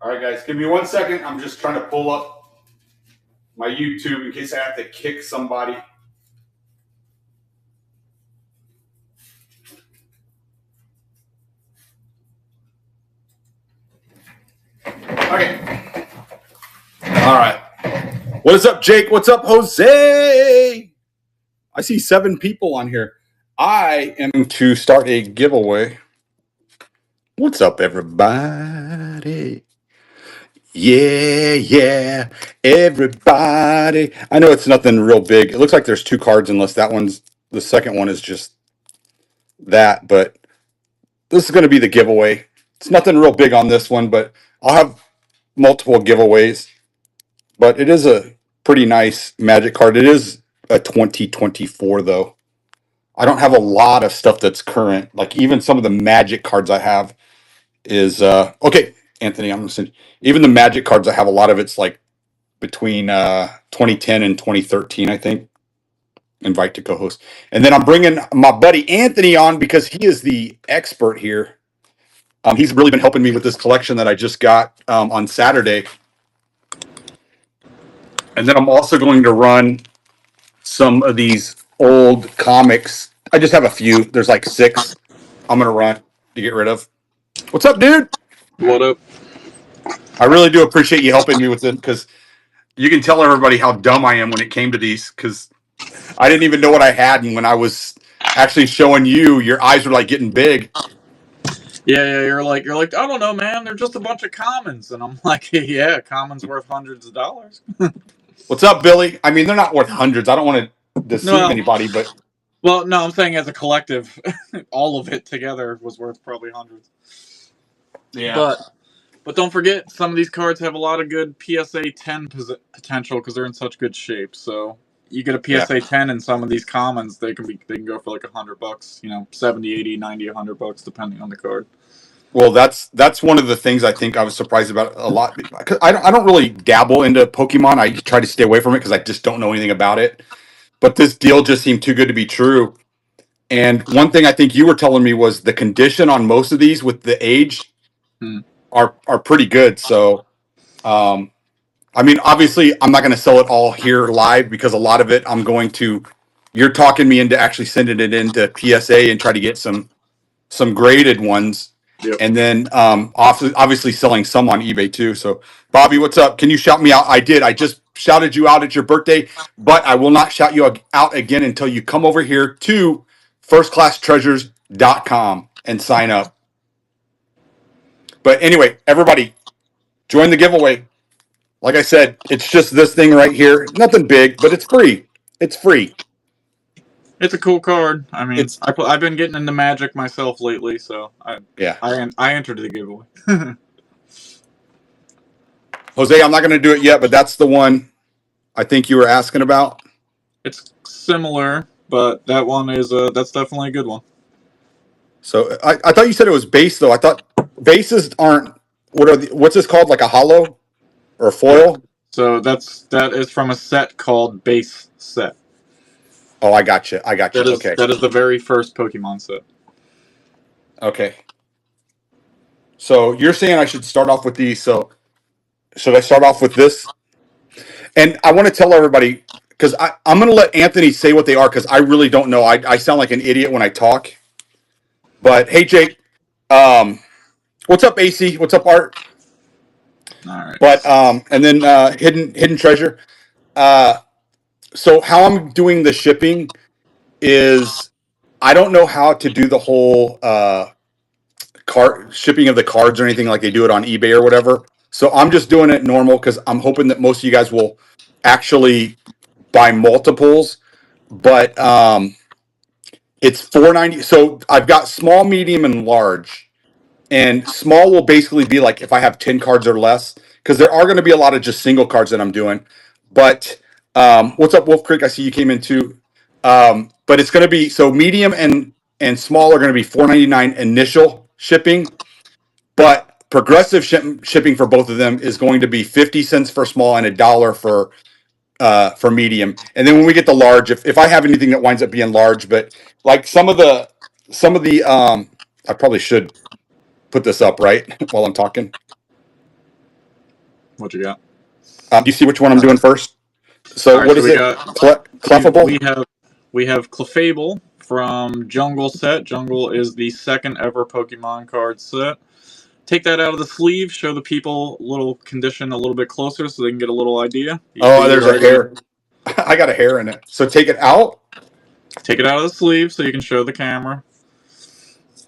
All right, guys, give me 1 second. I'm just trying to pull up my YouTube in case I have to kick somebody. Okay. All right. What is up, Jake? What's up, Jose? I see 7 people on here. I am to start a giveaway. What's up, everybody? Yeah, everybody. I know it's nothing real big. It looks like there's 2 cards, unless the second one is just that. But this is going to be the giveaway. It's nothing real big on this one, but I'll have multiple giveaways. But it is a pretty nice Magic card. It is a 2024, though. I don't have a lot of stuff that's current. Like even some of the Magic cards I have is okay. Anthony, I'm listening. Even the Magic cards I have, a lot of it's like between 2010 and 2013, I think. Invite to co-host, and then I'm bringing my buddy Anthony on because he is the expert here. He's really been helping me with this collection that I just got on Saturday, and then I'm also going to run some of these old comics. I just have a few. There's like 6 I'm going to run to get rid of. What's up, dude? What up? I really do appreciate you helping me with it because you can tell everybody how dumb I am when it came to these because I didn't even know what I had, and when I was actually showing you, your eyes were like getting big. Yeah, you're like, I don't know, man. They're just a bunch of commons, and I'm like, yeah, commons worth hundreds of dollars. What's up, Billy? I mean, they're not worth hundreds. I don't want to deceive anybody, but well, no, I'm saying as a collective, all of it together was worth probably hundreds. Yeah. But don't forget, some of these cards have a lot of good PSA 10 potential because they're in such good shape. So you get a PSA 10 in some of these commons, they can go for like $100, 70, 80, 90, $100 depending on the card. Well, that's one of the things I think I was surprised about a lot. I don't really dabble into Pokemon. I try to stay away from it because I just don't know anything about it. But this deal just seemed too good to be true. And one thing I think you were telling me was the condition on most of these with the age are pretty good. So, I mean, obviously, I'm not going to sell it all here live because a lot of it you're talking me into actually sending it into PSA and try to get some graded ones. Yep. And then obviously selling some on eBay too. So, Bobby, what's up? Can you shout me out? I did. I just shouted you out at your birthday, but I will not shout you out again until you come over here to firstclasstreasures.com and sign up. But anyway, everybody, join the giveaway. Like I said, it's just this thing right here. Nothing big, but it's free. It's free. It's a cool card. I mean, I've been getting into Magic myself lately, so I entered the giveaway. Jose, I'm not going to do it yet, but that's the one I think you were asking about. It's similar, but that one is that's definitely a good one. So I thought you said it was base though. I thought bases aren't. What's this called? Like a hollow or a foil? So that is from a set called Base Set. Oh, I got you. Okay. That is the very first Pokemon set. Okay. So you're saying I should start off with these. So should I start off with this? And I want to tell everybody because I'm going to let Anthony say what they are because I really don't know. I sound like an idiot when I talk. But hey, Jake, what's up, AC? What's up, Art? All right. But and then hidden treasure. So how I'm doing the shipping is I don't know how to do the whole cart shipping of the cards or anything like they do it on eBay or whatever. So I'm just doing it normal because I'm hoping that most of you guys will actually buy multiples. But it's $4.90. So I've got small, medium, and large. And small will basically be like if I have 10 cards or less, because there are going to be a lot of just single cards that I'm doing. But what's up, Wolf Creek? I see you came in too. But it's going to be so medium and small are going to be $4.99 initial shipping, but progressive shipping for both of them is going to be 50 cents for small and $1 for medium. And then when we get the large, if I have anything that winds up being large, but like some of the I probably should put this up right while I'm talking. What you got? Do you see which one I'm doing first? So All right, what so is we it? got Clefable? we have Clefable from Jungle set. Jungle is the second ever Pokemon card set. Take that out of the sleeve. Show the people a little condition a little bit closer so they can get a little idea. You Oh, see there's a already. hair. I got a hair in it. So take it out. Take it out of the sleeve so you can show the camera.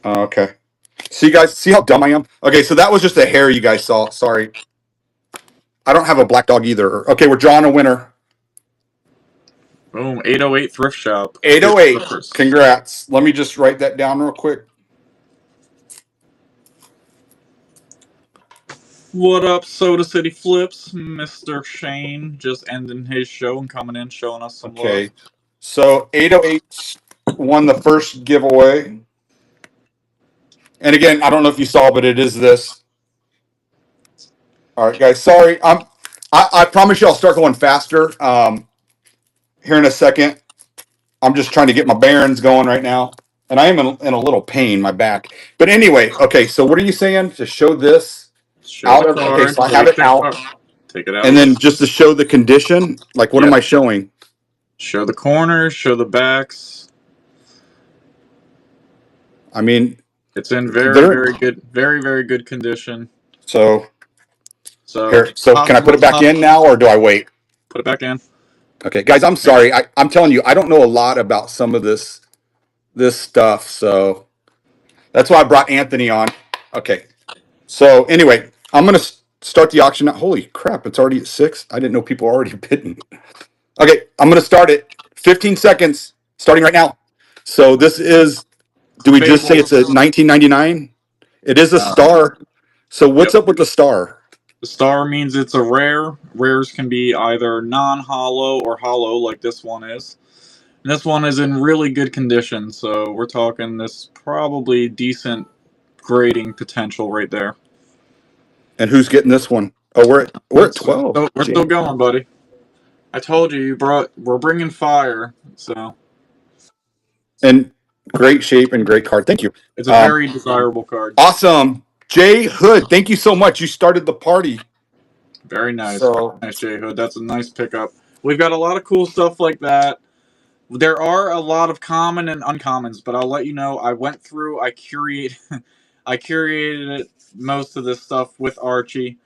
Oh, okay. See, guys, see how dumb I am? Okay, so that was just a hair you guys saw. Sorry. I don't have a black dog either. Okay, we're drawing a winner. Boom, 808 Thrift Shop. Good 808. flippers. Congrats. Let me just write that down real quick. What up, Soda City Flips? Mr. Shane just ending his show and coming in showing us some love. Okay. So 808 won the first giveaway. And again, I don't know if you saw, but it is this. All right, guys. Sorry. I promise you I'll start going faster here in a second. I'm just trying to get my bearings going right now. And I am in a little pain, my back. But anyway, okay, so what are you saying? To show this Show the out of, okay, card so I so we have it can out. take it out And of then this. just to show the condition, like what am I showing? Show the corners, show the backs. I mean, It's in they're very, very good condition. so So here. So can I put it back in now or do I wait? put it back in. Okay, guys, I'm sorry. I'm telling you, I don't know a lot about some of this stuff, so that's why I brought Anthony on. Okay. So anyway, I'm gonna start the auction now. Holy crap, it's already at 6. I didn't know people were already bidding. Okay, I'm gonna start it. 15 seconds, starting right now. So this is, do we just say it's a 1999? It is a star. So what's Yep. up with the star? The star means it's a rare. Rares can be either non-hollow or hollow, like this one is. And this one is in really good condition, so we're talking this probably decent grading potential right there. And who's getting this one? Oh, we're at 12. We're still going, buddy. I told you, we're bringing fire. So And great shape and great card. Thank you. it's a very desirable card. Awesome. Jay Hood, thank you so much. You started the party. Very nice. So Nice, J Hood. That's a nice pickup. We've got a lot of cool stuff like that. There are a lot of common and uncommons, but I'll let you know. I went through. I curated it, most of this stuff with Archie.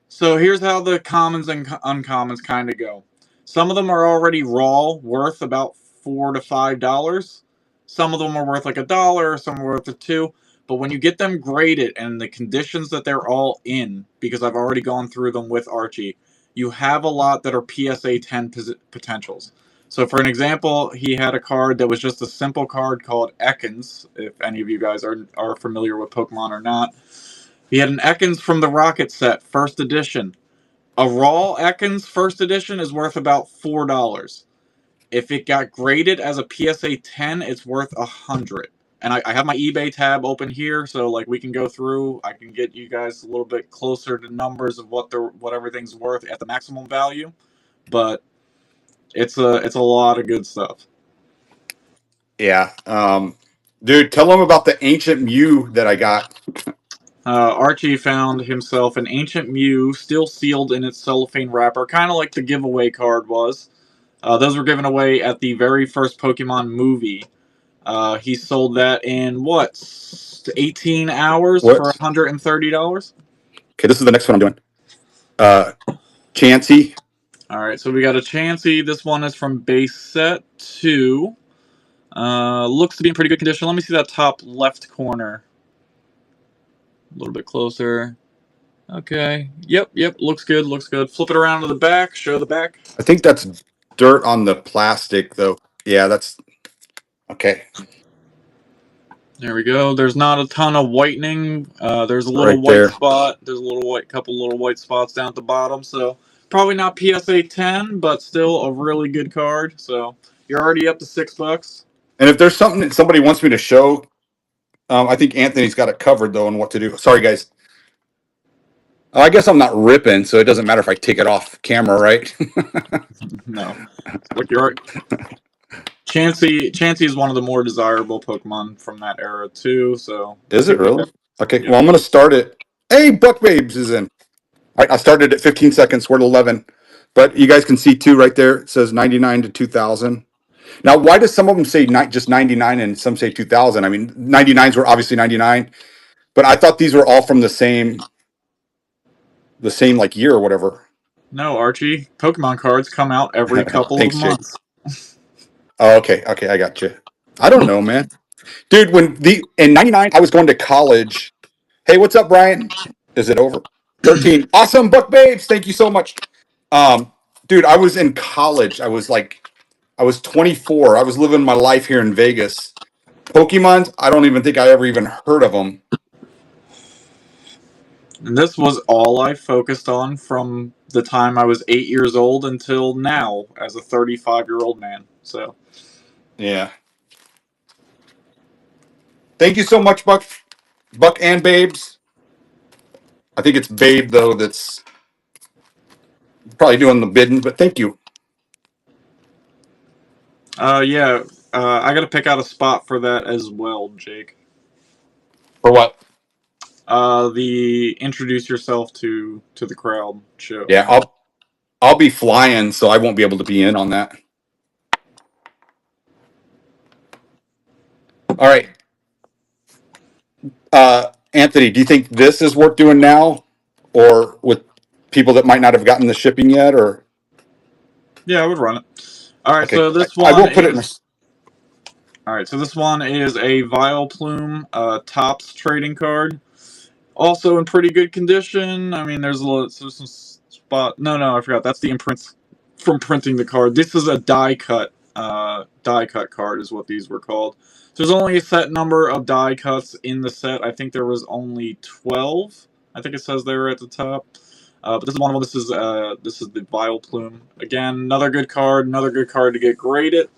So here's how the commons and uncommons kind of go. Some of them are already raw, worth about $4 to $5. Some of them are worth like $1, some are worth $2. But when you get them graded and the conditions that they're all in, because I've already gone through them with Archie, you have a lot that are PSA 10 potentials. So for an example, he had a card that was just a simple card called Ekans, if any of you guys are familiar with Pokemon or not. He had an Ekans from the Rocket set, first edition. A raw Ekans first edition is worth about $4. If it got graded as a PSA 10, it's worth $100. And I have my eBay tab open here, so like we can go through. I can get you guys a little bit closer to numbers of what everything's worth at the maximum value. But it's a lot of good stuff. yeah. Dude, tell them about the ancient Mew that I got. Archie found himself an ancient Mew, still sealed in its cellophane wrapper, kind of like the giveaway card was. Those were given away at the very first Pokemon movie. He sold that in, 18 hours for What? $130? Okay, this is the next one I'm doing. Chansey. Alright, so we got a Chansey. This one is from base set 2. Looks to be in pretty good condition. Let me see that top left corner. A little bit closer. Okay. Yep. Looks good. Flip it around to the back. Show the back. I think that's dirt on the plastic, though. Yeah, that's okay. There we go. There's not a ton of whitening. There's a little Right white there. spot. There's a couple little white spots down at the bottom. So probably not PSA 10, but still a really good card. So you're already up to $6. And if there's something that somebody wants me to show, I think Anthony's got it covered, though, on what to do. Sorry, guys. I guess I'm not ripping, so it doesn't matter if I take it off camera, right? No. Look, you're right. Chansey is one of the more desirable Pokemon from that era too. So Is it really? Okay, yeah. well, I'm going to start it. Hey, Buck Babes is in. I started at 15 seconds. We're at 11, but you guys can see too right there. It says 99 to 2000. Now, why does some of them say just 99 and some say 2000? I mean, 99s were obviously 99, but I thought these were all from the same like year or whatever. No, Archie. Pokemon cards come out every couple of Thanks, Jake. months. Oh, okay, okay, I got you. I don't know, man. Dude, when the in 99 I was going to college. Hey, what's up, Brian? Is it over? 13. Awesome, Buck Babes. Thank you so much. Um, dude, I was in college. I was 24. I was living my life here in Vegas. Pokemon, I don't even think I ever even heard of them. And this was all I focused on from the time I was 8 years old until now as a 35-year-old man. So, Yeah. Thank you so much, Buck. Buck and Babes. I think it's Babe though that's probably doing the bidding, but thank you. yeah, I got to pick out a spot for that as well, Jake. For what? The introduce yourself to the crowd show. Yeah, I'll be flying, so I won't be able to be in on that. All right. Anthony, do you think this is worth doing now, or with people that might not have gotten the shipping yet? Or Yeah, I would run it. All right, okay, so this I one will put it in. is. All right, so this one is a Vileplume Tops trading card. Also in pretty good condition. I mean, there's some spot. No, I forgot. That's the imprints from printing the card. This is a die cut card is what these were called. So there's only a set number of die cuts in the set. I think there was only 12. I think it says there at the top. But this is one of them. This is the Vileplume. Again, another good card. Another good card to get graded.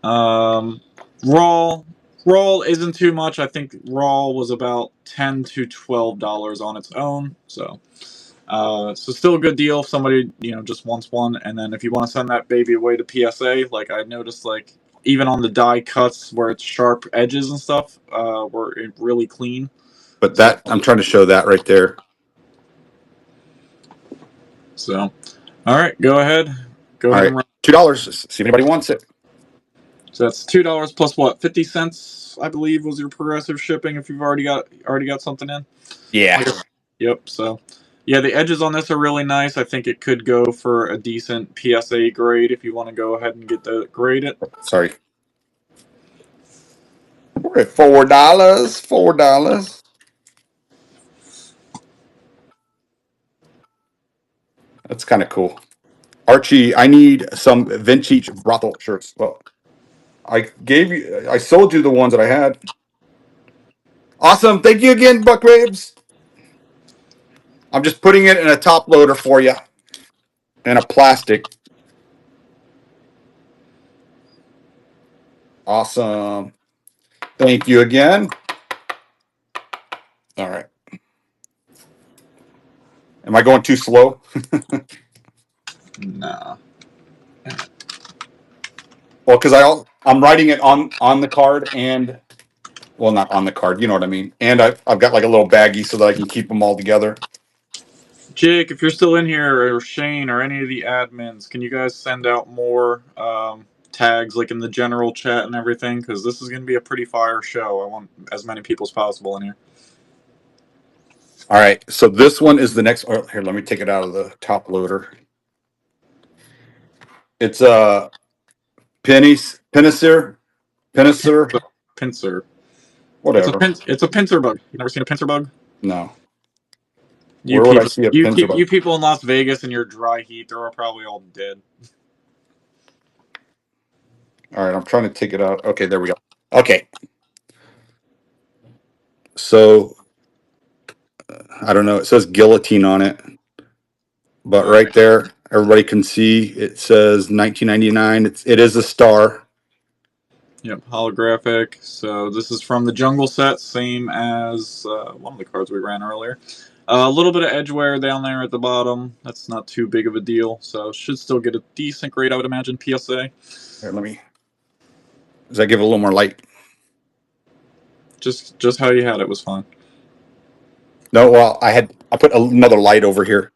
Raw isn't too much. I think Raw was about $10 to $12 on its own. So still a good deal if somebody just wants one. And then if you want to send that baby away to PSA, like I noticed, like even on the die cuts where it's sharp edges and stuff, were really clean. But So, that I'm trying to show that right there. all right, go ahead. Go All ahead right, and run. $2. See if anybody wants it. So that's $2 plus what? 50 cents, I believe, was your progressive shipping if you've already got something in. Yeah. Yep. So, yeah, the edges on this are really nice. I think it could go for a decent PSA grade if you want to go ahead and get the graded. Sorry. We're at $4. $4. That's kind of cool. Archie, I need some vintage brothel shirts. Well, I sold you the ones that I had. Awesome. Thank you again, Buck Babes. I'm just putting it in a top loader for you in a plastic. Awesome. Thank you again. All right. Am I going too slow? Nah. Well, because I'm writing it on the card and well, not on the card. You know what I mean. And I've got like a little baggie so that I can keep them all together. Jake, if you're still in here, or Shane, or any of the admins, can you guys send out more tags, like in the general chat and everything? Because this is going to be a pretty fire show. I want as many people as possible in here. All right. So this one is the next. Oh, here, let me take it out of the top loader. It's a Pincer, Pincer. whatever. It's a pincer bug. You never seen a pincer bug? No. You Where would I people, see a pincer bug? you people in Las Vegas and your dry heat, they're probably all dead. All right, I'm trying to take it out. Okay, there we go. Okay. So I don't know. It says guillotine on it, but right there, everybody can see it says 1999. It is a star. Yep, holographic. So this is from the Jungle set, same as one of the cards we ran earlier. A little bit of edge wear down there at the bottom. That's not too big of a deal. So should still get a decent grade, I would imagine, PSA. Here, let me. Does that give it a little more light? Just how you had it was fine. No, well, I put another light over here.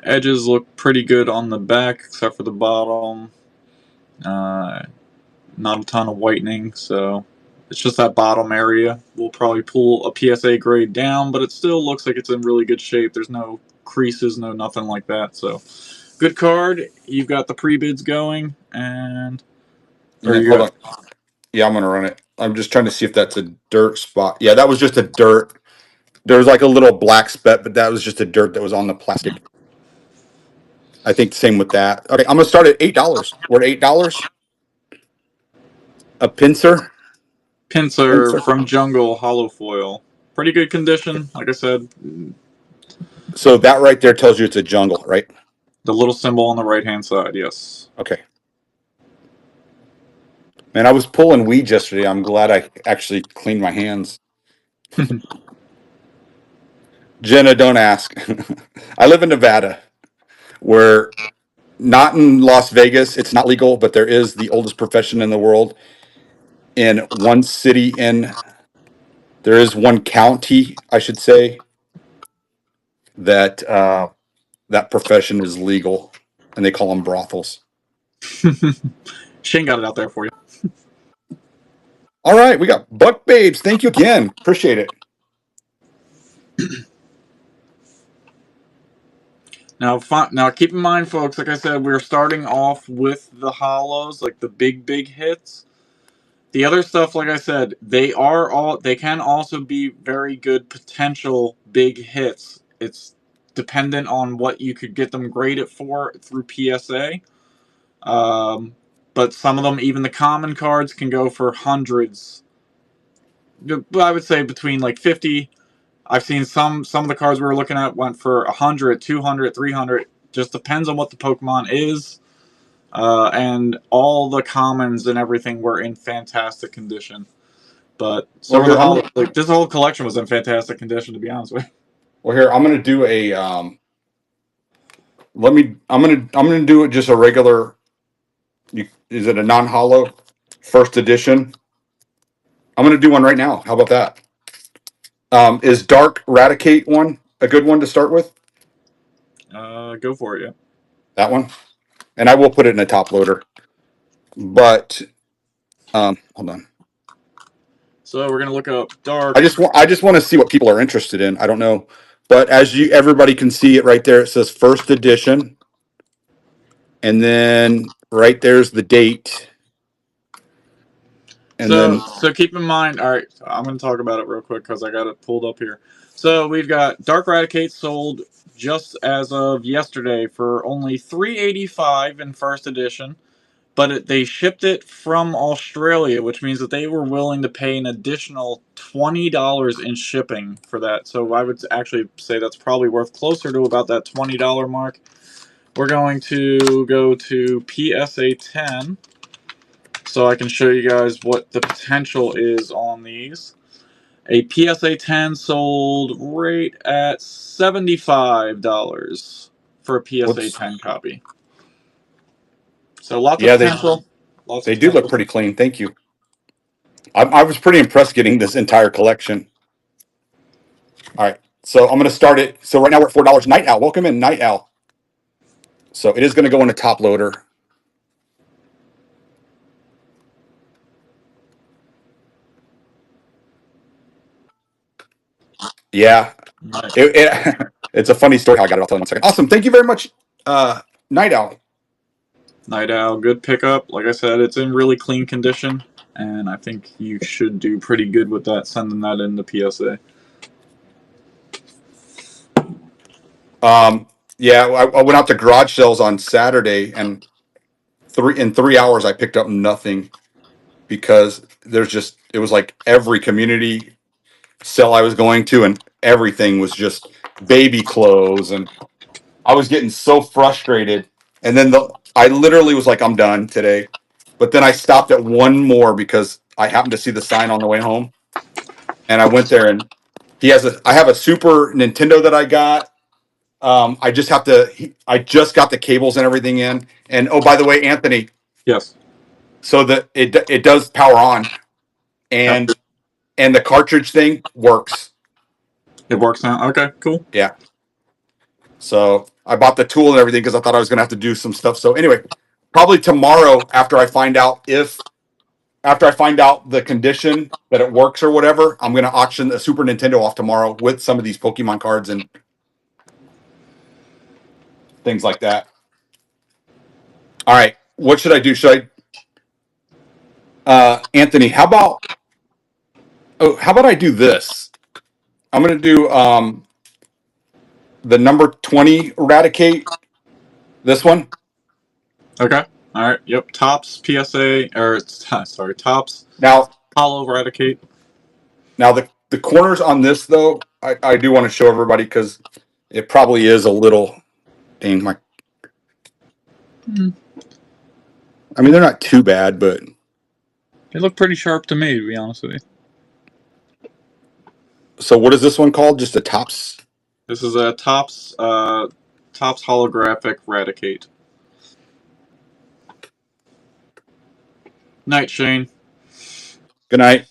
Edges look pretty good on the back, except for the bottom. Uh, Not a ton of whitening, so it's just that bottom area. We'll probably pull a PSA grade down, but it still looks like it's in really good shape. There's no creases, no nothing like that. So good card. You've got the pre-bids going, and And or then you hold on. got Yeah, I'm gonna run it. I'm just trying to see if that's a dirt spot. Yeah, that was just a dirt. There was like a little black speck, but that was just a dirt that was on the plastic. I think same with that. Okay, I'm gonna start at $8. We're at $8. A pincer. Pincer Pincer. from Jungle Hollow Foil. Pretty good condition. Like I said, So that right there tells you it's a jungle, right? the little symbol on the right hand side. Yes. Okay. Man, I was pulling weeds yesterday. I'm glad I actually cleaned my hands. Jenna, don't ask. I live in Nevada, where not in Las Vegas. It's not legal, but there is the oldest profession in the world. In one city, there is one county, I should say, that that profession is legal, and they call them brothels. Shane got it out there for you. All right, we got Buck Babes. Thank you again. Appreciate it. Now, keep in mind, folks. Like I said, we're starting off with the hollows, like the big hits. The other stuff, like I said, they can also be very good potential big hits. It's dependent on what you could get them graded for through PSA. Um, but some of them, even the common cards, can go for hundreds. I would say between like 50. I've seen some of the cards we were looking at went for 100, 200, 300. Just depends on what the Pokemon is. And all the commons and everything were in fantastic condition. But so Well, were the here holo. Like this whole collection was in fantastic condition, to be honest with you. I'm gonna do a I'm gonna do it just a regular. Is it a non-hollow first edition? I'm gonna do one right now. How about that? Is Dark Eradicate one a good one to start with? Go for it, yeah. That one, and I will put it in a top loader. But hold on. So we're gonna look up I dark. just want to see what people are interested in. I don't know, but as you everybody can see it right there, it says first edition, and then right there's the date, and So then so keep in mind. All right, I'm gonna talk about it real quick because I got it pulled up here. So we've got Dark Eradicate sold just as of yesterday for only $3.85 in first edition. But they shipped it from Australia, which means that they were willing to pay an additional $20 in shipping for that. So I would actually say that's probably worth closer to about that $20 mark. We're going to go to PSA 10 so I can show you guys what the potential is on these. A PSA 10 sold right at $75 for a PSA whoops, 10 copy. So lots of yeah, potential. Lots of they do look potential. pretty clean. Thank you. I was pretty impressed getting this entire collection. All right, so I'm gonna start it. So right now we're at $4. Night Owl, welcome in, Night Owl. So it is going to go in a top loader. Yeah, Nice. it's a funny story how I got it. I'll tell you in 1 second. Awesome. Thank you very much, Night Owl. Night Owl, good pickup. Like I said, it's in really clean condition, and I think you should do pretty good with that, sending that into PSA. Yeah, I went out to garage sales on Saturday, and in 3 hours I picked up nothing because it was like every community sale I was going to, and everything was just baby clothes, and I was getting so frustrated. And then I literally was like, I'm done today. But then I stopped at one more because I happened to see the sign on the way home, and I went there, and I have a Super Nintendo that I got. I just have to. I just got the cables and everything in. And oh, by the way, Anthony, Yes. so that it does power on, Yep. and the cartridge thing works. It works now. Okay, cool. Yeah. So I bought the tool and everything because I thought I was going to have to do some stuff. So anyway, probably tomorrow after I find out the condition that it works or whatever, I'm going to auction the Super Nintendo off tomorrow with some of these Pokemon cards and things like that. All right, what should I do? Should Anthony? How about I do this? I'm going to do the number 20 Eradicate. This one. Okay. All right. Yep. Tops PSA or sorry, Tops Now, Hollow Eradicate. the corners on this though, I do want to show everybody because it probably is a little. Dang my. I mean, they're not too bad, but They look pretty sharp to me, to be honest with you. so what is this one called? Just a Tops. This is a Tops holographic Eradicate. Night, Shane. Good night.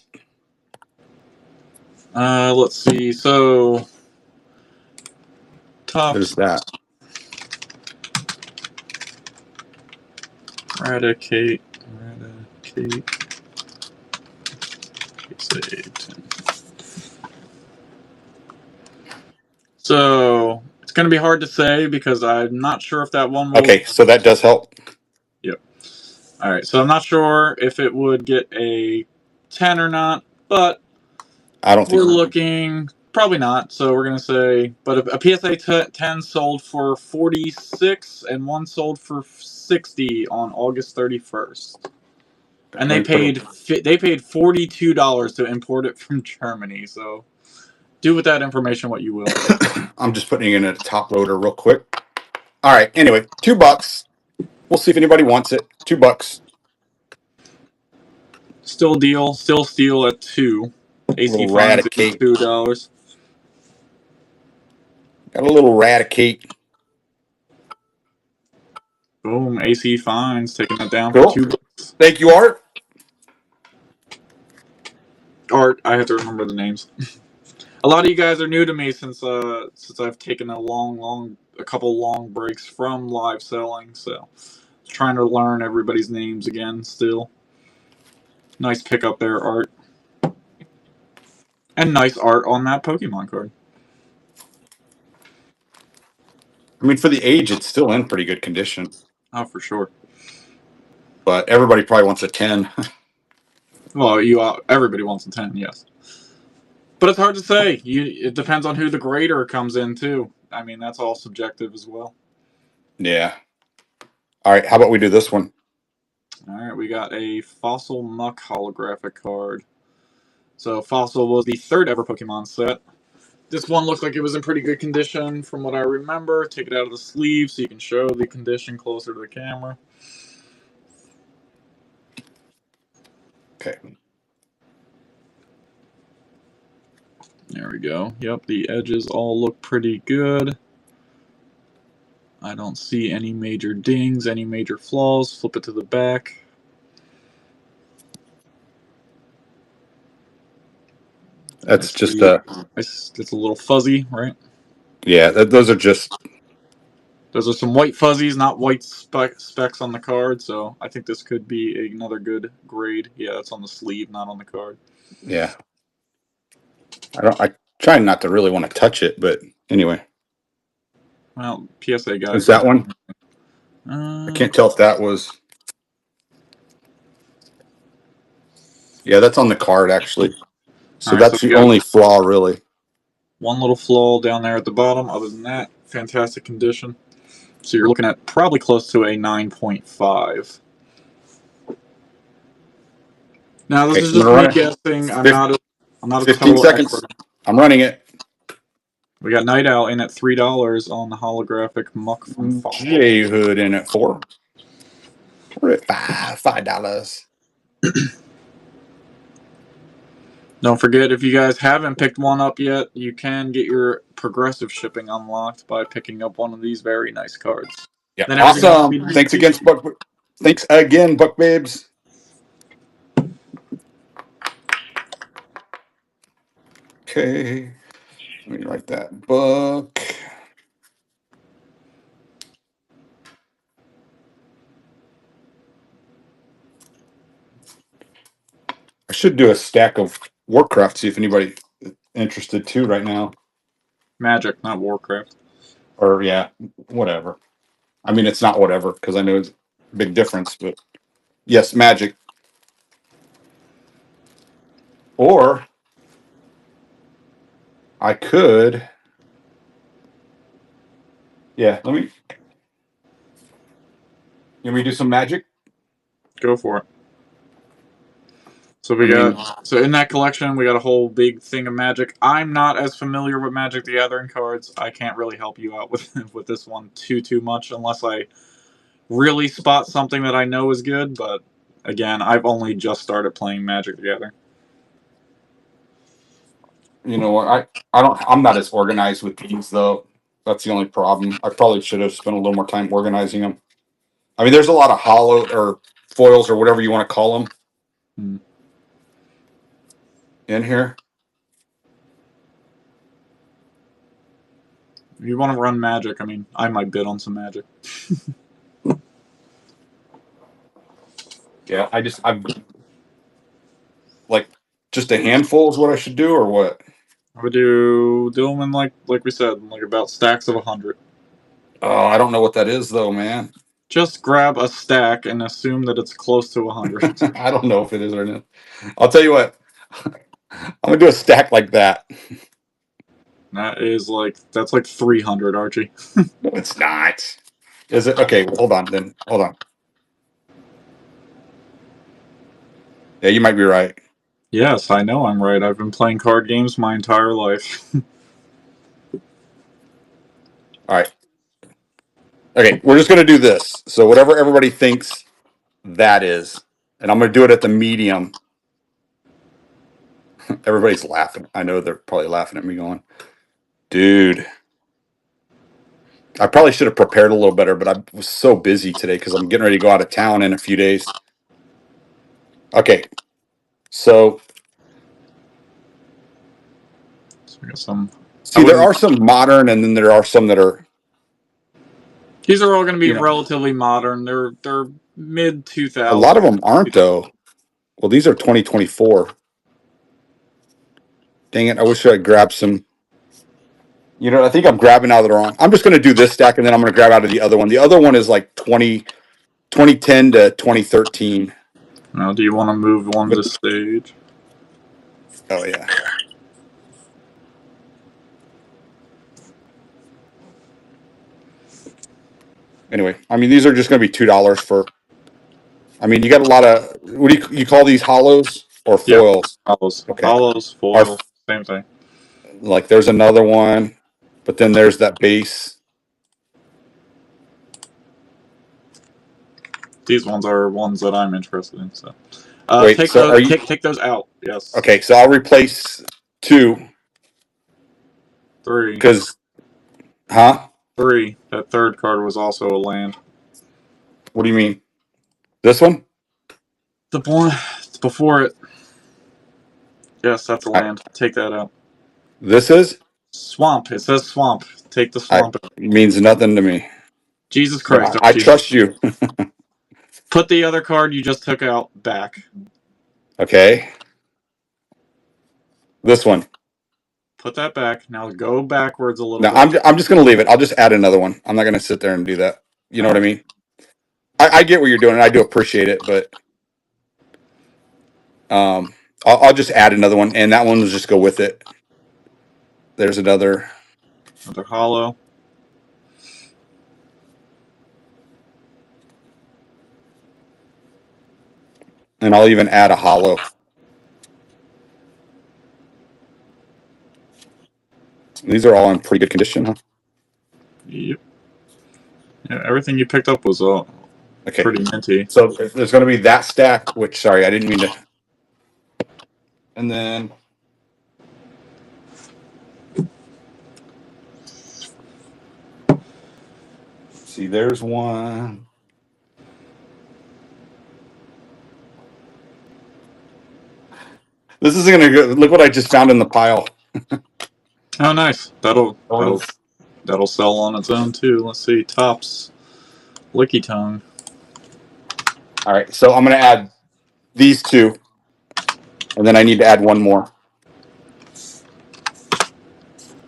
Let's see. So Tops. There's that. Eradicate. So it's going to be hard to say because I'm not sure if that one will. Okay, so that does help. Yep. All right, so I'm not sure if it would get a 10 or not, but I don't think we're looking probably not. So we're going to say, but a PSA 10 sold for 46 and one sold for 60 on August 31st. And they paid $42 to import it from Germany. So do with that information what you will. I'm just putting it in a top loader real quick. All right. Anyway, $2. We'll see if anybody wants it. $2. Still deal. Still steal at 2. AC fines Eradicate. $2. Got a little Eradicate. Boom. AC fines taking it down Cool. for $2. Thank you, Art. Art. I have to remember the names. A lot of you guys are new to me since I've taken a couple long breaks from live selling. So trying to learn everybody's names again. Still. Nice pickup there, Art. And nice art on that Pokemon card. I mean, for the age, it's still in pretty good condition. Oh, for sure. But everybody probably wants a 10. Well, everybody wants a 10, yes. But it's hard to say. It depends on who the grader comes in, too. I mean, that's all subjective as well. Yeah. All right. How about we do this one? All right, we got a Fossil Muck holographic card. So Fossil was the third ever Pokemon set. This one looked like it was in pretty good condition from what I remember. Take it out of the sleeve so you can show the condition closer to the camera. Okay. There we go. Yep, the edges all look pretty good. I don't see any major dings, any major flaws. Flip it to the back. That's just a... It's a little fuzzy, right? Yeah, those are just... Those are some white fuzzies, not white specks on the card, so I think this could be another good grade. Yeah, it's on the sleeve, not on the card. Yeah. I try not to really want to touch it, but anyway. Well, PSA guys. Is that one? I can't tell if that was... Yeah, that's on the card, actually. So right, that's the only flaw, really. One little flaw down there at the bottom. Other than that, fantastic condition. So you're looking at probably close to a 9.5. Now, this is just me guessing. I'm not a 15 seconds. Expert. I'm running it. We got Night Owl in at $3 on the holographic Muck from Fall. J Hood in at $4. We're at $5. Don't forget, if you guys haven't picked one up yet, you can get your progressive shipping unlocked by picking up one of these very nice cards. Yeah, awesome. Thanks again, Buck. Thanks again, Buck Babes. Okay. Let me write that book. I should do a stack of Warcraft, see if anybody interested too right now. Magic, not Warcraft. Or yeah, whatever. I mean, it's not whatever because I know it's a big difference, but yes, Magic. Or I could. Yeah, let me. Can we do some Magic? Go for it. So I we mean, got in that collection we got a whole big thing of Magic. I'm not as familiar with Magic the Gathering cards. I can't really help you out with with this one too much unless I really spot something that I know is good. But again, I've only just started playing Magic the Gathering. you know what? I don't. I'm not as organized with these though. That's the only problem. I probably should have spent a little more time organizing them. I mean, there's a lot of hollow or foils or whatever you want to call them Hmm. in here. If you want to run Magic, I mean, I might bid on some Magic. Yeah, I've like just a handful is what I should do, or what? I would do them in like we said, like about stacks of 100. Oh, I don't know what that is though, man. Just grab a stack and assume that it's close to 100. I don't know if it is or not. I'll tell you what. I'm gonna do a stack like that. That's like 300, Archie. No, it's not. Is it? Okay, hold on then. Hold on. Yeah, you might be right. Yes, I know I'm right. I've been playing card games my entire life. All right. Okay, we're just gonna do this. So whatever everybody thinks that is, and I'm gonna do it at the medium. Everybody's laughing. I know they're probably laughing at me going, dude. I probably should have prepared a little better, but I was so busy today because I'm getting ready to go out of town in a few days. Okay, so So we got some. I see, there wouldn't. are some modern, and then there are some that are, These are all going to be you know, relatively modern. They're mid a lot 2000s. of them aren't though. Well, these are 2024. Dang it! I wish I grabbed some. You know, I think I'm grabbing out of the wrong. I'm just going to do this stack, and then I'm going to grab out of the other one. The other one is like 2010 to 2013. Now, do you want to move one to But stage? oh yeah. Anyway, I mean, these are just going to be $2 for. I mean, you got a lot of. What do you call these hollows or Yeah, foils? Holos, Okay, Holos, are foil, same thing. like there's another one, but then there's that base. These ones are ones that I'm interested in. So, Wait, take so those are you take those out. Yes, okay? So I'll replace two three, because, huh? three. That third card was also a land. What do you mean? This one? The one before it. Yes, that's a I, land. Take that out. this is. Swamp. It says swamp. Take the I swamp out. means nothing to me. Jesus But Christ, I Archie. trust you. Put the other card you just took out back. Okay, this one. Put that back. Now go backwards a little No, bit. I'm just going to leave it. I'll just add another one. I'm not going to sit there and do that. You know what I mean? I get what you're doing, and I do appreciate it, but um, I'll just add another one, and that one will just go with it. There's another. Another hollow. And I'll even add a hollow. These are all in pretty good condition, huh? Yep. Yeah, everything you picked up was Okay. pretty minty. So there's going to be that stack, which, sorry, I didn't mean to. And then. See, there's one. This isn't going to go. Look what I just found in the pile. Oh, nice. That'll that'll Holos. that'll sell on its own too. Let's see. Tops Licky Tongue. All right, so I'm going to add these two, and then I need to add one more.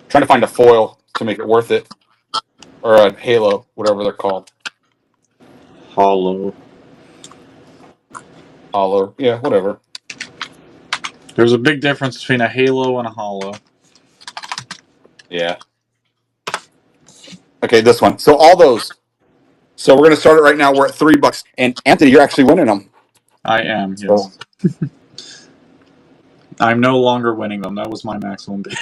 Trying to find a foil to make it worth it, or a halo, whatever they're called. Holo. Hollow, yeah, whatever. There's a big difference between a halo and a holo. Yeah. Okay, this one. So all those. So we're going to start it right now. We're at $3, and Anthony, you're actually winning them. I am, So yes. I'm no longer winning them. That was my maximum bid.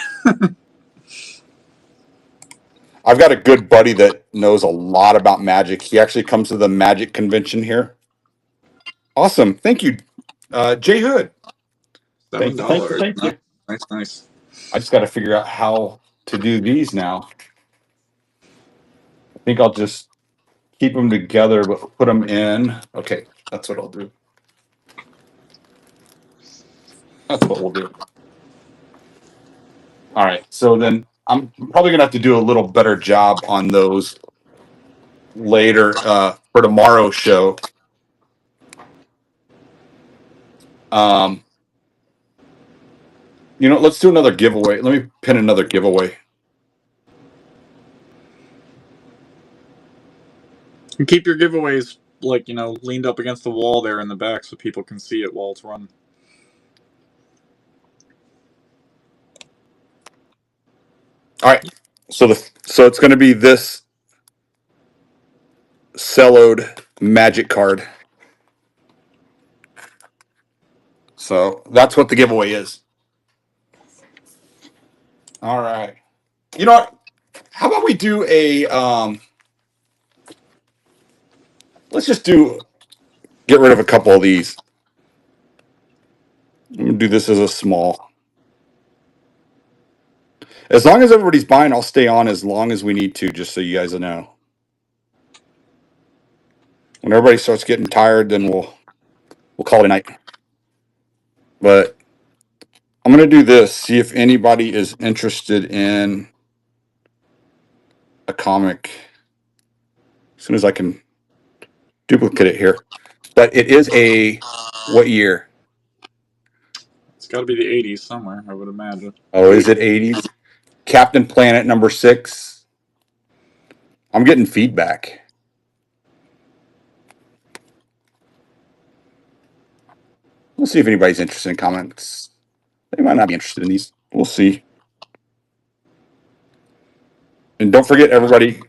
I've got a good buddy that knows a lot about Magic. He actually comes to the Magic convention here. Awesome. Thank you, Jay Hood. Seven Thank you, thank you, dollars. thank Nice, you. nice, nice. I just got to figure out how to do these now. I think I'll just keep them together, but put them in. Okay, that's what I'll do. That's what we'll do. All right. So then I'm probably going to have to do a little better job on those later for tomorrow's show. Um, let's do another giveaway. Let me pin another giveaway. And keep your giveaways leaned up against the wall there in the back so people can see it while it's running. All right. So it's going to be this celloed Magic card. So that's what the giveaway is. All right. You know what? How about we do a let's just get rid of a couple of these. I'm gonna do this as a small. As long as everybody's buying, I'll stay on as long as we need to, just so you guys know. When everybody starts getting tired, then we'll call it a night. But I'm gonna do this, see if anybody is interested in a comic. As soon as I can duplicate it here. But it is what year? It's got to be the 80s somewhere, I would imagine. Oh, is it 80s? Captain Planet #6. I'm getting feedback. We'll see if anybody's interested in comics. They might not be interested in these. We'll see. And don't forget, everybody,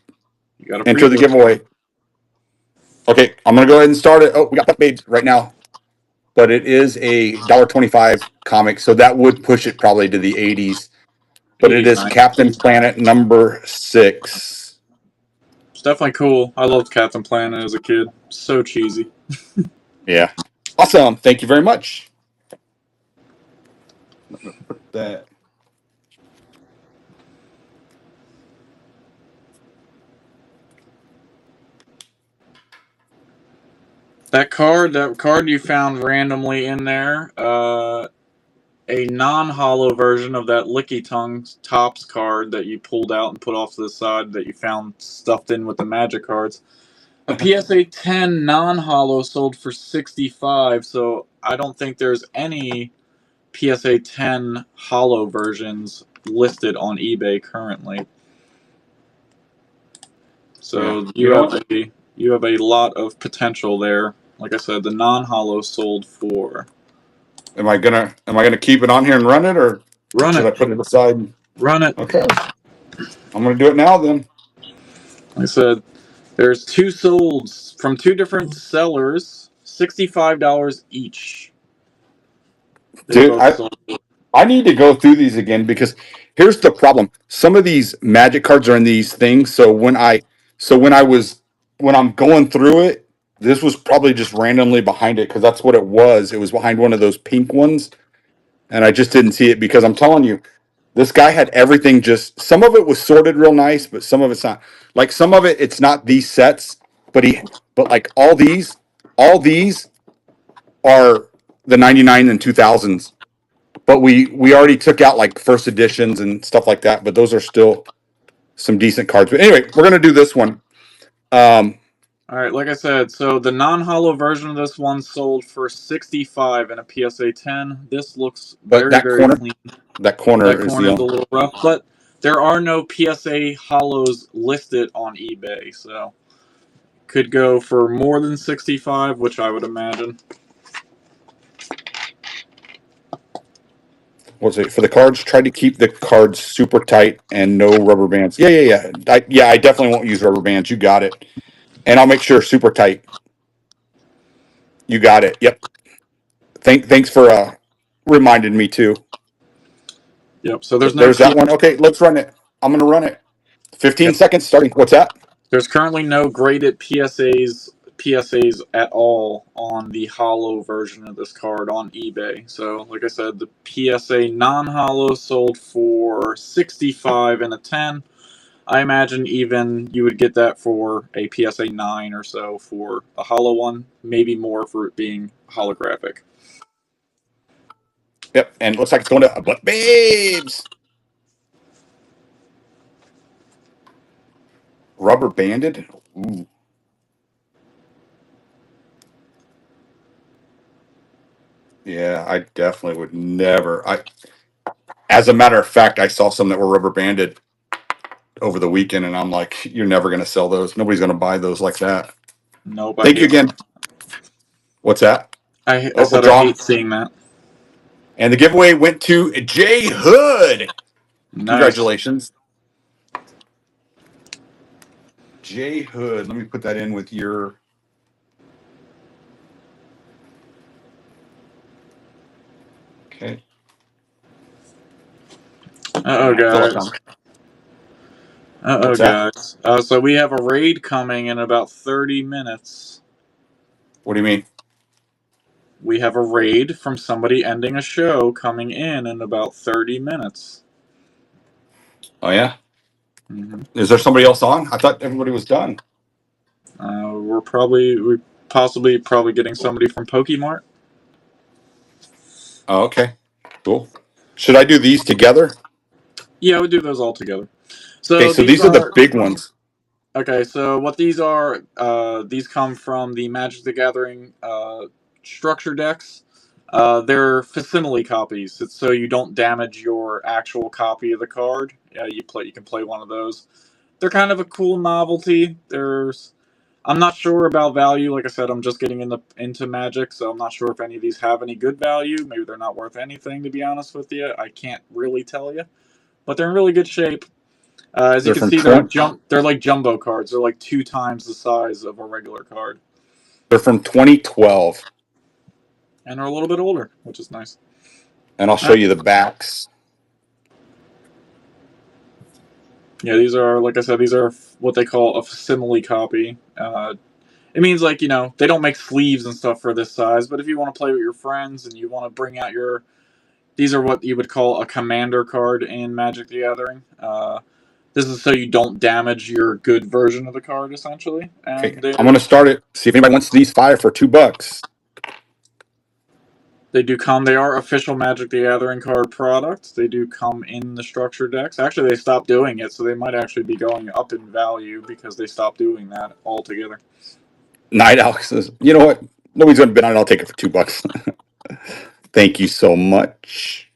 You got to enter the pre-order. giveaway. Okay, I'm gonna go ahead and start it. Oh, we got that made right now, but it is a $1.25 comic, so that would push it probably to the 80s. But it 80s, is nice. Captain Planet #6. It's definitely cool. I loved Captain Planet as a kid. So cheesy. Yeah, awesome. Thank you very much. I'm gonna put that. That card you found randomly in there, a non-hollow version of that Licky Tongue Tops card that you pulled out and put off to the side that you found stuffed in with the magic cards. A PSA 10 non-hollow sold for 65, so I don't think there's any PSA 10 hollow versions listed on eBay currently. So Yeah. you have a lot of potential there. Like I said, the non-hollow sold for. Am I gonna keep it on here and run it, or Run should I it. put it aside? Run it. Okay, I'm gonna do it now then. Like I said, there's two solds from two different sellers, $65 each. They Dude, both sold. I need to go through these again because here's the problem. Some of these magic cards are in these things. So when I'm going through it, this was probably just randomly behind it because that's what it was. It was behind one of those pink ones, and I just didn't see it because I'm telling you, this guy had everything. Just some of it was sorted real nice, but some of it's not. Like some of it, it's not these sets, but like all these are the 99 and 2000s. but we already took out like first editions and stuff like that. But those are still some decent cards. But anyway, we're gonna do this one. All right, like I said, so the non-holo version of this one sold for 65 in a PSA 10. This looks But very, very clean. that corner That is the corner is a only. little rough, but there are no PSA holos listed on eBay, so could go for more than 65, which I would imagine. Was it for the cards? Try to keep the cards super tight and no rubber bands. Yeah. I definitely won't use rubber bands. You got it. And I'll make sure super tight. You got it. Yep. Thanks for reminding me too. Yep. So there's no There's that P. one. Okay, let's run it. I'm gonna run it. 15 Yep. seconds starting. What's that? There's currently no graded PSAs at all on the holo version of this card on eBay. So, like I said, the PSA non-holo sold for 65 and a 10. I imagine even you would get that for a PSA 9 or so for a holo one, maybe more for it being holographic. Yep. And it looks like it's going to but babes. Rubber banded. Ooh. Yeah, I definitely would never. As a matter of fact, I saw some that were rubber banded over the weekend, and I'm like, you're never going to sell those. Nobody's going to buy those like that. Nope, I Thank you hate again. What's that? I Oh, we're said I hate drawing. seeing that. And the giveaway went to Jay Hood. Nice. Congratulations, Jay Hood. Let me put that in with your. Okay. Uh-oh, I feel like guys. I'm. What's that? So we have a raid coming in about 30 minutes. What do you mean? We have a raid from somebody ending a show coming in about 30 minutes. Oh yeah. Mm-hmm. Is there somebody else on? I thought everybody was done. We're probably getting somebody from Pokemart. Oh, okay. Cool. Should I do these together? Yeah, we do those all together. Okay, So so these these are the are big ones. okay. So what these are? These come from the Magic the Gathering structure decks. They're facsimile copies. It's so you don't damage your actual copy of the card. You can play one of those. They're kind of a cool novelty. I'm not sure about value. Like I said, I'm just getting into Magic, so I'm not sure if any of these have any good value. Maybe they're not worth anything, to be honest with you. I can't really tell you, but they're in really good shape. As you They're can from see, 20, they're like jumbo cards. They're like 2 times the size of a regular card, they're from 2012, and they're a little bit older, which is nice. and I'll show Uh, you the backs. yeah, these are, like I said, these are what they call a facsimile copy. It means, like, they don't make sleeves and stuff for this size, but if you want to play with your friends and you want to bring out these are what you would call a commander card in Magic the Gathering. This is so you don't damage your good version of the card, essentially. Okay, And I'm gonna they're start it. See if anybody wants these five for $2. They do come. They are official Magic the Gathering card products. They do come in the structure decks. Actually, they stopped doing it, so they might actually be going up in value because they stopped doing that altogether. Night Owl says, you know what? Nobody's gonna bid on it. I'll take it for $2. Thank you so much.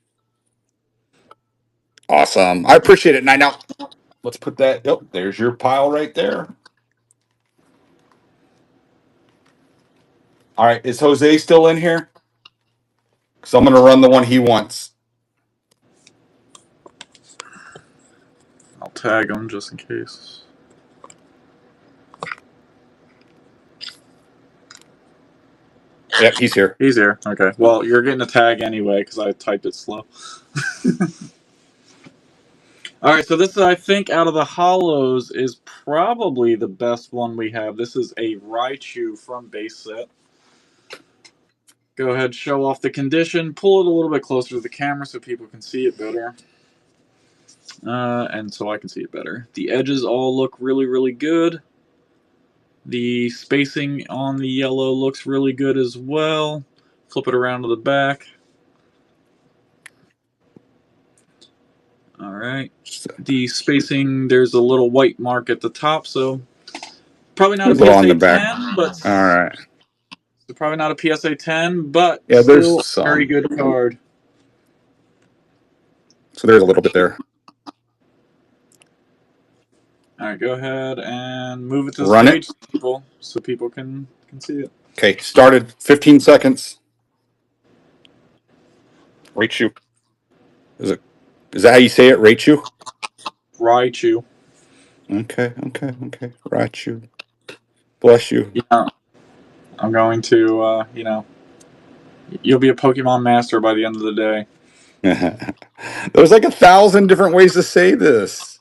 Awesome. I appreciate it. Night Owl. Let's put that. Yep, there's your pile right there. All right, is Jose still in here? So I'm gonna run the one he wants. I'll tag them just in case. Yep, he's here. He's here. Okay. Well, you're getting a tag anyway because I typed it slow. All right. So this, I think, out of the Hollows, is probably the best one we have. This is a Raichu from base set. Go ahead, show off the condition. Pull it a little bit closer to the camera so people can see it better. And so I can see it better. The edges all look really, really good. The spacing on the yellow looks really good as well. Flip it around to the back. All right. The spacing, there's a little white mark at the top, so probably not a little on the PSA back. 10, but All right. probably not a PSA 10, but Yeah, still there's a very some. good card. So there's a little bit there. All right, go ahead and move it to the Run it. stage, people, so people can see it. Okay, started. 15 seconds. Raichu. Is that how you say it? Raichu? Raichu. Okay. Raichu. Bless you. Yeah, I'm going to, you'll be a Pokemon master by the end of the day. There's like 1,000 different ways to say this.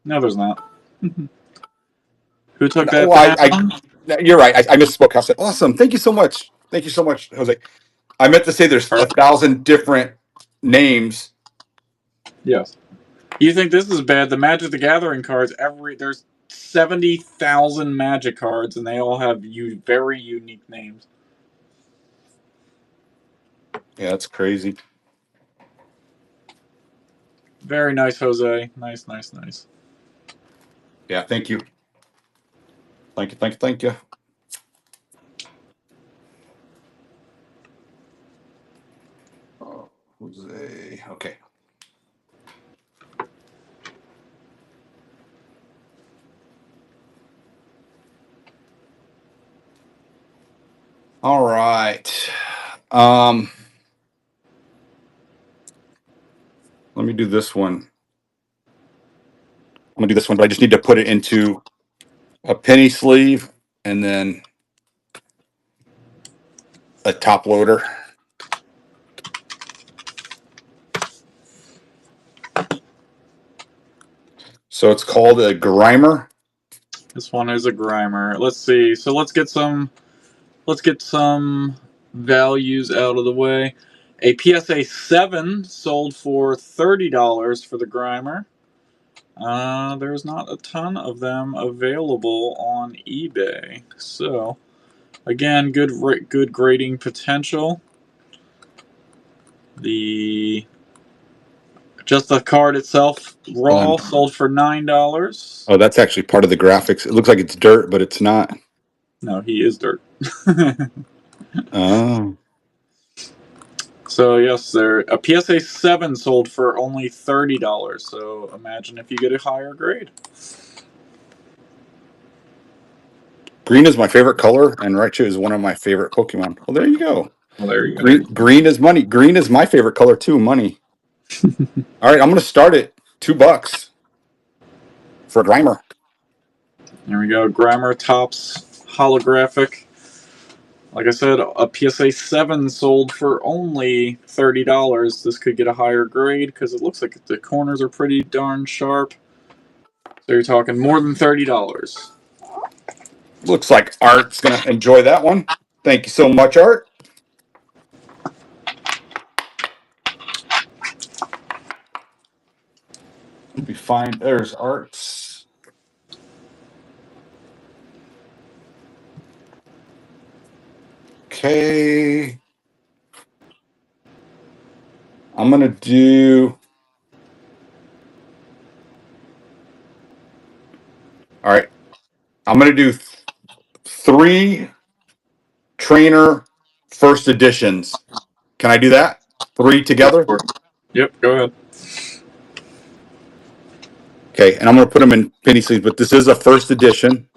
No, there's not. Who took that Well, down? you're right. I misspoke. I said, awesome. Thank you so much. Thank you so much, Jose. I meant to say there's 1,000 different names. Yes. You think this is bad? The Magic the Gathering cards, there's 70,000 Magic cards, and they all have very unique names. Yeah, that's crazy. Very nice, Jose. Nice. Yeah, thank you. Thank you. Oh, Jose. Okay. All right. Let me do this one. I'm gonna do this one, but I just need to put it into a penny sleeve and then a top loader. So it's called a Grimer. This one is a Grimer. Let's see. So let's get some values out of the way. A PSA 7 sold for $30 for the Grimer. There's not a ton of them available on eBay. So, again, good grading potential. Just the card itself, raw, sold for $9. Oh, that's actually part of the graphics. It looks like it's dirt, but it's not. No, he is dirt. Oh. So yes, a PSA 7 sold for only $30. So imagine if you get a higher grade. Green is my favorite color, and Raichu is one of my favorite Pokemon. Well, there you go. Well, there you go. Green is money. Green is my favorite color too. Money. All right, I'm going to start at $2 for a Grimer. There we go. Grimer tops holographic. Like I said, a PSA 7 sold for only $30. This could get a higher grade because it looks like the corners are pretty darn sharp. So you're talking more than $30. Looks like Art's going to enjoy that one. Thank you so much, Art. Let me find. There's Art's. Okay. I'm going to do. All right. I'm going to do 3 trainer first editions. Can I do that? 3 together? Yep, go ahead. Okay, and I'm going to put them in penny sleeves, but this is a first edition.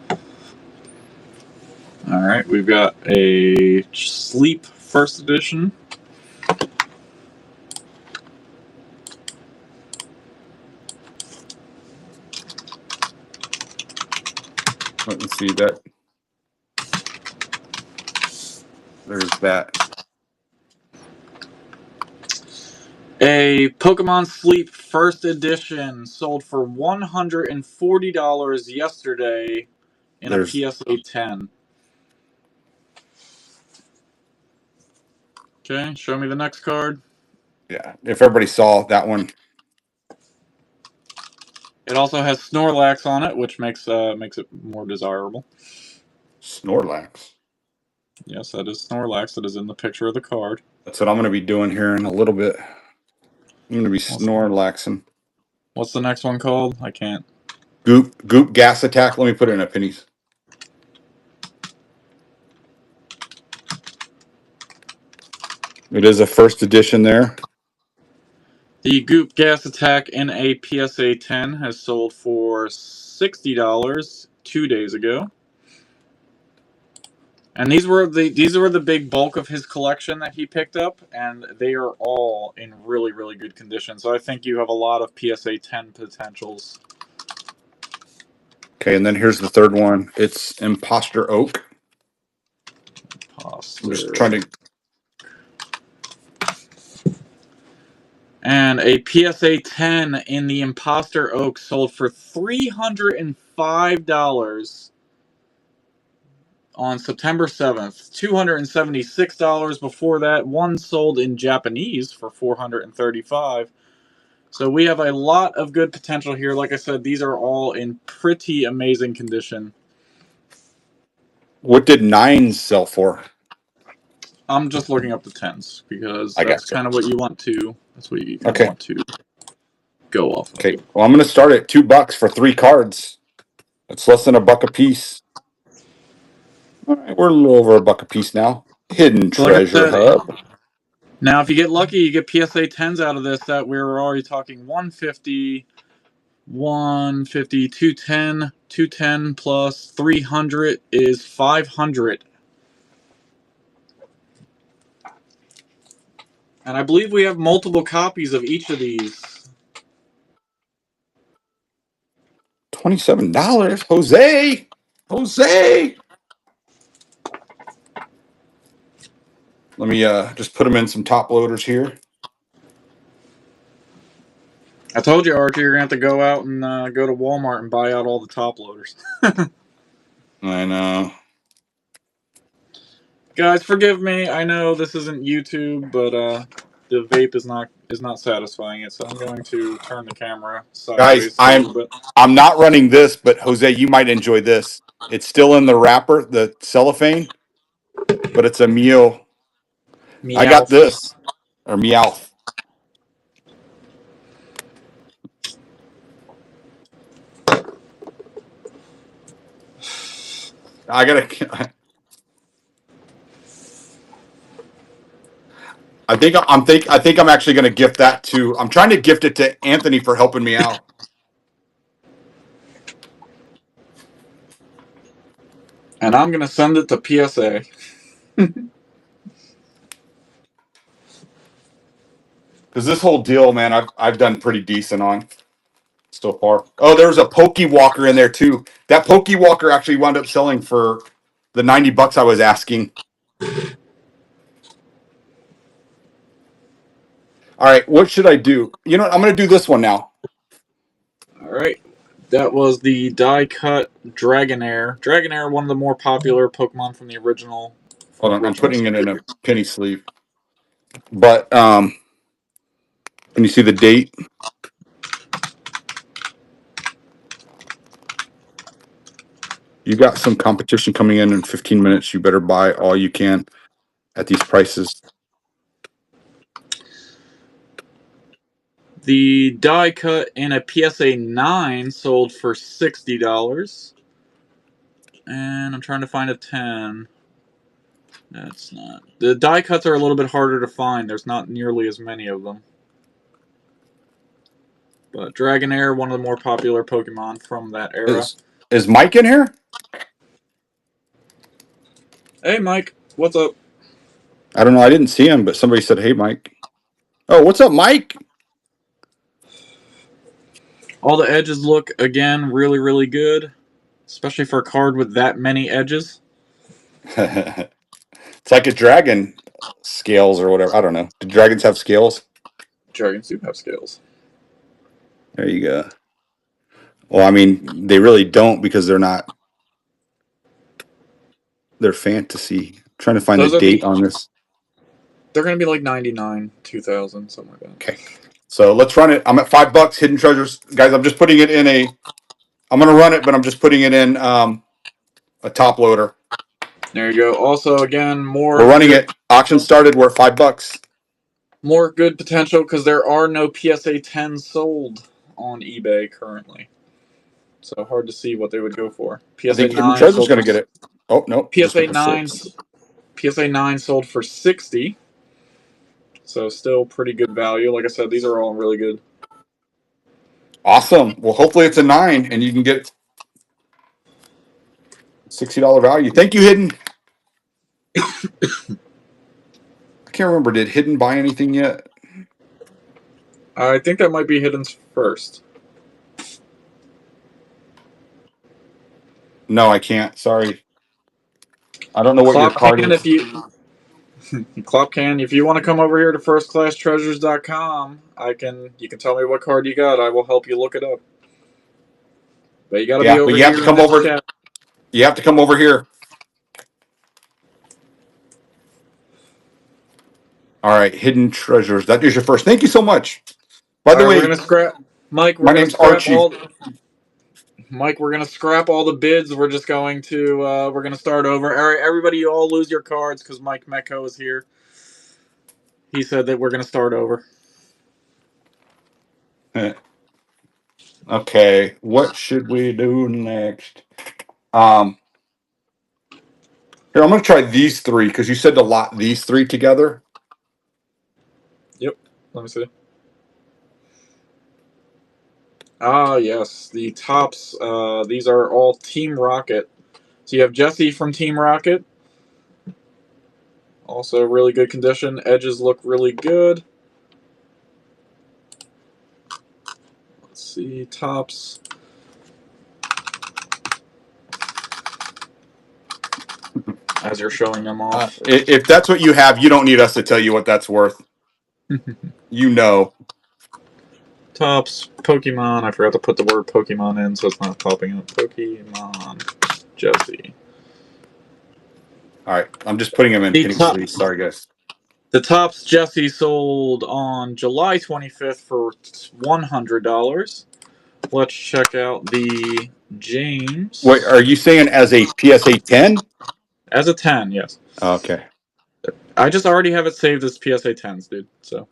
All right, we've got a Sleep first edition. Let me see that. There's that. A Pokemon Sleep first edition sold for $140 yesterday in a PSA 10. Okay, show me the next card. Yeah, if everybody saw that one. It also has Snorlax on it, which makes it more desirable. Snorlax. Yes, that is Snorlax. That is in the picture of the card. That's what I'm going to be doing here in a little bit. I'm going to be Snorlaxing. What's the next one called? I can't. Goop Gas Attack. Let me put it in a pennies. It is a first edition there. The Goop Gas Attack in a PSA 10 has sold for $60 2 days ago. And these were the big bulk of his collection that he picked up, and they are all in really, really good condition. So I think you have a lot of PSA 10 potentials. Okay, and then here's the third one. It's Imposter Oak. I'm just trying to. And a PSA 10 in the Imposter Oak sold for $305 on September 7th. $276 before that. One sold in Japanese for $435. So we have a lot of good potential here. Like I said, these are all in pretty amazing condition. What did 9s sell for? I'm just looking up the 10s because I that's gotcha. kind of what you want to. That's what you kind of want to go off of. Okay. Well, I'm going to start at $2 for 3 cards. That's less than $1 a piece. All right, we're a little over $1 a piece now. Hidden So like Treasure Hub. Now, if you get lucky, you get PSA 10s out of this. That we're already talking 150, 150, 210, 210 plus 300 is 500. And I believe we have multiple copies of each of these. $27. Jose. Let me just put them in some top loaders here. I told you, Archie, you're going to have to go out and go to Walmart and buy out all the top loaders. I know. Guys, forgive me. I know this isn't YouTube, but the vape is not satisfying it, so I'm going to turn the camera sideways Guys, a little bit. I'm not running this, but Jose, you might enjoy this. It's still in the wrapper, the cellophane, but it's a Meow. I got this. Or Meowth. I gotta. I think I'm actually gonna gift that to. I'm trying to gift it to Anthony for helping me out. And I'm gonna send it to PSA. Because this whole deal, man, I've done pretty decent on so far. Oh, there's a Pokey Walker in there too. That Pokey Walker actually wound up selling for the $90 I was asking. All right, what should I do? You know what? I'm going to do this one now. All right. That was the die-cut Dragonair. Dragonair, one of the more popular Pokemon from the original. Hold on, I'm putting it in a penny sleeve. But can you see the date? You got some competition coming in 15 minutes. You better buy all you can at these prices. The die cut in a PSA 9 sold for $60. And I'm trying to find a 10. That's not. The die cuts are a little bit harder to find. There's not nearly as many of them. But Dragonair, one of the more popular Pokemon from that era. Is Mike in here? Hey, Mike. What's up? I don't know. I didn't see him, but somebody said, "Hey, Mike." Oh, what's up, Mike? All the edges look, again, really, really good. Especially for a card with that many edges. It's like a dragon scales or whatever. I don't know. Do dragons have scales? Dragons do have scales. There you go. Well, I mean, they really don't because they're not. They're fantasy. I'm trying to find the date on this. They're going to be like 99, 2000, something like that. Okay. So let's run it. I'm at $5. Hidden Treasures. Guys, I'm just putting it in a. I'm going to run it, but I'm just putting it in a top loader. There you go. Also, again, more. We're running it. Auction started. We're at $5. More good potential because there are no PSA 10s sold. on eBay currently. So hard to see what they would go for. I PSA think Hidden nine Treasure's sold going for to get it. Oh no, just PSA went to nine six. PSA 9 sold for 60. So still pretty good value. Like I said, these are all really good. Awesome. Well, hopefully it's a 9 and you can get $60 value. Thank you, Hidden. I can't remember. Did Hidden buy anything yet? I think that might be Hidden's first. No, I can't. Sorry. I don't know what your Clop card can is. if you Clop can if you want to come over here to firstclasstreasures.com, you can tell me what card you got. I will help you look it up. But you got to be Yeah, but over you have to here in come this over. chat. You have to come over here. All right, Hidden Treasures. That is your first. Thank you so much. By All the right, we're way, gonna scrap Mike. We're my gonna name's scrap Archie. all. Mike, we're gonna scrap all the bids. We're just going to we're gonna start over. All right, everybody, you all lose your cards because Mike Mecco is here. He said that we're gonna start over. Okay, what should we do next? Here, I'm going to try these three because you said to lot these three together. Yep. Let me see. Ah, yes, the tops. These are all Team Rocket. So you have Jesse from Team Rocket. Also, really good condition. Edges look really good. Let's see, tops. As you're showing them off. If that's what you have, you don't need us to tell you what that's worth. You know. Tops, Pokemon. I forgot to put the word Pokemon in, so it's not popping up. Pokemon, Jesse. All right, I'm just putting them in The penny top, sleeves. Sorry, guys. the tops Jesse sold on July 25th for $100. Let's check out the Wait, James are you saying as a PSA 10? as a 10. Yes, Okay. I just already have it saved as PSA 10s, dude. So,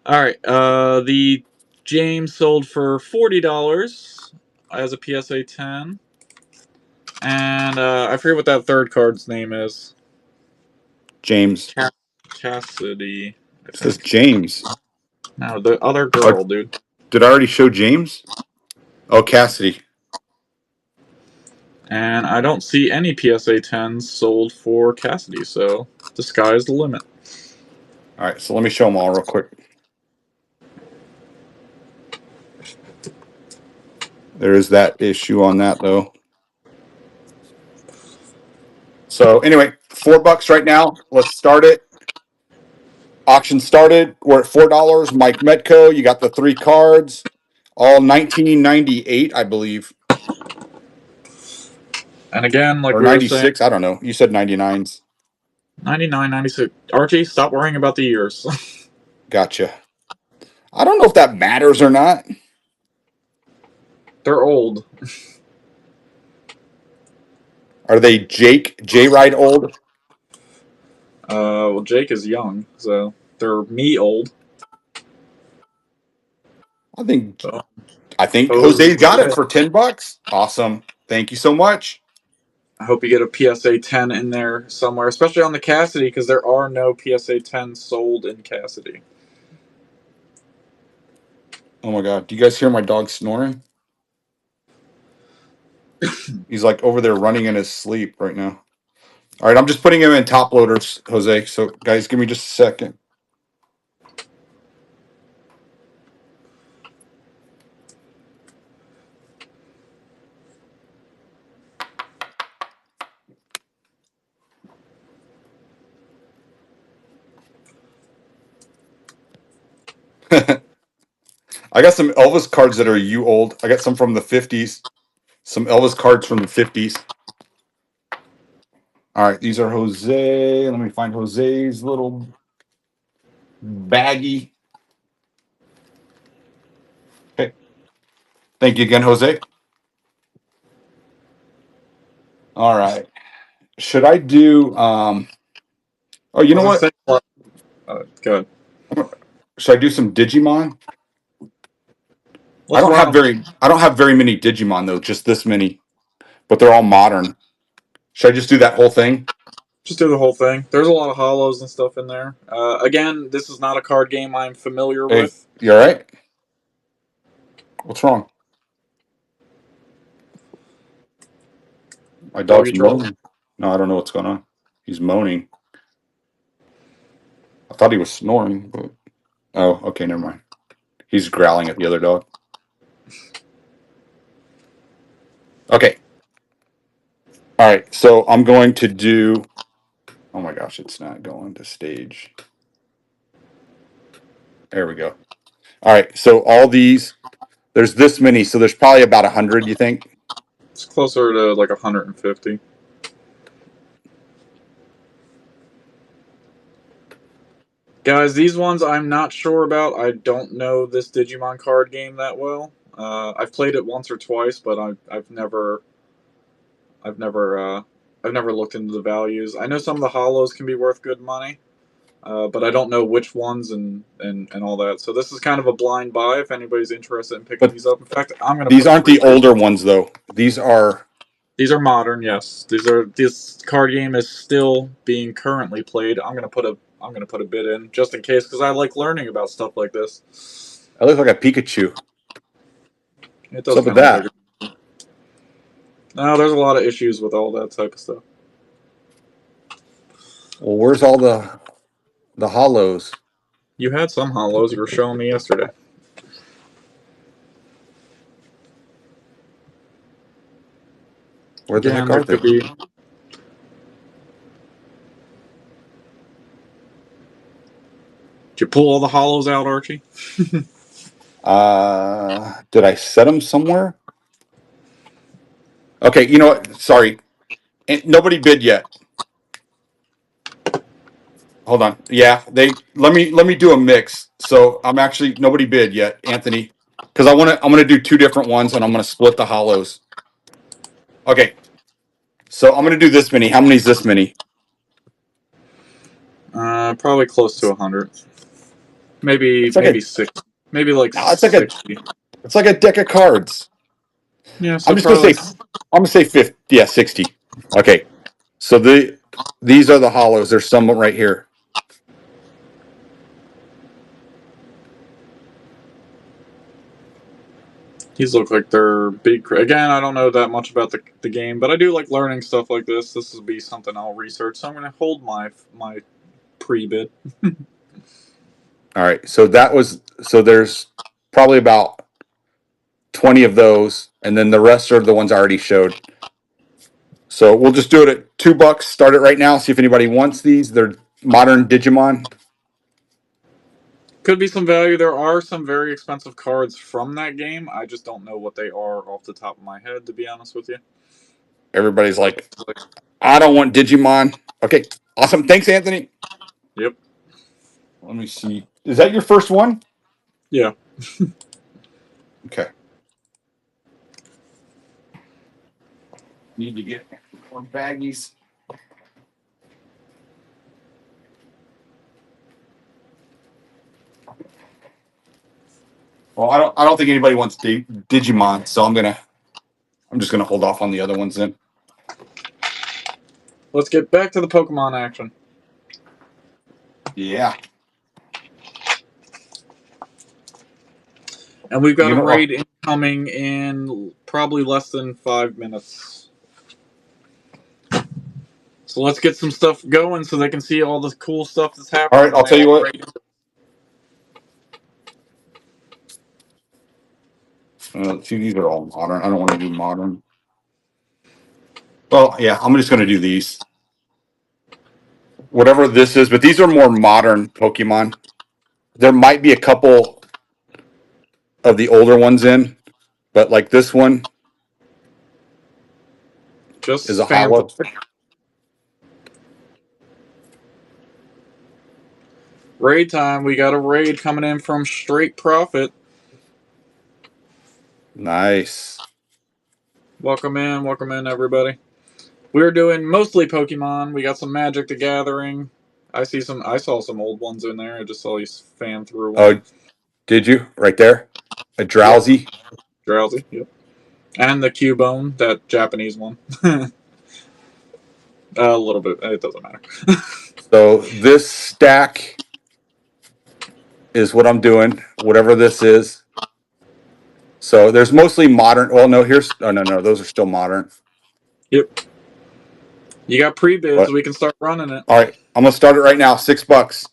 all right. The James sold for $40 as a PSA 10. And I forget what that third card's name is. James. Cassidy, I It says think. James. No, the other Oh, girl, dude. did I already show James? Oh, Cassidy. And I don't see any PSA 10s sold for Cassidy, so the sky's the limit. All right, so let me show them all real quick. There is that issue on that, though. So anyway, $4 right now. Let's start it. Auction started. We're at $4. Mike Metco, you got the three cards, all 1998, I believe, And again, like or we were saying, 96. I don't know. You said 99s. 99, 96. Archie, stop worrying about the years. Gotcha. I don't know if that matters or not. They're old. Are they J Ride old? Well, Jake is young, so they're me old. I think So, I think Jose, Jose's got it for $10. Awesome. Thank you so much. I hope you get a PSA 10 in there somewhere, especially on the Cassidy, because there are no PSA 10 sold in Cassidy. Oh my god. Do you guys hear my dog snoring? He's like over there running in his sleep right now. All right, I'm just putting him in top loaders, Jose. So guys, give me just a second. I got some Elvis cards that are you old. I got some from the 50s. Some Elvis cards from the 50s. All right, these are Jose. Let me find Jose's little baggie. Okay. Thank you again, Jose. All right. Should I do oh, you I was know gonna what? say, good. Should I do some Digimon? Let's run them. I don't have very many Digimon though, just this many, but they're all modern. Should I just do that whole thing? Just do the whole thing. There's a lot of holos and stuff in there. Again, this is not a card game I'm familiar Hey, with. you all right? What's wrong? My Doggy dog's trouble. moaning. No, I don't know what's going on. He's moaning. I thought he was snoring, but oh, okay, never mind. He's growling at the other dog. Okay. All right. So I'm going to do. Oh my gosh, it's not going to stage. There we go. All right. So all these, there's this many. So there's probably about 100. You think? It's closer to like 150. Guys, these ones I'm not sure about. I don't know this Digimon card game that well. I've played it once or twice, but I've never, I've never looked into the values. I know some of the holos can be worth good money, but I don't know which ones and all that. So this is kind of a blind buy. If anybody's interested in picking But these up, in fact, I'm gonna these put aren't three. the older ones though. These are. These are modern. Yes, this card game is still being currently played. I'm gonna put a bid in just in case because I like learning about stuff like this. That looks like a Pikachu. It What's does up with kind of look that? like it. No, there's a lot of issues with all that type of stuff. Well, where's all the hollows? You had some holos you were showing me yesterday. Where the heck Again, there are could they? be. Did you pull all the holos out, Archie? Did I set them somewhere? Okay, you know what? Sorry, nobody bid yet. Hold on. Yeah, they let me do a mix. So I'm actually nobody bid yet, Anthony, because I'm gonna do two different ones and I'm gonna split the hollows. Okay, so I'm gonna do this many. How many is this many? Probably close to 100. It's like Maybe a six. Maybe like no, 60. it's like a deck of cards. Yeah, I'm so just gonna say probably. I'm gonna say 50. Yeah, 60. Okay, so these are the hollows. There's some right here. These look like they're big. Again, I don't know that much about the game, but I do like learning stuff like this. This will be something I'll research. So I'm going to hold my pre bid. All right, so there's probably about 20 of those, and then the rest are the ones I already showed. So we'll just do it at $2. Start it right now. See if anybody wants these. They're modern Digimon. Could be some value. There are some very expensive cards from that game. I just don't know what they are off the top of my head, to be honest with you. Everybody's like, I don't want Digimon. Okay, awesome. Thanks, Anthony. Yep. Let me see. Is that your first one? Yeah. Okay. Need to get more baggies. Well, I don't think anybody wants Digimon, so I'm just gonna hold off on the other ones then. Let's get back to the Pokemon action. Yeah. And we've got You a know what? raid incoming in probably less than 5 minutes. So let's get some stuff going so they can see all the cool stuff that's All happening right, when I'll they tell you all what. raid. See, these are all modern. I don't want to do modern. Well, yeah, I'm just gonna do these. Whatever this is, but these are more modern Pokemon. There might be a couple of the older ones in, but like this one is Just a spam hollow. raid time. We got a raid coming in from Straight Profit. Nice. Welcome in, everybody. We're doing mostly Pokemon. We got some Magic the Gathering. I saw some old ones in there. I just saw you fan through one. Oh, did you right there? A Drowsy. Drowsy, yep. And the Cubone, that Japanese one. A little bit. It doesn't matter. So this stack is what I'm doing, whatever this is. So there's mostly modern. Well, no, here's. Oh, no. Those are still modern. Yep. You got pre-bids. But We can start running it. all right, I'm going to start it right now. $6.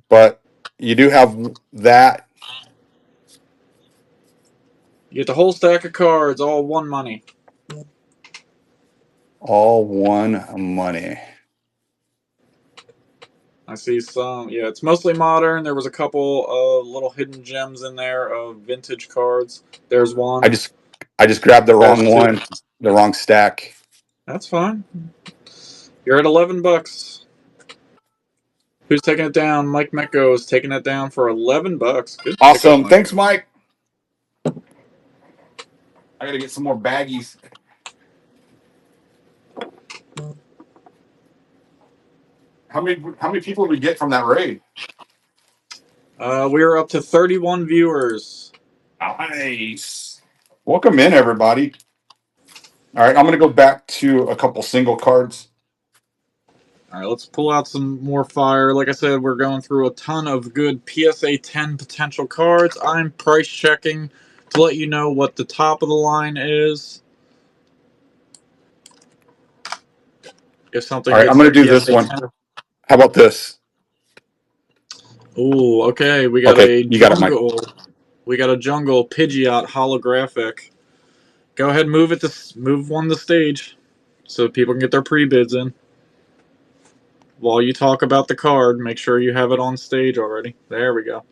But you do have that. You get the whole stack of cards, all one money. All one money. I see some. Yeah, it's mostly modern. There was a couple of little hidden gems in there of vintage cards. There's one. I just grabbed the There's wrong two. one, the wrong stack. That's fine. You're at $11. Who's taking it down? Mike Mecco is taking it down for $11. Good pickup, Awesome. Mike. Thanks, Mike. I got to get some more baggies. How many people did we get from that raid? We are up to 31 viewers. Nice. Welcome in, everybody. All right, I'm going to go back to a couple single cards. All right, let's pull out some more fire. Like I said, we're going through a ton of good PSA 10 potential cards. I'm price checking to let you know what the top of the line is. If something All right, I'm gets going to do this PSA one. 10. How about this? Ooh, okay. We got Okay, a you got it, Mike. jungle. We got a jungle Pidgeot holographic. Go ahead and move one to the stage so people can get their pre-bids in. While you talk about the card, make sure you have it on stage already. There we go.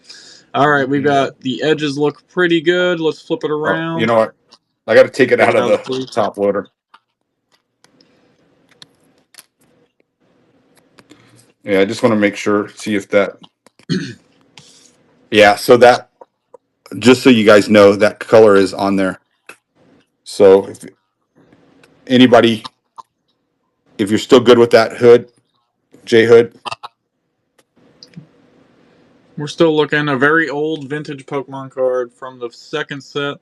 All right, we've got the edges look pretty good. Let's flip it Oh, around. you know what? I got to take it Take out it of out the of the sleeve. top loader. Yeah, I just want to make sure, see if that. Yeah, so that, just so you guys know, that color is on there. So if anybody, if you're still good with that hood, J hood. We're still looking a very old vintage Pokemon card from the second set.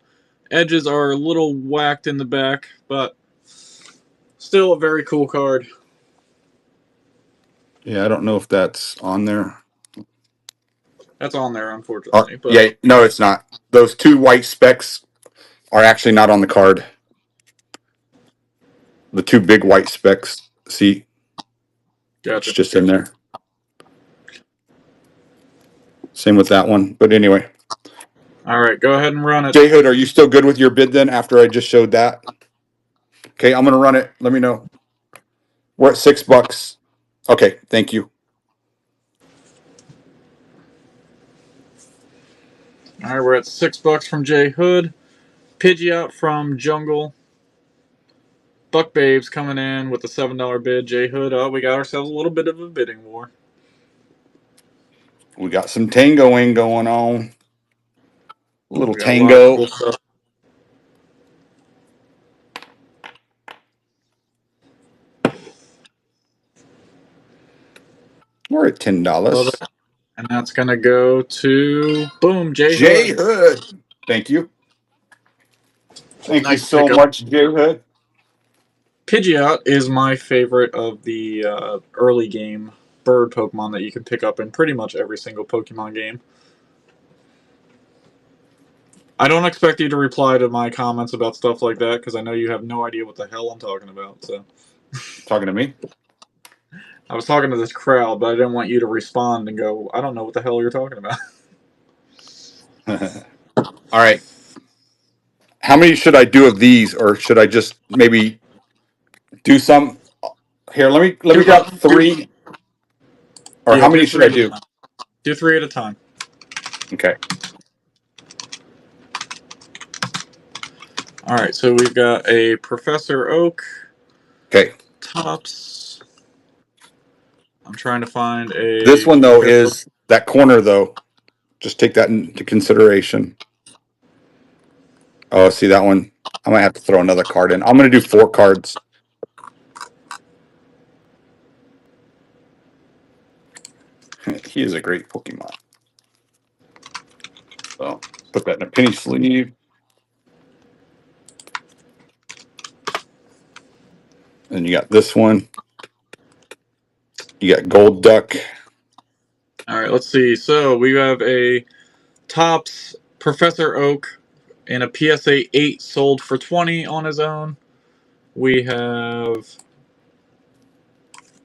Edges are a little whacked in the back, but still a very cool card. Yeah, I don't know if that's on there. That's on there, unfortunately. But Yeah, no, it's not. Those two white specks are actually not on the card. The two big white specks. See, gotcha. it's just in there. Same with that one. But anyway, All right, go ahead and run it. J Hood, are you still good with your bid then after I just showed that? Okay, I'm going to run it. Let me know. We're at $6. Okay, thank you. All right, we're at $6 from J Hood. Pidgeot from Jungle. Buck Babes coming in with a $7 bid. J Hood. Oh, we got ourselves a little bit of a bidding war. We got some tangoing going on. A little We got a lot of tango. cool stuff. We're at Love $10. it. And that's going to go to, boom, J J Hood. Hood. Thank you. Thank you Nice so pickup. much, J Hood. Pidgeot is my favorite of the early game bird Pokemon that you can pick up in pretty much every single Pokemon game. I don't expect you to reply to my comments about stuff like that because I know you have no idea what the hell I'm talking about. So Talking to me? I was talking to this crowd, but I didn't want you to respond and go, I don't know what the hell you're talking about. All right. How many should I do of these, or should I just maybe do some? Here, let me grab three. Or Yeah, how do many should three I at a do? time. Do three at a time. Okay. All right, so we've got a Professor Oak, Okay. Tops. I'm trying to find This a one though Piplup. is that corner though. Just take that into consideration. Oh, see that one? I might have to throw another card in. I'm going to do 4 cards. He is a great Pokemon. So put that in a penny sleeve. And you got this one. You got Gold Duck. All right, let's see. So we have a Topps Professor Oak in a PSA 8 sold for 20 on his own. We have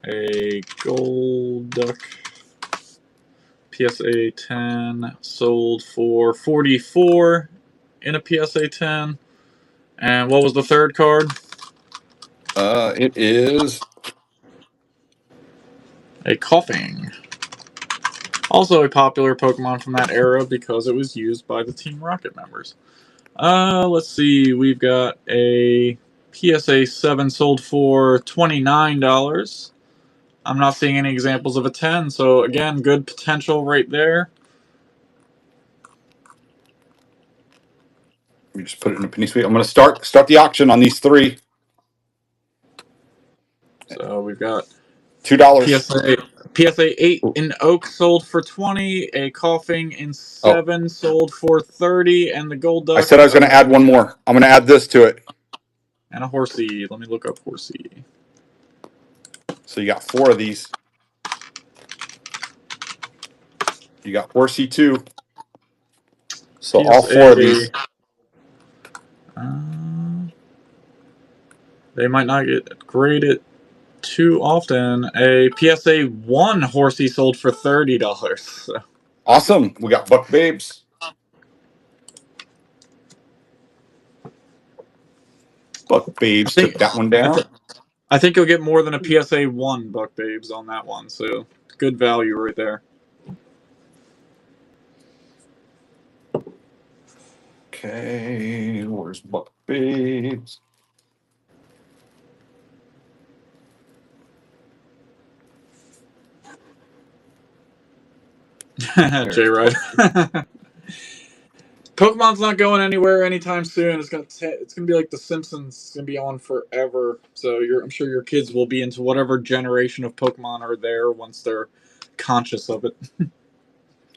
a Gold Duck PSA 10 sold for 44 in a PSA 10. And what was the third card? It is A Coughing. Also a popular Pokemon from that era because it was used by the Team Rocket members. Let's see. We've got a PSA 7 sold for $29. I'm not seeing any examples of a 10, so again, good potential right there. Let me just put it in a penny sleeve. I'm going to start the auction on these three. So we've got $2. PSA 8 in Oak sold for 20, a Coughing in 7 sold for 30, and the Gold Duck. I said I was going to add one more. I'm going to add this to it. And a Horsey. Let me look up Horsey. So you got 4 of these. You got Horsey too. So PSA, all 4 of these. They might not get graded too often. A PSA 1 Horsey sold for $30. Awesome. We got Buck Babes. Buck Babes took that one down. I think you'll get more than a PSA 1 Buck Babes on that one. So good value right there. Okay, where's Buck Babes? J-Ride. Pokemon's not going anywhere anytime soon. It's gonna be like The Simpsons. It's gonna be on forever. So I'm sure your kids will be into whatever generation of Pokemon are there once they're conscious of it.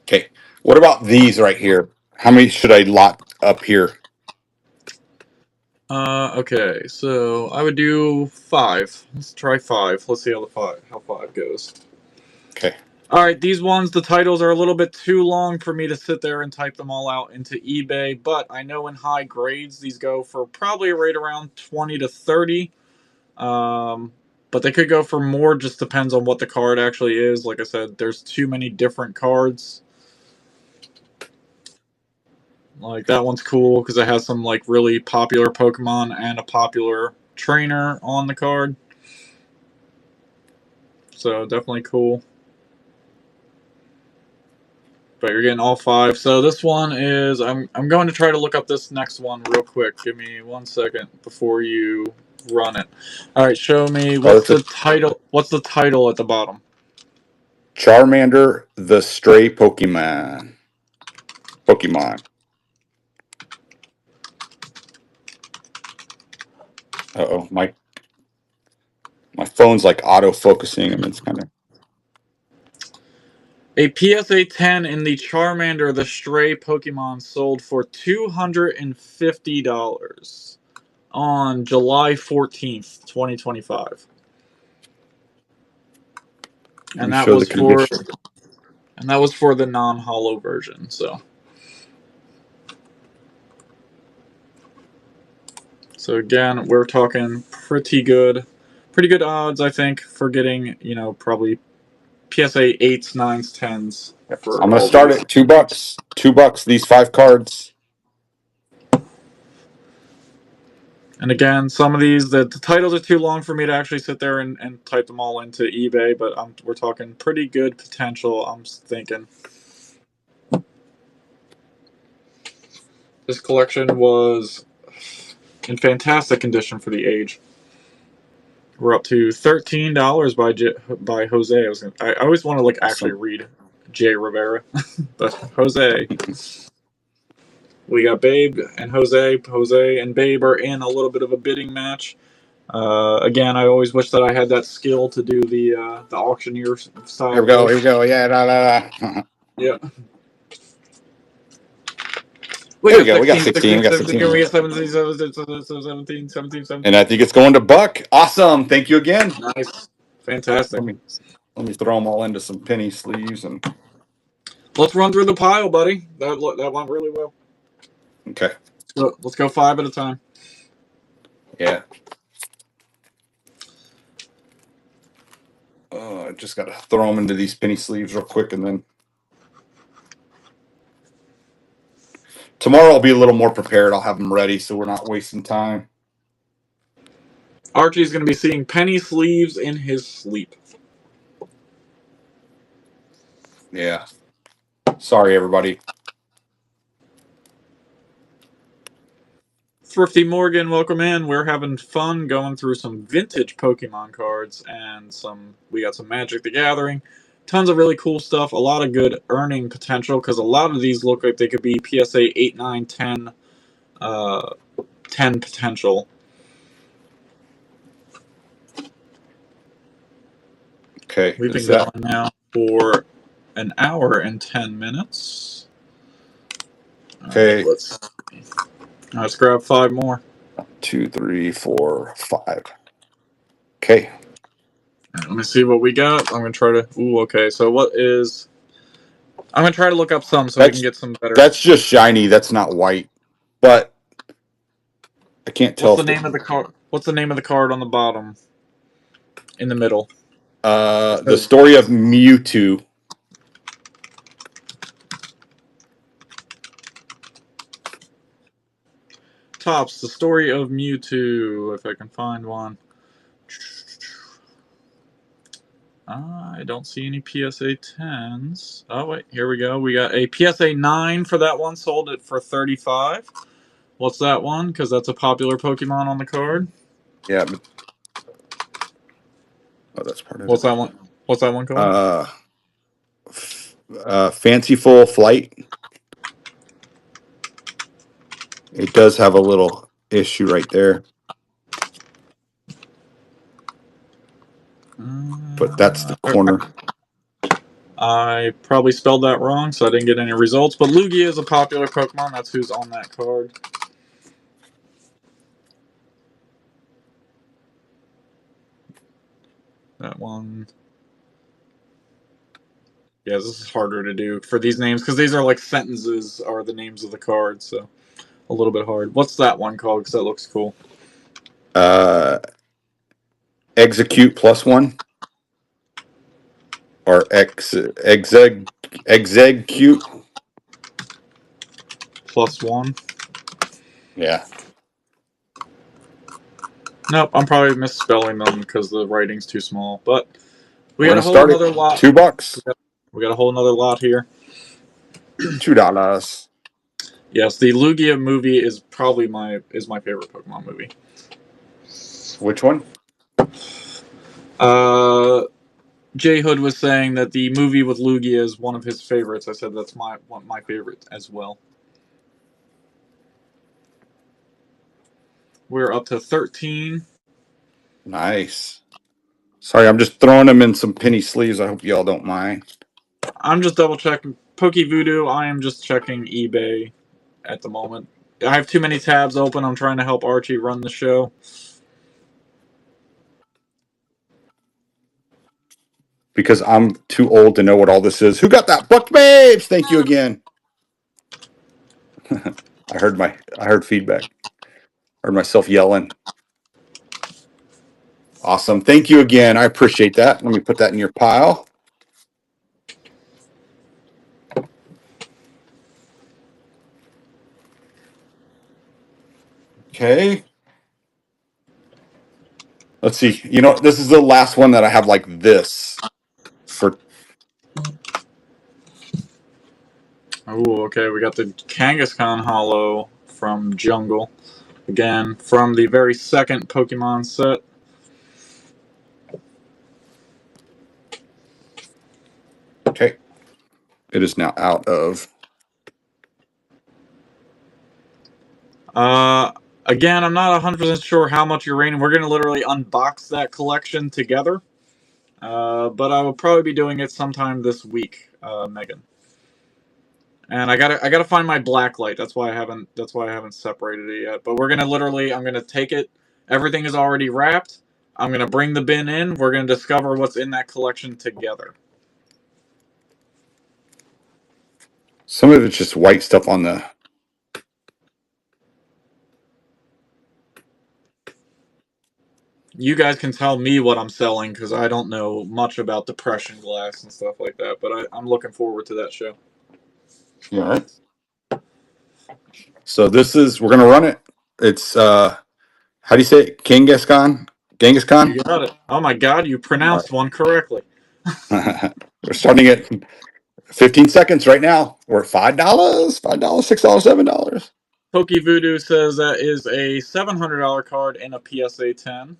Okay, what about these right here? How many should I lot up here? Okay, so I would do 5. Let's try 5. Let's see how 5 goes. Okay. All right, these ones, the titles are a little bit too long for me to sit there and type them all out into eBay, but I know in high grades these go for probably right around 20 to 30. But they could go for more, just depends on what the card actually is. Like I said, there's too many different cards. Like that one's cool because it has some like really popular Pokemon and a popular trainer on the card. So definitely cool. But you're getting all 5. So this one is I'm going to try to look up this next one real quick. Give me 1 second before you run it. All right, show me what's the title. What's the title at the bottom? Charmander, the Stray Pokemon. Uh-oh, my phone's like auto-focusing and it's kind of... A PSA 10 in the Charmander the Stray Pokemon sold for $250 on July 14th, 2025. And that was for the non-holo version, so again, we're talking pretty good odds, I think, for getting, probably PSA 8s, 9s, 10s. I'm going to start at $2. $2, these 5 cards. And again, some of these, the titles are too long for me to actually sit there and type them all into eBay, but we're talking pretty good potential, I'm thinking. This collection was in fantastic condition for the age. We're up to $13 by Jose. I always want to actually read Jay Rivera, but Jose. We got Babe and Jose. Jose and Babe are in a little bit of a bidding match. Again, I always wish that I had that skill to do the auctioneer style. Here we go. Yeah. Yeah. We There we got go. We got 16, 16. 16, We got 17, 16. we got 17, 17, 17, 17, And 17. I think it's going to Buck. Awesome. Thank you again. Nice. Fantastic. Let me throw them all into some penny sleeves and Let's run through the pile, buddy. That went really well. okay. Let's go 5 at a time. Yeah. I just got to throw them into these penny sleeves real quick, and then tomorrow I'll be a little more prepared. I'll have them ready so we're not wasting time. Archie's going to be seeing penny sleeves in his sleep. Yeah. Sorry, everybody. Thrifty Morgan, welcome in. We're having fun going through some vintage Pokemon cards and we got some Magic the Gathering. Tons of really cool stuff. A lot of good earning potential because a lot of these look like they could be PSA 8, 9, 10, 10 potential. Okay. We've been going now for an hour and 10 minutes. Okay. Let's grab 5 more. 1, 2, 3, 4, 5. Okay. Let me see what we got. I'm going to try to... Ooh, okay. So what is... I'm going to try to look up some so we can get some better... That's just shiny. That's not white. But I can't tell. What's the name of the card? What's the name of the card on the bottom? In the middle. The story of Mewtwo. Tops, the story of Mewtwo, if I can find one. I don't see any PSA 10s. Oh, wait, here we go. We got a PSA 9 for that one, sold it for $35. What's that one? Because that's a popular Pokemon on the card. Yeah. But, oh, that's part of What's that one? What's that one called? Fanciful Flight. It does have a little issue right there. But that's the corner. I probably spelled that wrong, so I didn't get any results. But Lugia is a popular Pokemon. That's who's on that card. That one. Yeah, this is harder to do for these names because these are like sentences are the names of the cards, so a little bit hard. What's that one called? Because that looks cool. Execute +1 or execute +1. Yeah. Nope, I'm probably misspelling them because the writing's too small. But we We're got a gonna whole start another it. lot. $2. We got a whole another lot here. $2. Yes, the Lugia movie is probably my favorite Pokemon movie. Which one? J Hood was saying that the movie with Lugia is one of his favorites. I said that's my favorite as well. We're up to 13. Nice. Sorry, I'm just throwing them in some penny sleeves. I hope y'all don't mind. I'm just double checking PokeVoodoo. I am just checking eBay at the moment. I have too many tabs open. I'm trying to help Archie run the show. Because I'm too old to know what all this is. Who got that? Buck Babes! Thank you again. I heard feedback. Heard myself yelling. Awesome. Thank you again. I appreciate that. Let me put that in your pile. Okay. Let's see. You know, this is the last one that I have like this for. Oh, okay. We got the Kangaskhan Holo from Jungle. Again, from the very second Pokemon set. Okay. It is now out of. Again, I'm not 100% sure how much uranium. We're going to literally unbox that collection together. But I will probably be doing it sometime this week, Megan. And I gotta find my black light. That's why I haven't separated it yet. But we're gonna literally I'm gonna take it. Everything is already wrapped. I'm gonna bring the bin in. We're gonna discover what's in that collection together. Some of it's just white stuff on the. You guys can tell me what I'm selling because I don't know much about depression glass and stuff like that. But I'm looking forward to that show. Yeah. Right. So we're gonna run it. It's how do you say it? Kangaskhan? Genghis Khan? You got it. Oh my God, you All pronounced one correctly. right. We're starting at 15 seconds right now. We're at $5, $5, $6, $7. Pokey Voodoo says that is a $700 card in a PSA 10.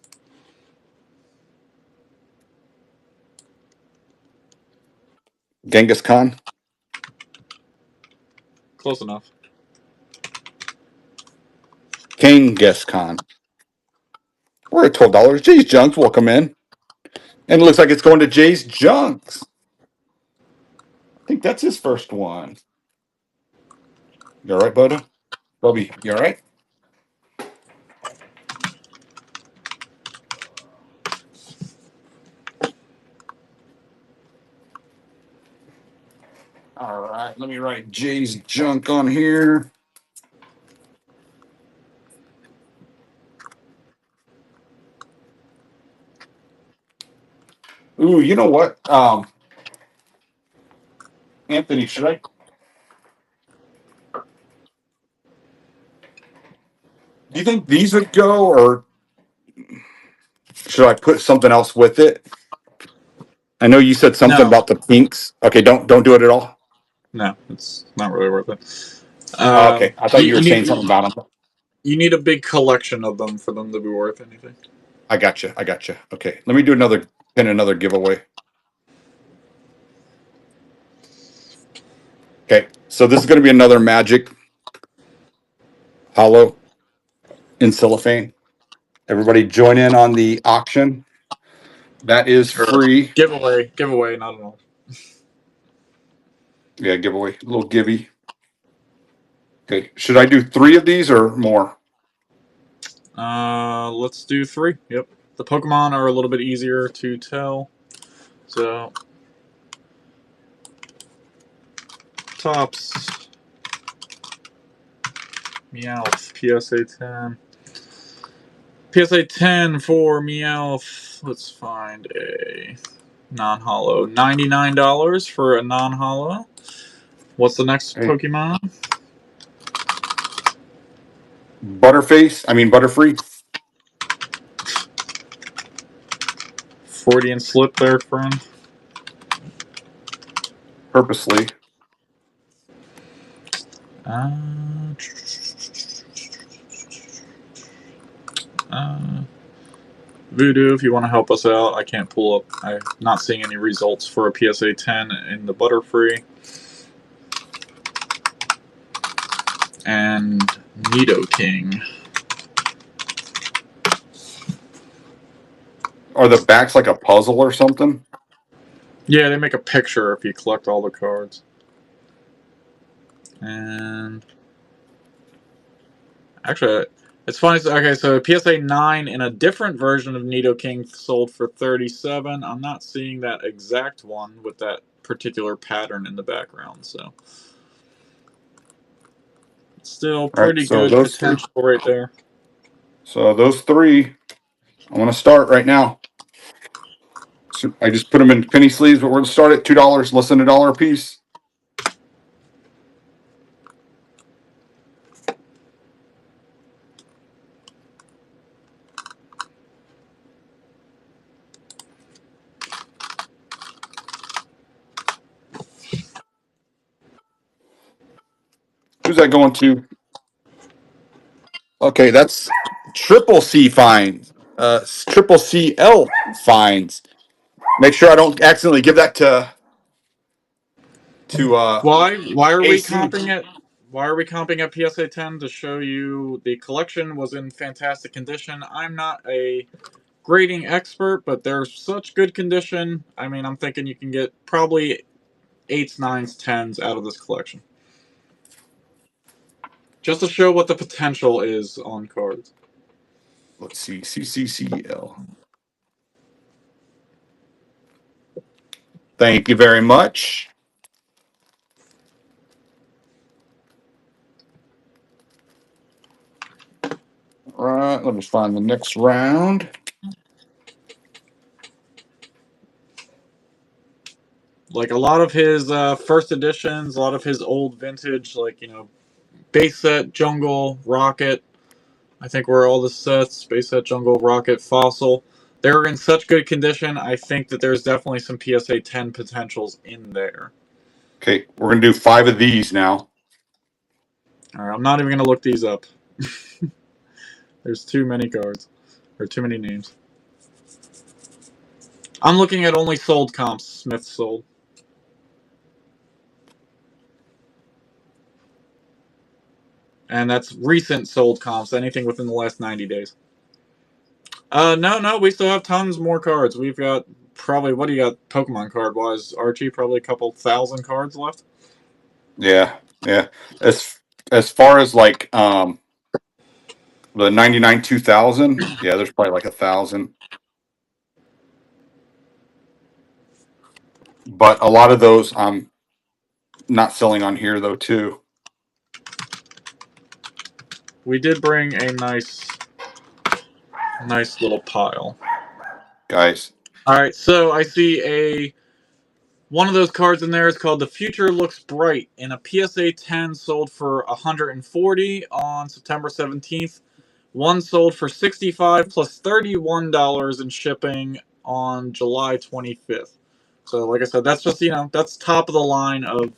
Genghis Khan. Close enough. Kangaskhan Khan. We're at $12. Jay's Junks will come in. And it looks like it's going to Jay's Junks. I think that's his first one. You all right, Buddha? Bubby, you all right? All right. Let me write Jay's Junk on here. Ooh, you know what? Anthony, should I? Do you think these would go, or should I put something else with it? I know you said something No, about the pinks. Okay, don't do it at all. no, it's not really worth it. Oh, okay, I thought You, you were you saying need something about them. you need a big collection of them for them to be worth anything. I got you. I got you. Okay, let me do another giveaway. Okay, so this is going to be another Magic Hollow in cellophane. Everybody join in on the auction. That is Or free. giveaway, not at all. Yeah, giveaway, a little givey. Okay, should I do 3 of these or more? Let's do 3. Yep. The Pokemon are a little bit easier to tell. So, Tops, Meowth, PSA 10. PSA 10 for Meowth. Let's find a non-hollow. $99 for a non-hollow. What's the next Hey, Pokemon? Butterfree. Freudian slip there, friend. Purposely. Uh, uh, Voodoo, if you want to help us out, I can't pull up. I'm not seeing any results for a PSA 10 in the Butterfree. And Nidoking. Are the backs like a puzzle or something? Yeah, they make a picture if you collect all the cards. And actually, it's funny. Okay, so PSA 9 in a different version of Nidoking sold for 37. I'm not seeing that exact one with that particular pattern in the background. So still All right, pretty so good those 3. potential right there. So those 3, I want to start right now. So I just put them in penny sleeves, but we're going to start at $2, less than $1 a piece. Who's that going to? Okay, that's triple C fines. Triple CL fines. Make sure I don't accidentally give that to Why are we AC. comping it? Why are we comping at PSA 10 to show you the collection was in fantastic condition? I'm not a grading expert, but there's such good condition. I mean, I'm thinking you can get probably 8s, 9s, 10s out of this collection. Just to show what the potential is on cards. Let's see, CCCL. Thank you very much. All right, let me find the next round. Like a lot of his first editions, a lot of his old vintage, like, base set, jungle, rocket. I think were all the sets, base set, jungle, rocket, fossil. They're in such good condition. I think that there's definitely some PSA 10 potentials in there. Okay, we're going to do 5 of these now. All right, I'm not even going to look these up. There's too many cards, or too many names. I'm looking at only sold comps. Smith sold. And that's recent sold comps, anything within the last 90 days. No, we still have tons more cards. We've got probably, what do you got Pokemon card-wise, Archie? Probably a couple thousand cards left? Yeah. As far as like the 99 2000, yeah, there's probably like 1,000. But a lot of those I'm not selling on here though too. We did bring a nice little pile. Guys. All right, so I see one of those cards in there is called "The Future Looks Bright" in a PSA 10 sold for 140 on September 17th. One sold for 65 plus $31 in shipping on July 25th. So, like I said, that's just that's top of the line of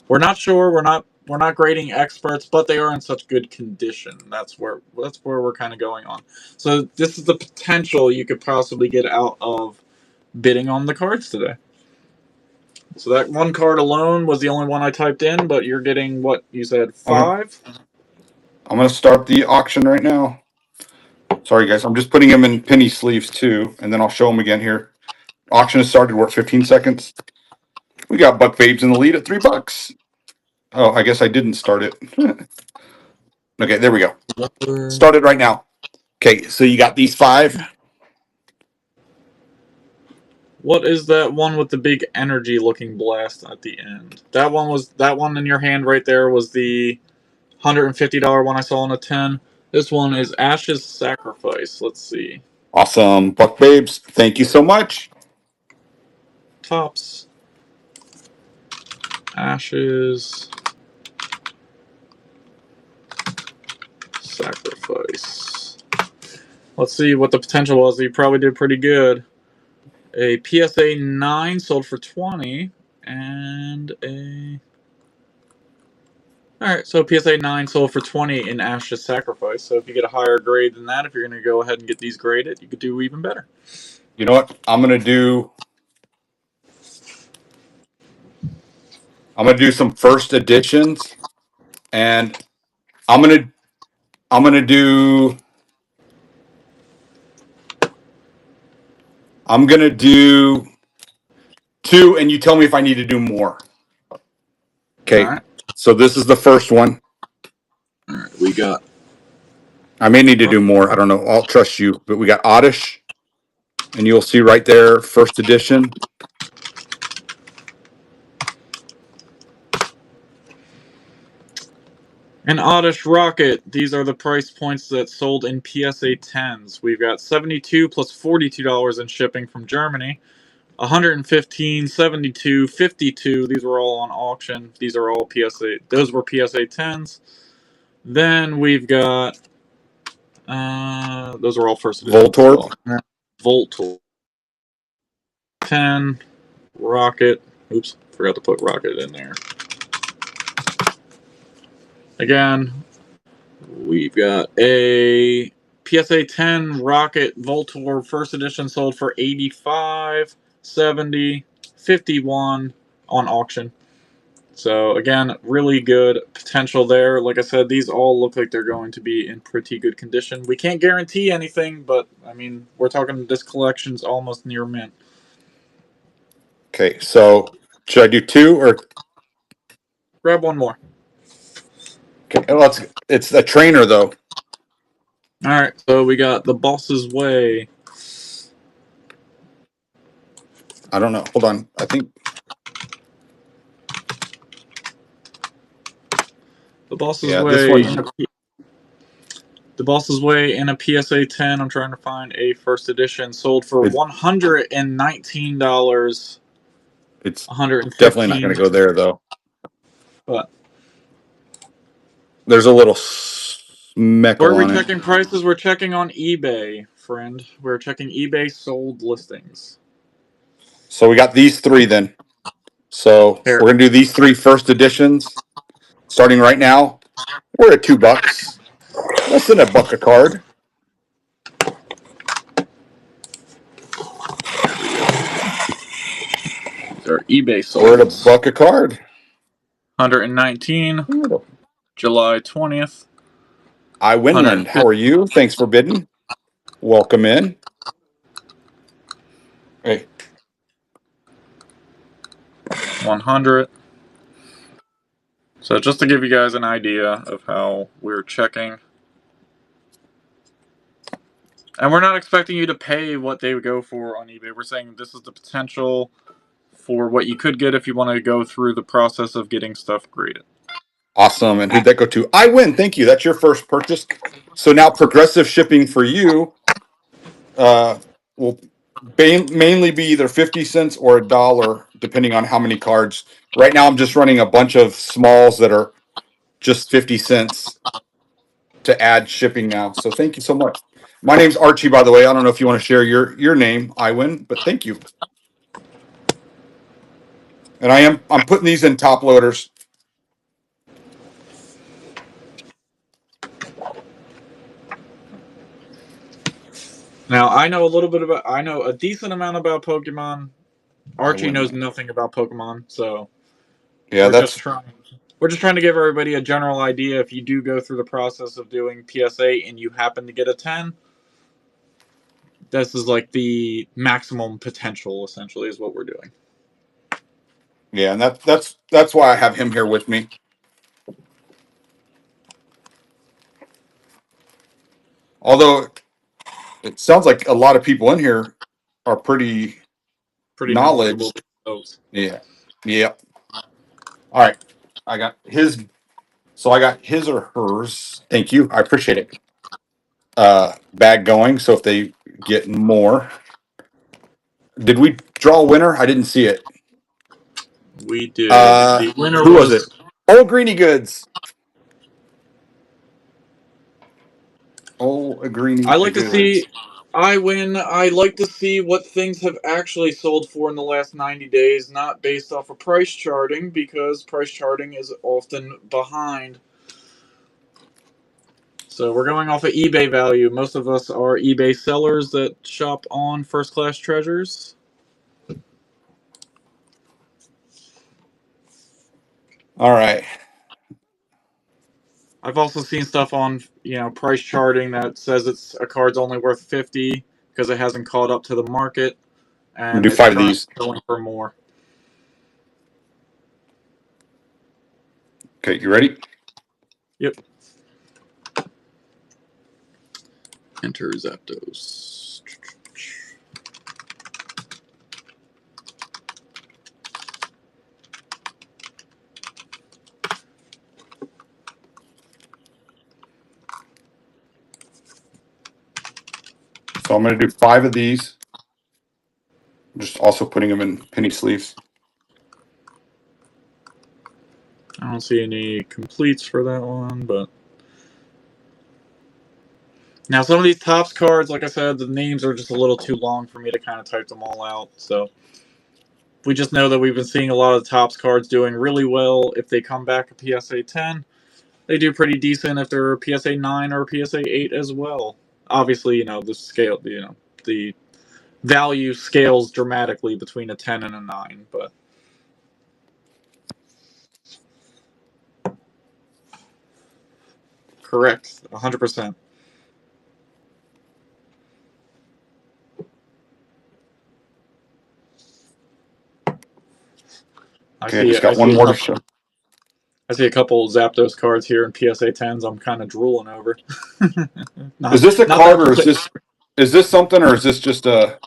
we're not sure, we're not grading experts, but they are in such good condition. That's where we're kind of going on. So this is the potential you could possibly get out of bidding on the cards today. So that one card alone was the only one I typed in, but you're getting what you said, 5? I'm going to start the auction right now. Sorry, guys. I'm just putting them in penny sleeves too, and then I'll show them again here. Auction has started. We're at 15 seconds. We got Buck Babes in the lead at $3. Oh, I guess I didn't start it. Okay, there we go. Started right now. Okay, so you got these 5. What is that one with the big energy looking blast at the end? That one in your hand right there was the $150 one I saw in a 10. This one is Ash's Sacrifice. Let's see. Awesome. Buck Babes, thank you so much. Tops. Ash's Sacrifice. Let's see what the potential was. You probably did pretty good. A PSA 9 sold for 20 and a Alright, so PSA 9 sold for 20 in Ash's Sacrifice. So if you get a higher grade than that, if you're going to go ahead and get these graded, you could do even better. You know what? I'm gonna do some first editions, and I'm gonna do I'm gonna do 2, and you tell me if I need to do more. Okay. Alright. So this is the first one. Alright, we got I may need to do more. I don't know. I'll trust you. But we got Oddish, and you'll see right there, first edition. an Oddish Rocket. These are the price points that sold in PSA 10s. We've got 72 plus $42 in shipping from Germany. 115, 72, 52. These were all on auction. These are all PSA. Those were PSA 10s. Then we've got those are all first edition. Voltorb. Voltorb. 10. Rocket. Oops, forgot to put Rocket in there. Again, we've got a PSA 10 Rocket Voltorb first edition sold for 85, 70, 51 on auction. So again, really good potential there. Like I said, these all look like they're going to be in pretty good condition. We can't guarantee anything, but I mean, we're talking this collection's almost near mint. Okay, so should I do 2 or grab one more? Okay, well, it's a trainer though. All right, so we got the Boss's Way. I don't know. Hold on. I think The Boss's yeah, this Way. one's The Boss's Way in a PSA 10. I'm trying to find a first edition. Sold for it, $119. it's definitely not going 115. to go there though. But There's a little where are smeckle we on it. checking prices? We're checking on eBay, friend. We're checking eBay sold listings. So we got these three then. So Here. we're gonna do these three first editions starting right now. We're at $2, less than $1 a card. They're eBay We're at solds. $1 a card. 119, July 20th. I Winland. How 150, are you? Thanks for bidding. Welcome in. Hey, 100. So just to give you guys an idea of how we're checking. And we're not expecting you to pay what they would go for on eBay. We're saying this is the potential for what you could get if you want to go through the process of getting stuff graded. awesome. And who'd that go to? I win. Thank you. That's your first purchase. So now progressive shipping for you will mainly be either 50 cents or $1, depending on how many cards. Right now, I'm just running a bunch of smalls that are just 50 cents to add shipping now. So thank you so much. My name's Archie, by the way. I don't know if you want to share your name, Iwin, but thank you. And I'm putting these in top loaders. Now, I know a decent amount about Pokemon. Archie knows Iwin. nothing about Pokemon, so Yeah, we're just that's trying. We're just trying to give everybody a general idea. If you do go through the process of doing PSA and you happen to get a 10, this is like the maximum potential. Essentially, is what we're doing. yeah, and that's why I have him here with me. Although it sounds like a lot of people in here are pretty Pretty knowledgeable knowledge. themselves. Yeah. Yeah. All right. I got his so I got his or hers. Thank you. I appreciate it. Bag going. So if they get more. Did we draw a winner? I didn't see it. We did. The winner Who was it? was. Old Greeny Goods. Old Greeny I like to Goods. see. I win. I like to see what things have actually sold for in the last 90 days, not based off of price charting, because price charting is often behind. So we're going off of eBay value. Most of us are eBay sellers that shop on First Class Treasures. All right. I've also seen stuff on price charting that says it's a card's only worth 50 because it hasn't caught up to the market, I'm and gonna do it's 5 of currently these. going for more. Okay, you ready? Yep. Enter Zapdos. So I'm gonna do 5 of these. I'm just also putting them in penny sleeves. I don't see any completes for that one, but now some of these tops cards, like I said, the names are just a little too long for me to kind of type them all out. So we just know that we've been seeing a lot of tops cards doing really well. If they come back a PSA 10, they do pretty decent if they're a PSA 9 or a PSA 8 as well. Obviously, the value scales dramatically between a 10 and a 9, but correct, 100%. Okay, I just got one more to show. I see a couple Zapdos cards here in PSA 10s. I'm kind of drooling over. Is not this a not card that or is this something or is this just a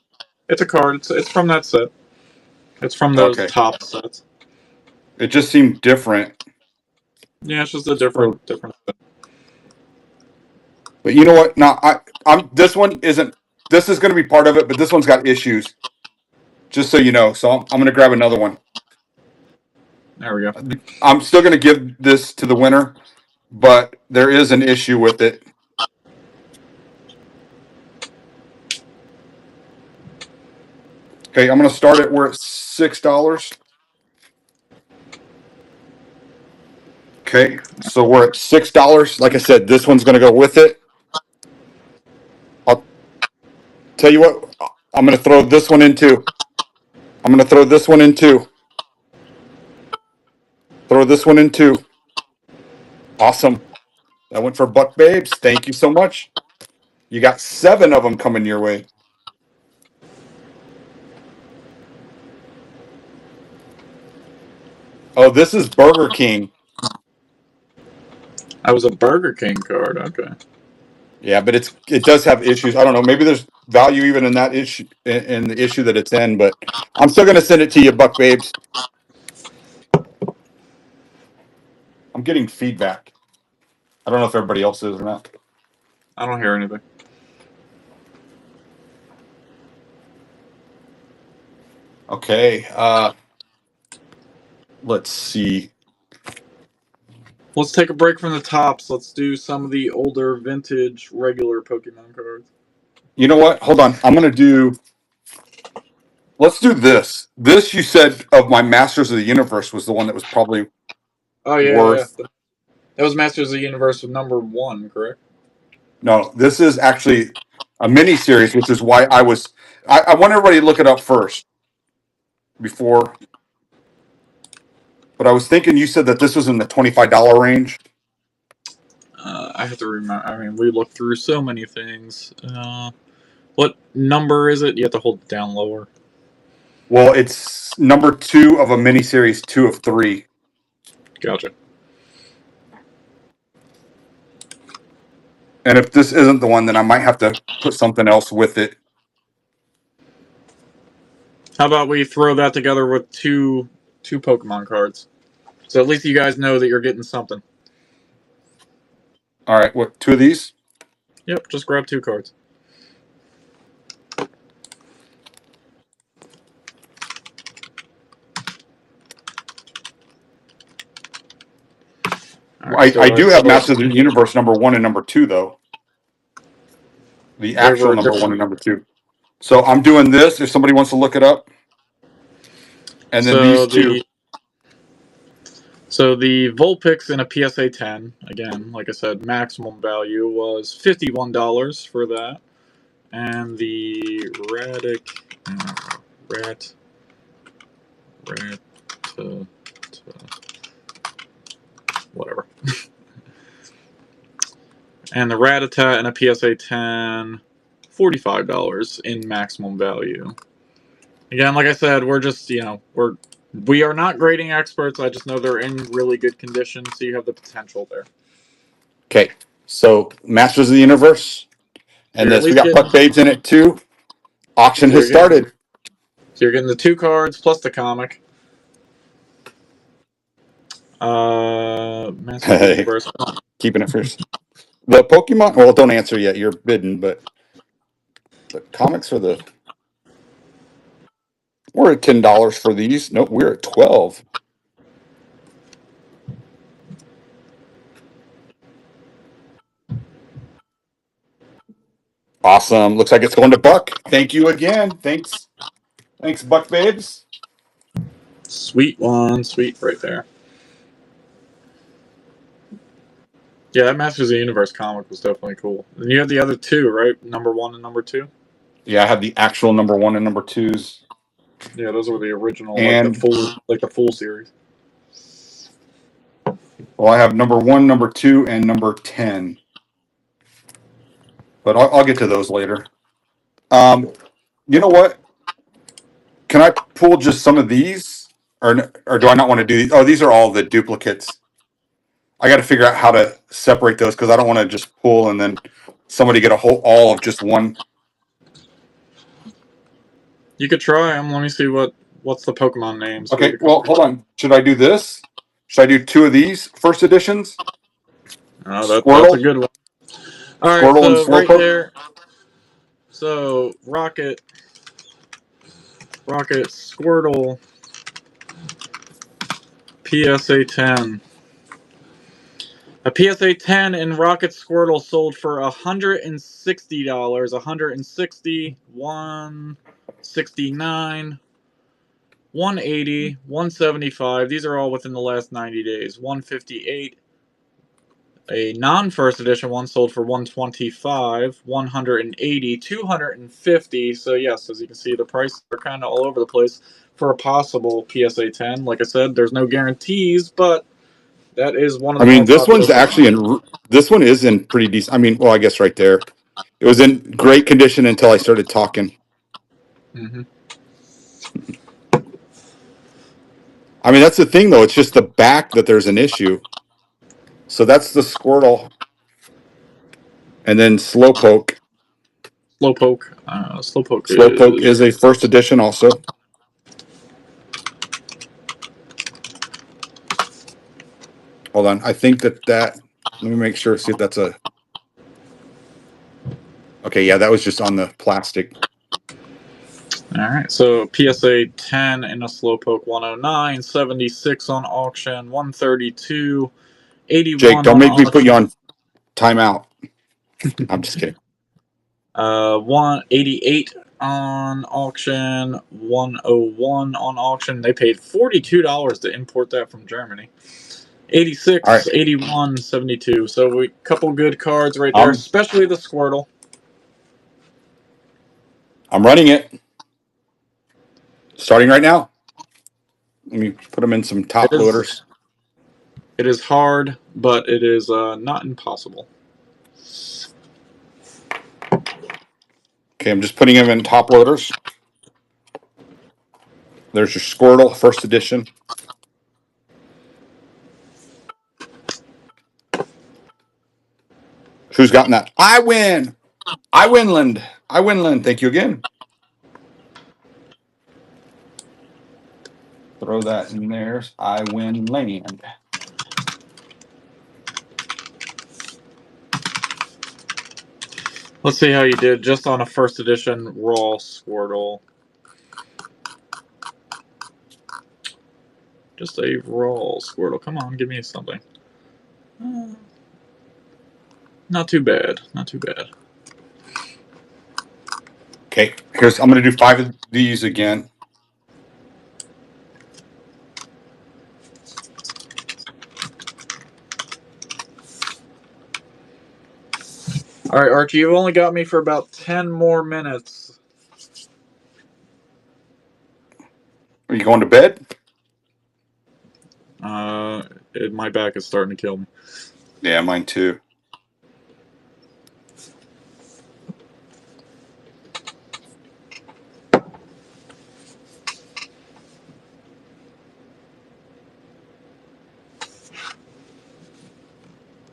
it's a card. It's from that set. It's from those okay? top sets. It just seemed different. Yeah, it's just a So, different set. but you know what? Now I'm this one isn't. This is going to be part of it, but this one's got issues. Just so you know. So I'm going to grab another one. There we go. I'm still going to give this to the winner, but there is an issue with it. Okay, I'm going to start it where it's $6. Okay, so we're at $6. Like I said, this one's going to go with it. I'll tell you what. I'm going to throw this one in too. I'm going to throw this one in too. Throw this one in too. Awesome. That went for Buck Babes. Thank you so much. You got 7 of them coming your way. Oh, this is Burger King. That was a Burger King card. Okay. Yeah, but it does have issues. I don't know. Maybe there's value even in that issue in the issue that it's in, but I'm still going to send it to you, Buck Babes. I'm getting feedback. I don't know if everybody else is or not. I don't hear anything. Okay. Let's see. Let's take a break from the tops. Let's do some of the older vintage regular Pokemon cards. You know what? Hold on. Let's do this. This you said of my Masters of the Universe was the one that was probably Oh yeah. worth. That was Masters of the Universe with #1, correct? No, this is actually a mini series, which is why I want everybody to look it up first before. But I was thinking you said that this was in the $25 range. I have to remember. I mean, we looked through so many things. What number is it? You have to hold it down lower. Well, it's number 2 of a mini series, 2 of 3. Gotcha. And if this isn't the one, then I might have to put something else with it. How about we throw that together with two Pokemon cards? So at least you guys know that you're getting something. All right, what 2 of these? Yep, just grab 2 cards. Right, I do have Masters of the Universe #1 and #2 though. The actual #1 and #2. So I'm doing this if somebody wants to look it up. And then these two. So the Vulpix in a PSA 10, again, like I said, maximum value was $51 for that. And the whatever. And the Rattata in a PSA 10, $45 in maximum value. Again, like I said, we're just, we are not grading experts. I just know they're in really good condition, so you have the potential there. Okay, so Masters of the Universe, and this we got Buck Babes in it too. Auction has started. So you're getting the 2 cards plus the comic. Masters of the Universe. Keeping it first. The Pokemon. Well, don't answer yet. You're bidden, but the comics are the. We're at $10 for these. Nope, we're at 12. Awesome. Looks like it's going to Buck. Thank you again. Thanks, Buck Babes. Sweet one, sweet right there. Yeah, that Masters of the Universe comic was definitely cool. And you have the other 2, right? #1 and #2. Yeah, I have the actual #1 and #2s. Yeah, those were the original, and the full series. Well, I have #1, #2, and #10. But I'll get to those later. You know what? Can I pull just some of these, or do I not want to do these? Oh, these are all the duplicates. I got to figure out how to separate those because I don't want to just pull and then somebody get a whole all of just one. You could try them. Let me see what's the Pokemon names for you Okay, to well, compare. hold on. Should I do this? Should I do two of these first editions? Oh, that's a Squirtle, good one. All right, Squirtle, and so right Slowpoke. there. So Rocket, Squirtle, PSA 10. A PSA 10 in Rocket Squirtle sold for $160. 160, 169, 180, 175. These are all within the last 90 days. 158. A non-first edition one sold for 125, 180, 250. So yes, as you can see, the prices are kind of all over the place for a possible PSA 10. Like I said, there's no guarantees, but that is one of I the more mean, this popular one's actually Pokemon. in. This one is in pretty decent. I mean, well, I guess right there, it was in great condition until I started talking. Mm-hmm. I mean, that's the thing, though. It's just the back that there's an issue. So that's the Squirtle, and then Slowpoke. Slowpoke. Slowpoke Slowpoke is. is a first edition, also. Hold on, I think that. Let me make sure. See if that's a. Okay, yeah, that was just on the plastic. All right, so PSA 10 in a Slowpoke 109, 76 on auction, 132, Jake, 81 don't on make me put you auction. on timeout. I'm just kidding. 188 on auction, 101 on auction. They paid $42 to import that from Germany. All 86, right, 81, 72. So we couple good cards right there, I'm especially the Squirtle. I'm running it. Starting right now. Let me put them in some It top is loaders. it is hard, but it is not impossible. Okay, I'm just putting them in top loaders. There's your Squirtle, first edition. Who's gotten that? I win. I Winland. I Winland. Thank you again. Throw that in there. I win land. Let's see how you did just on a first edition raw Squirtle. Just a raw Squirtle. Come on, give me something. Not too bad. Not too bad. Okay, I'm gonna do 5 of these again. All right, Archie, you've only got me for about 10 more minutes. Are you going to bed? Uh, my back is starting to kill me. Yeah, mine too.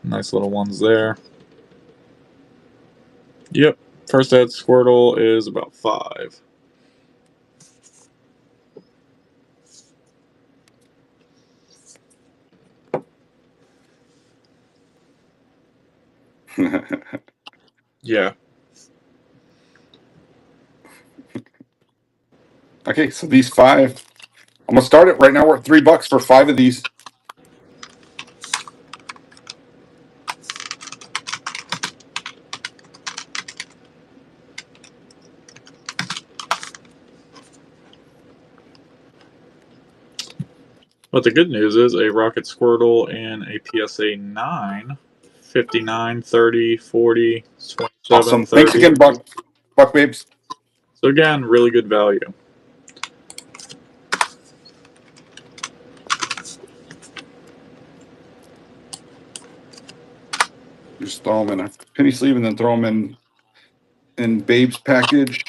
Nice little ones there. Yep, first ed Squirtle is about 5. Yeah. Okay, so these 5. I'm gonna start it right now. We're at $3 for 5 of these. But the good news is a Rocket Squirtle and a PSA 9, 59, 30, 40, 27, Awesome. Thanks 30. again, Buck babes. So again, really good value. Just throw them in a penny sleeve and then throw them in babes package.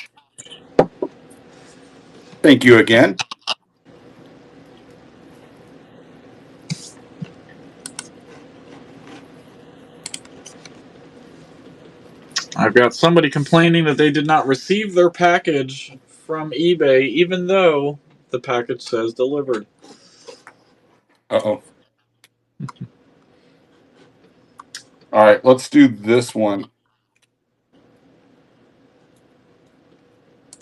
Thank you again. I've got somebody complaining that they did not receive their package from eBay, even though the package says delivered. Uh-oh. All right, let's do this one.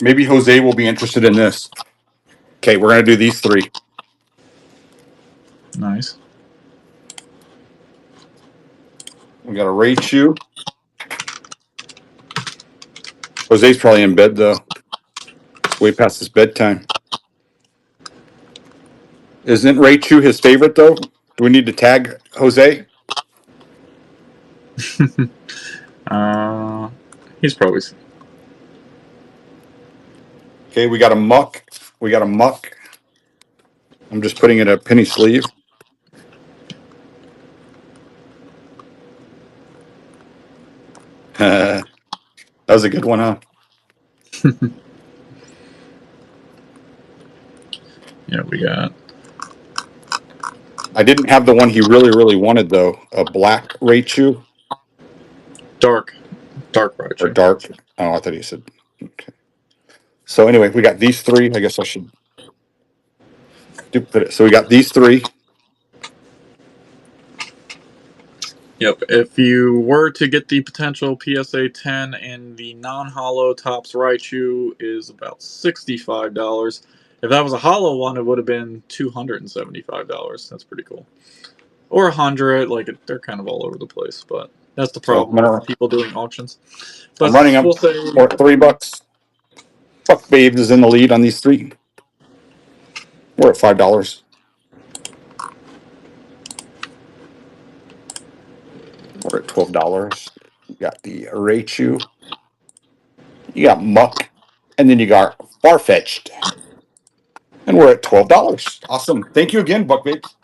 Maybe Jose will be interested in this. Okay, we're going to do these three. Nice. We got a Raichu. Jose's probably in bed, though. It's way past his bedtime. Isn't Raichu his favorite, though? Do we need to tag Jose? He's probably. Okay, we got a Muck. We got a Muck. I'm just putting it in a penny sleeve. That was a good one, huh? Yeah, we got I didn't have the one he really, really wanted, though. A black Raichu dark or Raichu. dark. Oh, I thought he said. Okay. So anyway, we got these three. I guess I should duplicate it. So we got these three. Yep. If you were to get the potential PSA 10 in the non-hollow Tops Raichu is about $65. If that was a hollow one, it would have been $275. That's pretty cool. Or 100. Like they're kind of all over the place, but that's the So problem with people doing auctions. I'm But running them we'll say for $3. Fuck Babes is in the lead on these three. We're at $5. We're at $12. You got the Raichu. You got Muck, and then you got Farfetch'd, and we're at $12. Awesome. Thank you again, Buck Babes.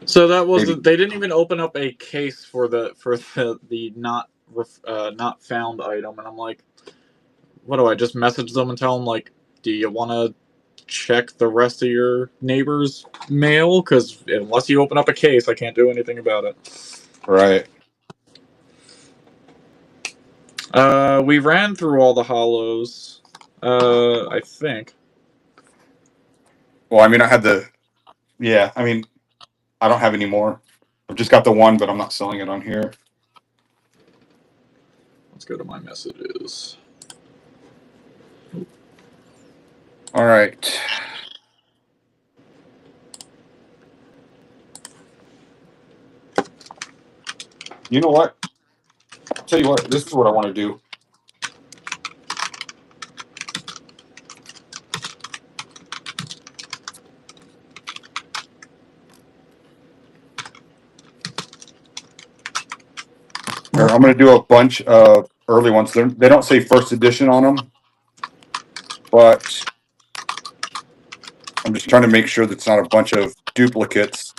so. That was Maybe. they didn't even open up a case for the not found item, and I'm like, what do I just message them and tell them like, do you want to check the rest of your neighbor's mail? Because unless you open up a case, I can't do anything about it. Right. We ran through all the hollows. I think. Well, I mean, I had the. Yeah, I mean, I don't have any more. I've just got the one, but I'm not selling it on here. Let's go to my messages. All right. You know what? I'll tell you what. This is what I want to do. Here, I'm going to do a bunch of early ones. They don't say first edition on them, but I'm just trying to make sure that's not a bunch of duplicates.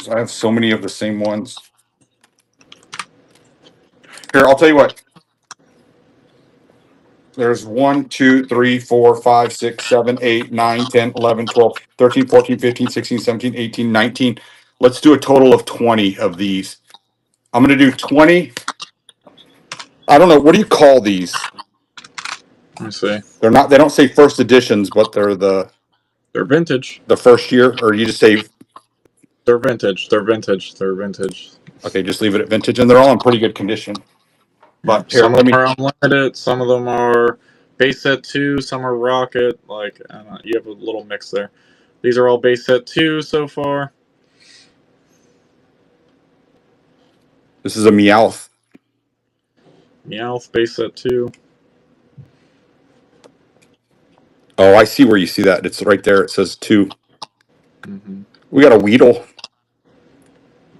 So I have so many of the same ones. Here, I'll tell you what. There's 1, 2, 3, 4, 5, 6, 7, 8, 9, 10, 11, 12, 13, 14, 15, 16, 17, 18, 19. Let's do a total of 20 of these. I'm going to do 20. I don't know. What do you call these? Let me see. They don't say first editions, but they're They're vintage. the first year, or you just say, They're vintage. They're vintage. They're vintage. okay, just leave it at vintage. And they're all in pretty good condition. Yeah. But here, Some of them are unlimited. Some of them are base set 2. Some are rocket. Like I don't know, you have a little mix there. These are all base set 2 so far. this is a Meowth. Meowth base set 2. Oh, I see where you see that. It's right there. It says 2. Mm-hmm. We got a Weedle.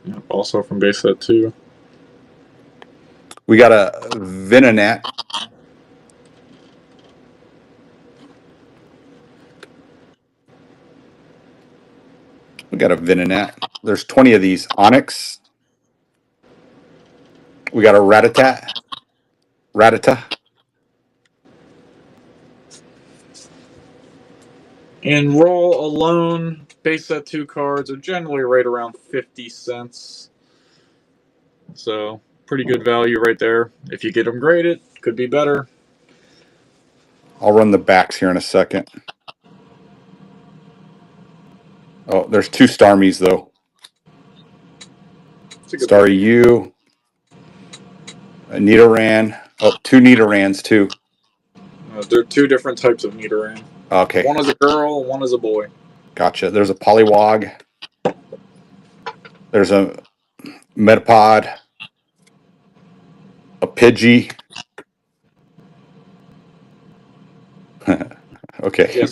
Yep, also from base set 2. We got a Venonat. We got a Venonat. There's 20 of these. Onyx. We got a Ratatat. Ratata. In roll alone, base set 2 cards are generally right around 50 cents. So, pretty good value right there. If you get them graded, could be better. I'll run the backs here in a second. Oh, there's 2 Starmies, though. Starry U. A Nidoran. Oh, 2 Nidorans, too. There are 2 different types of Nidoran. Okay. One is a girl, one is a boy. Gotcha. There's a Poliwag. There's a Metapod. A Pidgey. Okay. Yeah,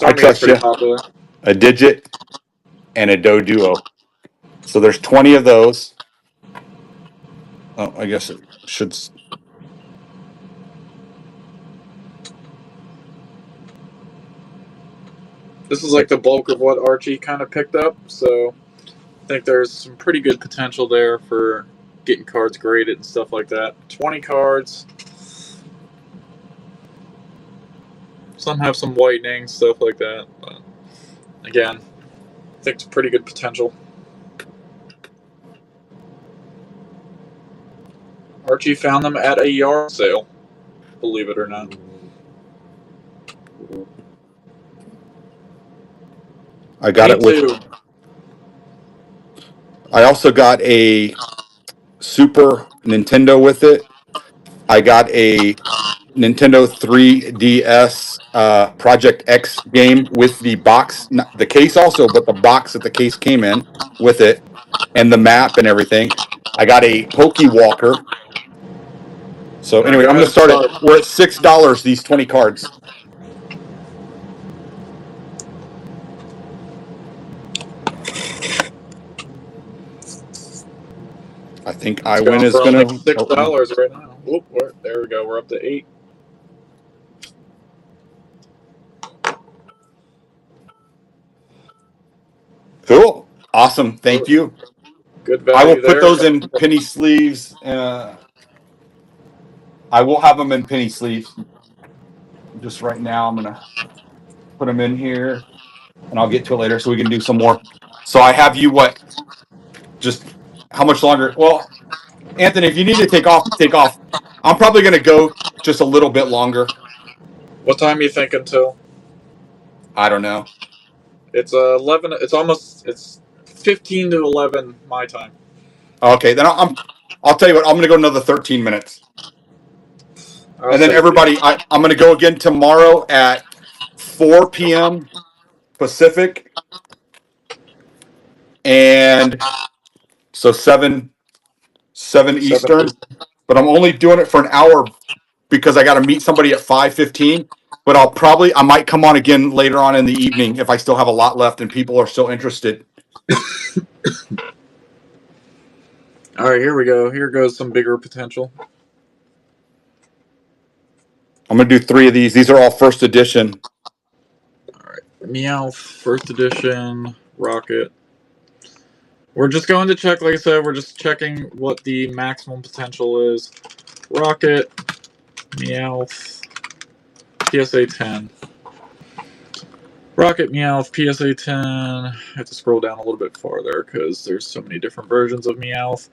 I Starmie is trust pretty you. popular. A Digit and a Doduo. So there's 20 of those. Oh, I guess it should. This is like the bulk of what Archie kind of picked up, so I think there's some pretty good potential there for getting cards graded and stuff like that. 20 cards. Some have some whitening, stuff like that. But again, I think it's pretty good potential. Archie found them at a yard sale, believe it or not. I got Me it with. too. I also got a Super Nintendo with it. I got a Nintendo 3DS Project X game with the box, not the case also, but the box that the case came in with it, and the map and everything. I got a Poke Walker. So All right, anyway, go I'm ahead gonna and start it. start. We're at $6. These 20 cards. I think I It's win going is for only gonna. six Oh no. dollars right now. Whoop, there we go. We're up to 8. Cool. Awesome. Thank you. Good I will value put there. those in penny sleeves. I will have them in penny sleeves. Just right now, I'm gonna put them in here, and I'll get to it later so we can do some more. So I have you what? Just how much longer? Well, Anthony, if you need to take off, take off. I'm probably gonna go just a little bit longer. What time are you thinking till? I don't know. It's 11. It's 15 to 11 my time. Okay, then I'll tell you what. I'm gonna go another 13 minutes, I'll and then say everybody, I'm gonna go again tomorrow at 4 p.m. Pacific, and so seven 7. Eastern. But I'm only doing it for an hour because I got to meet somebody at 5:15. But I might come on again later on in the evening if I still have a lot left and people are still interested. All right, here we go. Here goes some bigger potential. I'm gonna do 3 of these. These are all first edition. All right, Meowth, first edition, Rocket. We're just going to check, like I said, we're just checking what the maximum potential is. Rocket, Meowth, PSA 10. Rocket, Meowth, PSA 10. I have to scroll down a little bit farther because there's so many different versions of Meowth.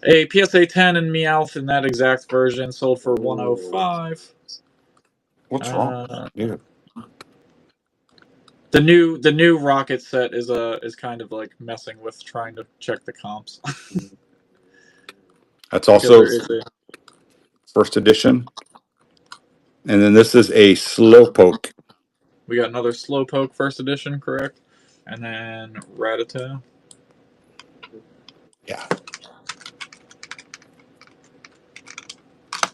A PSA 10 and Meowth in that exact version sold for 105. What's wrong? Yeah. The new Rocket set is kind of like messing with trying to check the comps That's because also there is a first edition. And then this is a Slowpoke. we got another Slowpoke first edition, correct? And then Rattata. Yeah.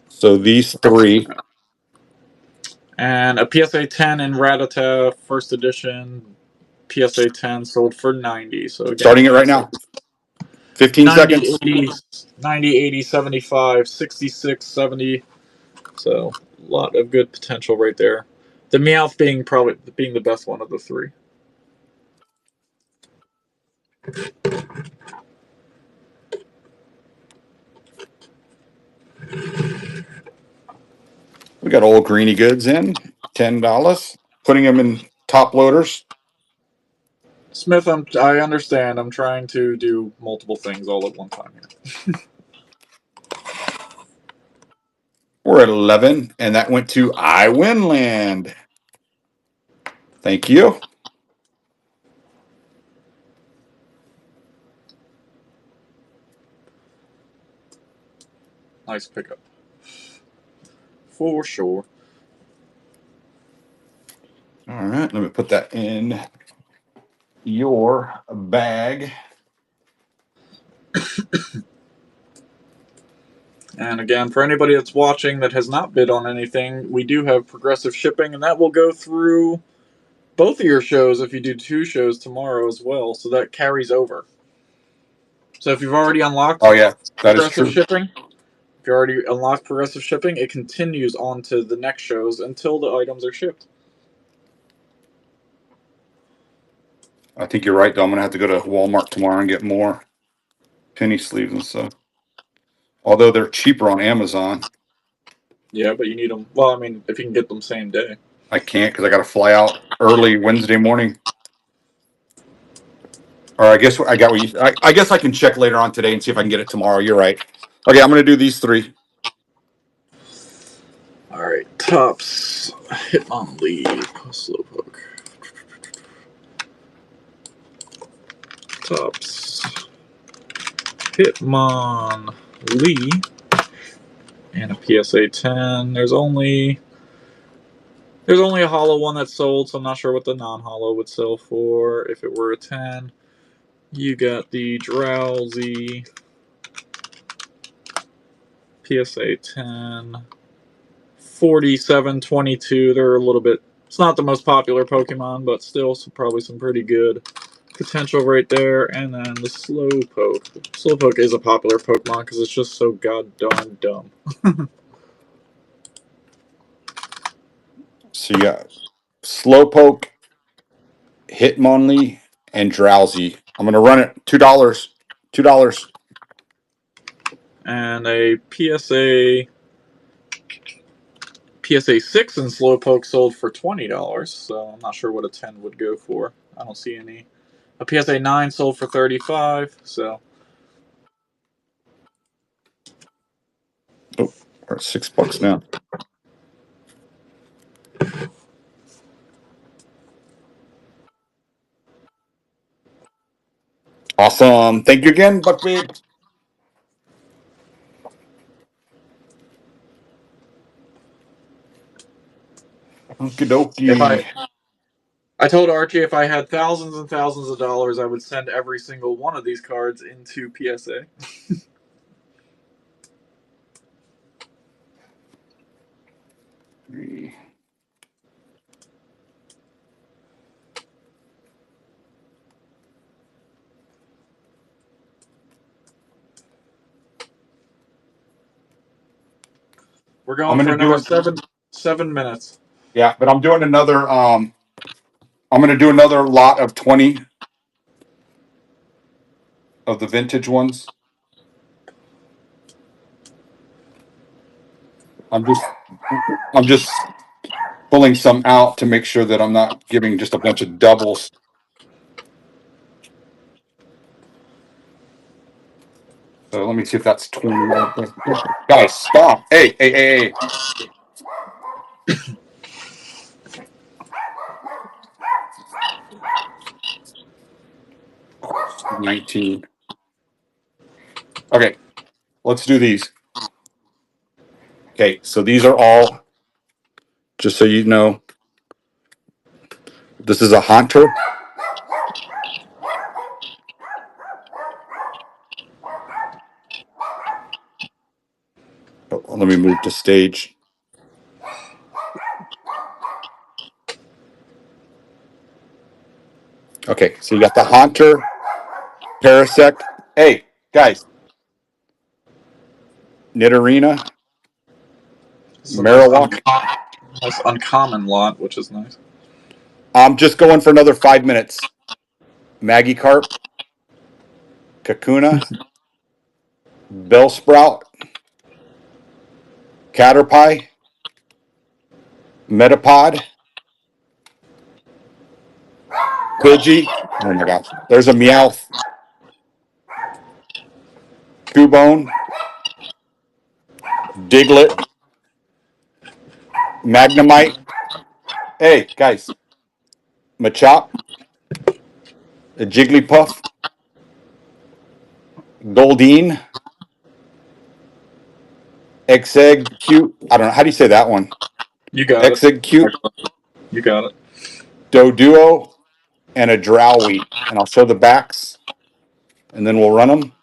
So these 3. And a PSA 10 in Rattata first edition. PSA 10 sold for 90. So again, Starting it right that's now. like 15 90, seconds. 80, 90, 80, 75, 66, 70. So a lot of good potential right there. The Meowth being the best one of the 3. We got old greeny goods in $10. Putting them in top loaders. Smith, I understand. I'm trying to do multiple things all at one time here. We're at 11, and that went to I Win Land. Thank you. Nice pickup. For sure. All right, let me put that in your bag. And again, for anybody that's watching that has not bid on anything, we do have progressive shipping, and that will go through both of your shows if you do 2 shows tomorrow as well. So that carries over. So if you've already unlocked Oh, yeah, that is progressive true. shipping, if you already unlocked progressive shipping, it continues on to the next shows until the items are shipped. I think you're right, though. I'm going to have to go to Walmart tomorrow and get more penny sleeves and stuff. Although they're cheaper on Amazon. Yeah, but you need them. Well, I mean, if you can get them same day. I can't because I got to fly out early Wednesday morning. Or I guess I got what you. I guess I can check later on today and see if I can get it tomorrow. You're right. Okay, I'm going to do these 3. All right, Tops, Hitmonlee, Slowpoke. Tops, Hitmonlee, and a PSA 10. There's only a hollow one that's sold, so I'm not sure what the non-hollow would sell for if it were a 10. You got the Drowsy PSA 10, 4722. They're a little bit. It's not the most popular Pokemon, but still probably some pretty good potential right there. And then the Slowpoke. Slowpoke is a popular Pokemon because it's just so goddamn dumb. So you got Slowpoke, Hitmonlee, and Drowsy. I'm going to run it $2. $2. And a PSA 6 and Slowpoke sold for $20, so I'm not sure what a 10 would go for. I don't see any. A PSA 9 sold for $35, so. Oh, we're at $6 now. Awesome. Thank you again, Buckwheat. Okie If dokie. I told Archie if I had thousands and thousands of dollars, I would send every single one of these cards into PSA. We're I'm going going for to do another it. 7 minutes. Yeah, but I'm doing another. I'm going to do another lot of 20 of the vintage ones. I'm just I'm just pulling some out to make sure that I'm not giving just a bunch of doubles. So let me see if that's 20. Guys, stop. Hey, hey, hey, hey. 19. Okay, let's do these. Okay, so these are all, just so you know, this is a Hunter. Oh, let me move to stage. Okay, so you got the Hunter, Parasect. Hey, guys, Nidorina, This is a Marowak. nice uncommon lot, which is nice. I'm just going for another 5 minutes. Magikarp, Kakuna, Bellsprout, Caterpie, Metapod, Pidgey. Oh my gosh. There's a Meowth. Cubone. Diglett. Magnemite. Hey, guys. Machop. A Jigglypuff. Goldeen. Exegcute. I don't know. How do you say that one? You got it. Exegcute. You got it. Doduo. And a Drowie. And I'll show the backs. And then we'll run them.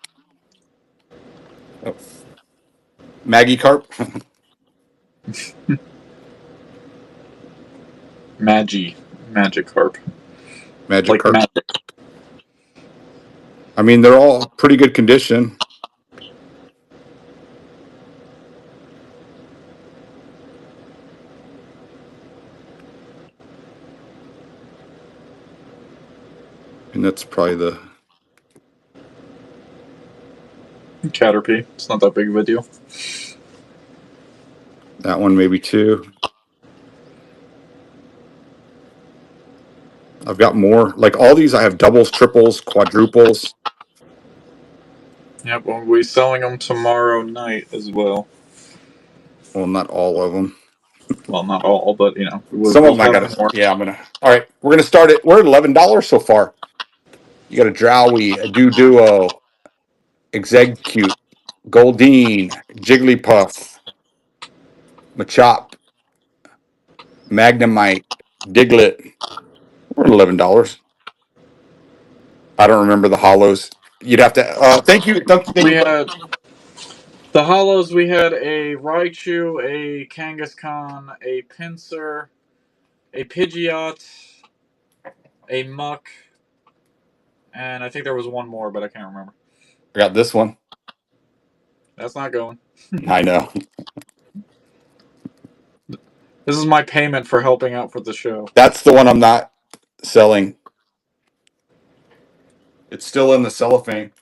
Oh. Magikarp. Magikarp. Like Magikarp. magic. I mean, they're all pretty good condition. And that's probably the Caterpie. It's not that big of a deal. that one maybe too. I've got more. Like all these, I have doubles, triples, quadruples. Yep, we'll be selling them tomorrow night as well. Well, not all of them. Well, not all, but Some of we'll them I have gotta. more. Yeah, I'm gonna. All right, we're gonna start it. We're at $11 so far. You got a Drowie, a Duo, Exegcute, Goldeen, Jigglypuff, Machop, Magnemite, Diglett. We're at $11. I don't remember the Holos. You'd have to. Thank you. Thank We you. had the Holos. We had a Raichu, a Kangaskhan, a Pinsir, a Pidgeot, a Muck, and I think there was one more, but I can't remember. I got this one. That's not going. I know. This is my payment for helping out for the show. That's the one I'm not selling. It's still in the cellophane.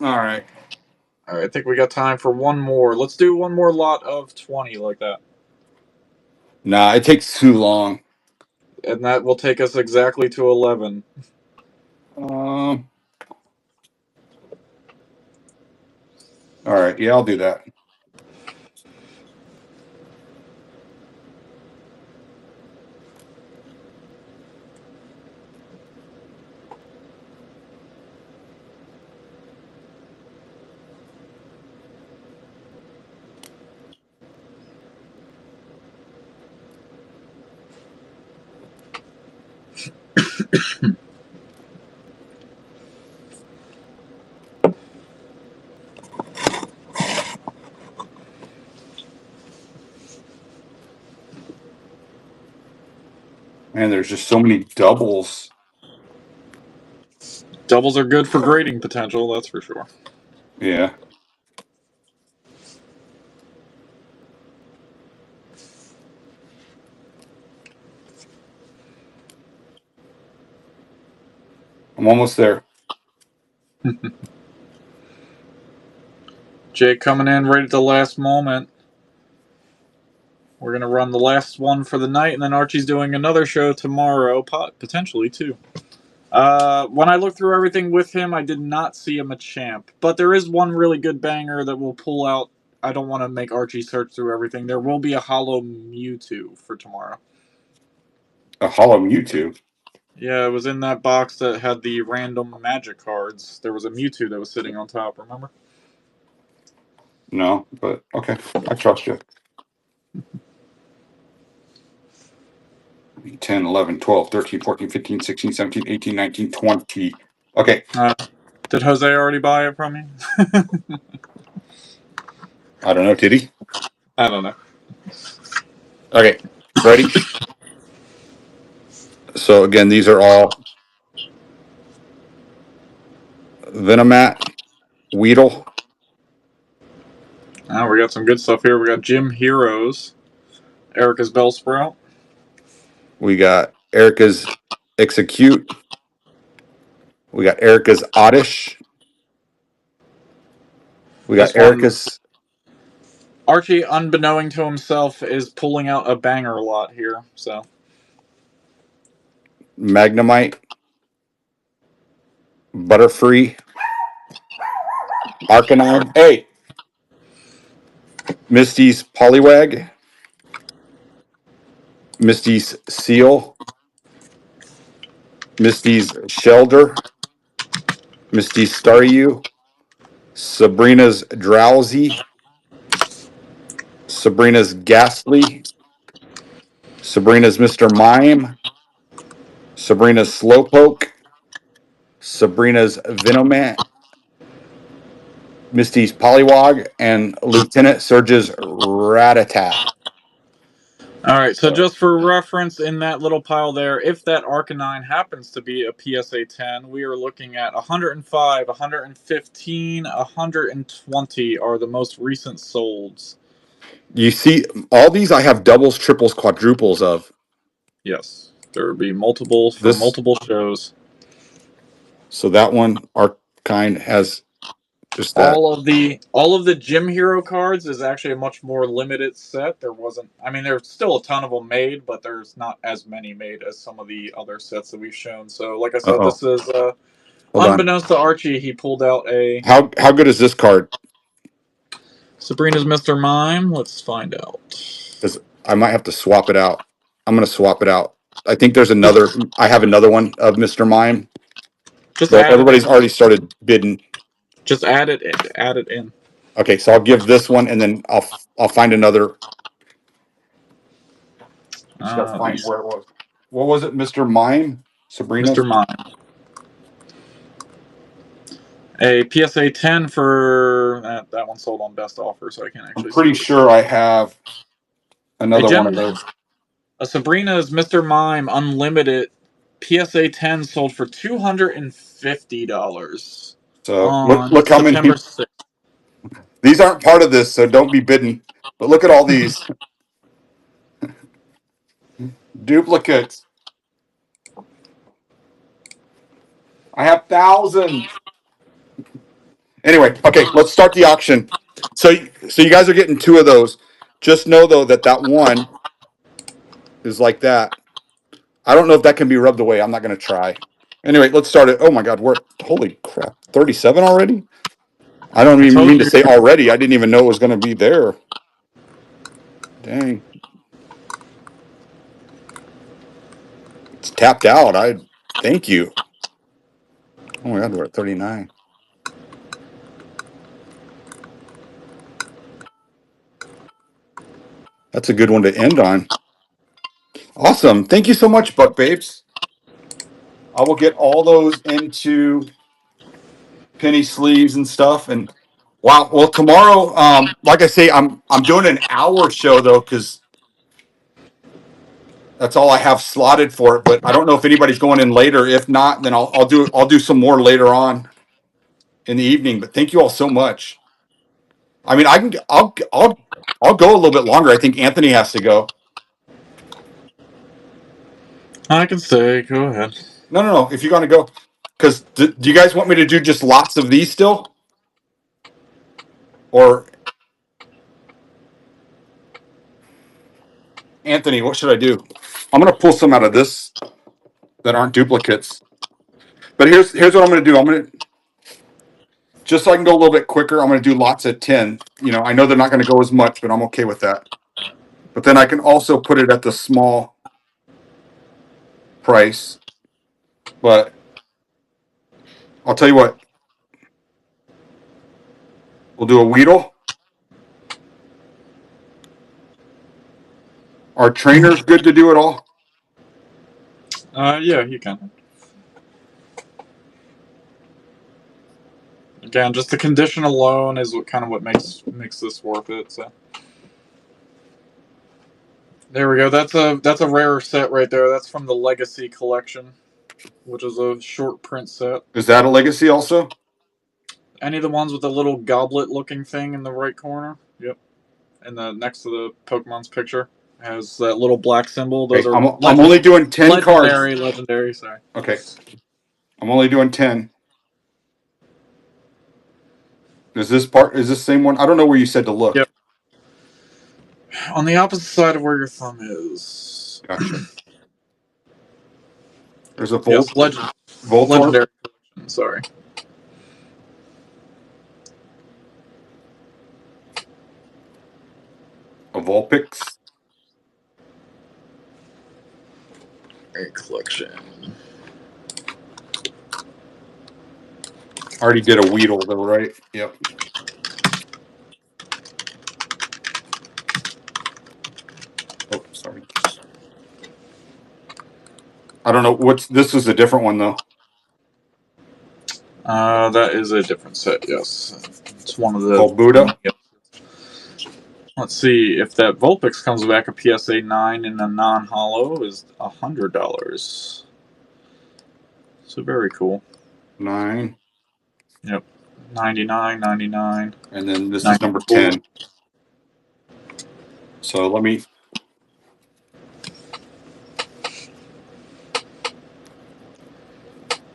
All right. All right, I think we got time for one more. Let's do one more lot of 20 like that. Nah, it takes too long. And that will take us exactly to 11. All right. Yeah, I'll do that. Man, there's just so many doubles. Doubles are good for grading potential, that's for sure. Yeah. I'm almost there. Jake coming in right at the last moment. We're going to run the last one for the night, and then Archie's doing another show tomorrow, potentially too. When I looked through everything with him, I did not see a Machamp. But there is one really good banger that will pull out. I don't want to make Archie search through everything. There will be a Holo Mewtwo for tomorrow. A Hollow Mewtwo. Yeah, it was in that box that had the random magic cards. There was a Mewtwo that was sitting on top, remember? No, but okay. I trust you. 10, 11, 12, 13, 14, 15, 16, 17, 18, 19, 20. Okay. Did Jose already buy it from me? I don't know. Did he? I don't know. Okay. Ready? So again, these are all Venomat, Weedle. Now we got some good stuff here. We got Gym Heroes, Erica's Bellsprout. We got Erica's Execute. We got Erica's Oddish. We got This one, Erica's. Archie, unbeknown to himself, is pulling out a banger lot here. So Magnemite, Butterfree, Arcanine. Hey, Misty's Poliwag, Misty's Seal, Misty's Shelter, Misty's Staryu, Sabrina's Drowsy, Sabrina's Ghastly, Sabrina's Mr. Mime, Sabrina's Slowpoke, Sabrina's Venomat, Misty's Poliwag, and Lieutenant Surge's Ratatat. all right, so just for reference, in that little pile there, if that Arcanine happens to be a PSA 10, we are looking at 105, 115, 120 are the most recent solds. You see, all these I have doubles, triples, quadruples of. Yes, there would be multiples for This, multiple shows. so that one, Arcanine has just that. All of the Gym Hero cards is actually a much more limited set. There wasn't. I mean, there's still a ton of them made, but there's not as many made as some of the other sets that we've shown. So, like I said, Uh-oh. this is Hold on. unbeknownst to Archie, he pulled out a How good is this card? Sabrina's Mr. Mime. Let's find out. Because I might have to swap it out. I'm going to swap it out. I think there's another. I have another one of Mr. Mime, Just but add it everybody's in. already started bidding. Just add it in. Add it in. Okay, so I'll give this one, and then I'll find another. I just got to find where it was. What was it, Mr. Mime? Sabrina? Mr. Mime. A PSA 10 for that one sold on best offer, so I can't actually. I'm pretty sure I have another one of those. A Sabrina's Mr. Mime Unlimited PSA 10 sold for $250. So look how many September people. 6th. These aren't part of this, so don't be bidding. But look at all these duplicates. I have thousands. Anyway, okay, let's start the auction. So you guys are getting two of those. Just know though that one is like that. I don't know if that can be rubbed away. I'm not going to try. Anyway, let's start it. Oh my God, we're holy crap, 37 already. I don't even mean to say already. I didn't even know it was going to be there. Dang, it's tapped out. I thank you. Oh my God, we're at 39. That's a good one to end on. Awesome. Thank you so much, Buck Babes. I will get all those into penny sleeves and stuff. And wow, well tomorrow, like I say, I'm doing an hour show though, because that's all I have slotted for it. But I don't know if anybody's going in later. If not, then I'll do some more later on in the evening. But thank you all so much. I mean, I'll go a little bit longer. I think Anthony has to go. I can stay. Go ahead. No. If you're gonna go, because do you guys want me to do just lots of these still, or Anthony, what should I do? I'm gonna pull some out of this that aren't duplicates. But here's what I'm gonna do. I'm gonna just so I can go a little bit quicker. I'm gonna do lots of 10. You know, I know they're not gonna go as much, but I'm okay with that. But then I can also put it at the small price. But I'll tell you what, we'll do a Weedle. Are trainers good to do it all? Yeah, you can. Again, just the condition alone is what makes this worth it. So there we go. That's a rare set right there. That's from the Legacy collection, which is a short print set. Is that a legacy also? Any of the ones with the little goblet looking thing in the right corner? Yep. And the next to the Pokemon's picture has that little black symbol. Those Okay, are I'm only doing 10 cards. Legendary. Sorry. Okay, I'm only doing 10. Is this the same one? I don't know where you said to look. Yep. On the opposite side of where your thumb is. Gotcha. There's a Yes, Voltorb, legendary collection. Sorry. a Vulpix, A collection. already did a Weedle though, right? Yep. Oh, sorry. I don't know what's this is a different one though. That is a different set. Yes, it's one of the Called Buddha. three. Let's see if that Vulpix comes back a PSA 9 in a non-holo is $100. So very cool. 9. Yep, 99, 99, And then this is number 94. 10. So let me.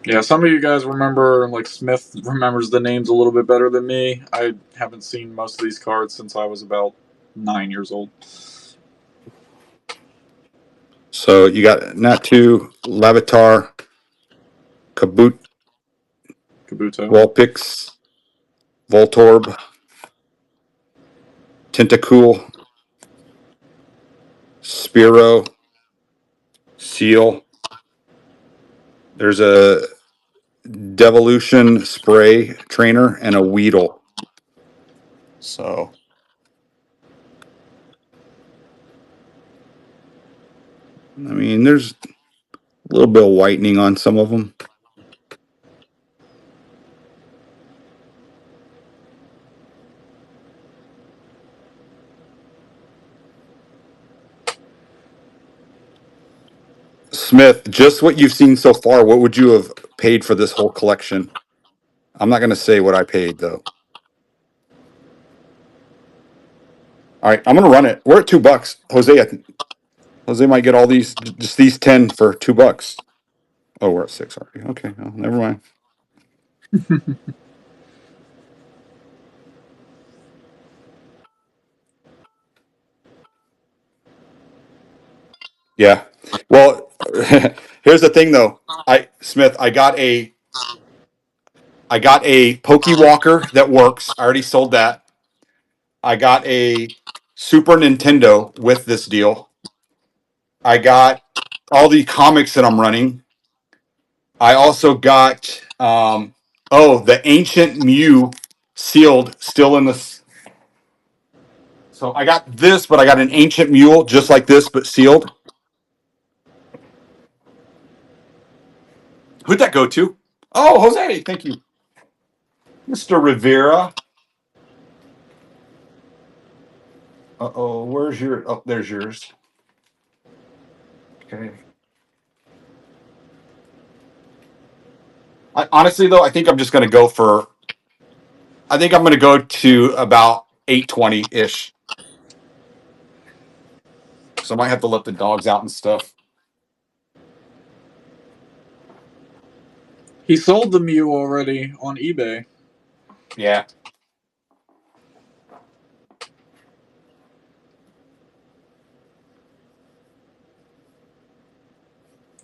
Yeah, some of you guys remember, like Smith remembers the names a little bit better than me. I haven't seen most of these cards since I was about 9 years old. So you got Natu, Lavatar, Kabuto, Kabuto. Vulpix, Voltorb, Tentacool, Spearow, Seal. There's a Devolution Spray Trainer and a Weedle. So I mean, there's a little bit of whitening on some of them. Smith, just what you've seen so far, what would you have paid for this whole collection? I'm not going to say what I paid though. All right, I'm going to run it. We're at $2, Jose. Jose might get all these, just these 10 for $2. Oh, we're at 6 already. Okay, well, never mind. Yeah. Well, here's the thing though. Smith, I got a Pokey Walker that works. I already sold that. I got a Super Nintendo with this deal. I got all the comics that I'm running. I also got the Ancient Mew sealed still in this. So I got this, but I got an Ancient Mule just like this, but sealed. Who'd that go to? Oh, Jose, thank you. Mr. Rivera. Uh-oh, where's your... Oh, there's yours. Okay. Honestly, though, I think I'm just going to go for... I think I'm going to go to about 820-ish. So I might have to let the dogs out and stuff. He sold the Mew already on eBay. Yeah.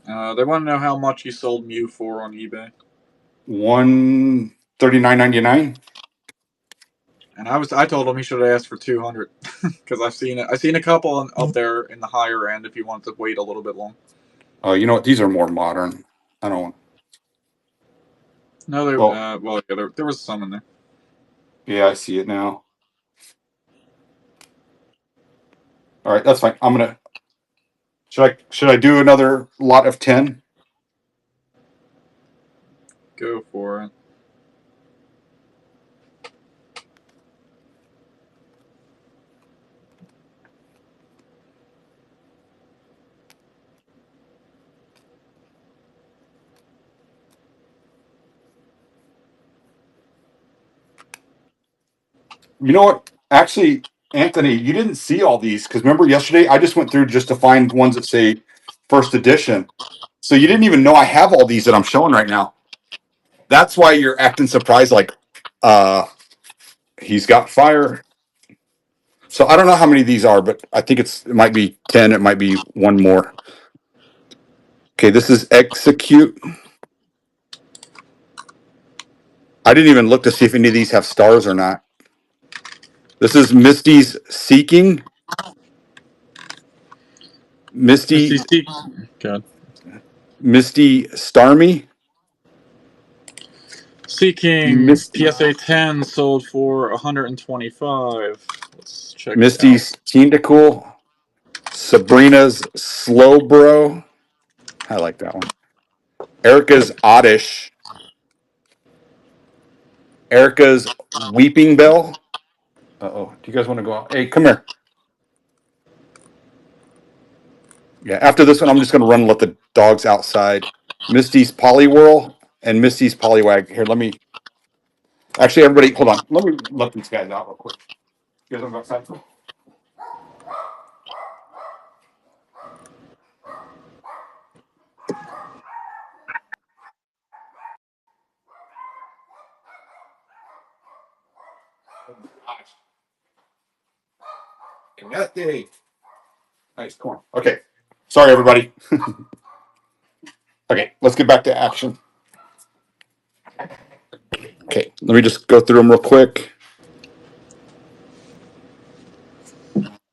They want to know how much he sold Mew for on eBay. $139.99. And I told him he should have asked for 200 because I've seen it. I've seen a couple up there in the higher end if you want to wait a little bit long. Oh, you know what? These are more modern. I don't want... No, they Well, yeah, there was some in there. yeah, I see it now. All right, that's fine. I'm gonna... Should I do another lot of 10? Go for it. You know what? Actually, Anthony, you didn't see all these because remember yesterday I just went through just to find ones that say first edition. So you didn't even know I have all these that I'm showing right now. That's why you're acting surprised. Like, he's got fire. So I don't know how many these are, but I think it might be 10. It might be one more. Okay, this is execute. I didn't even look to see if any of these have stars or not. This is Misty's Seeking. Misty Misty Seek. God. Misty Starmie. Seeking Misty PSA 10 sold for 125. Let's check it out. Misty's Tentacool. Sabrina's Slowbro. I like that one. Erica's Oddish. Erica's Weeping Bell. Uh-oh. Do you guys want to go out? Hey, come here. Yeah, after this one, I'm just going to run and let the dogs outside. Misty's Poliwhirl and Misty's Poliwag. Here, let me. Actually, everybody, hold on. Let me let these guys out real quick. You guys want to go outside? Gosh. Nice corn. Okay. Sorry, everybody. Okay, let's get back to action. Okay, let me just go through them real quick,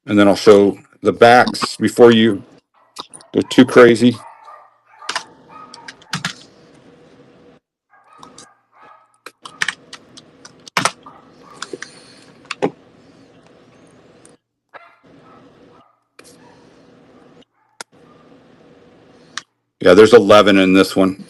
and then I'll show the backs before you go too crazy. Yeah, there's 11 in this one.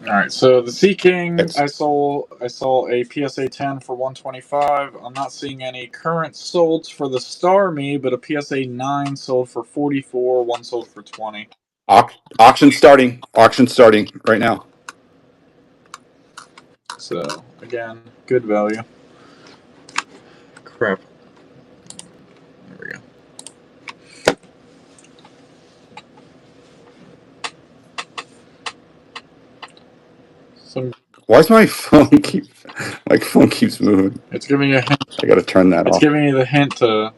All right, so the Seeking, It's I saw a PSA 10 for 125. I'm not seeing any current solds for the Starmie, but a PSA 9 sold for 44. One sold for 20. auction starting. Auction starting right now. So again, good value. Crap. There we go. Some. Why is my phone keeps moving? It's giving you a hint. I got to turn that It's off. giving you the hint to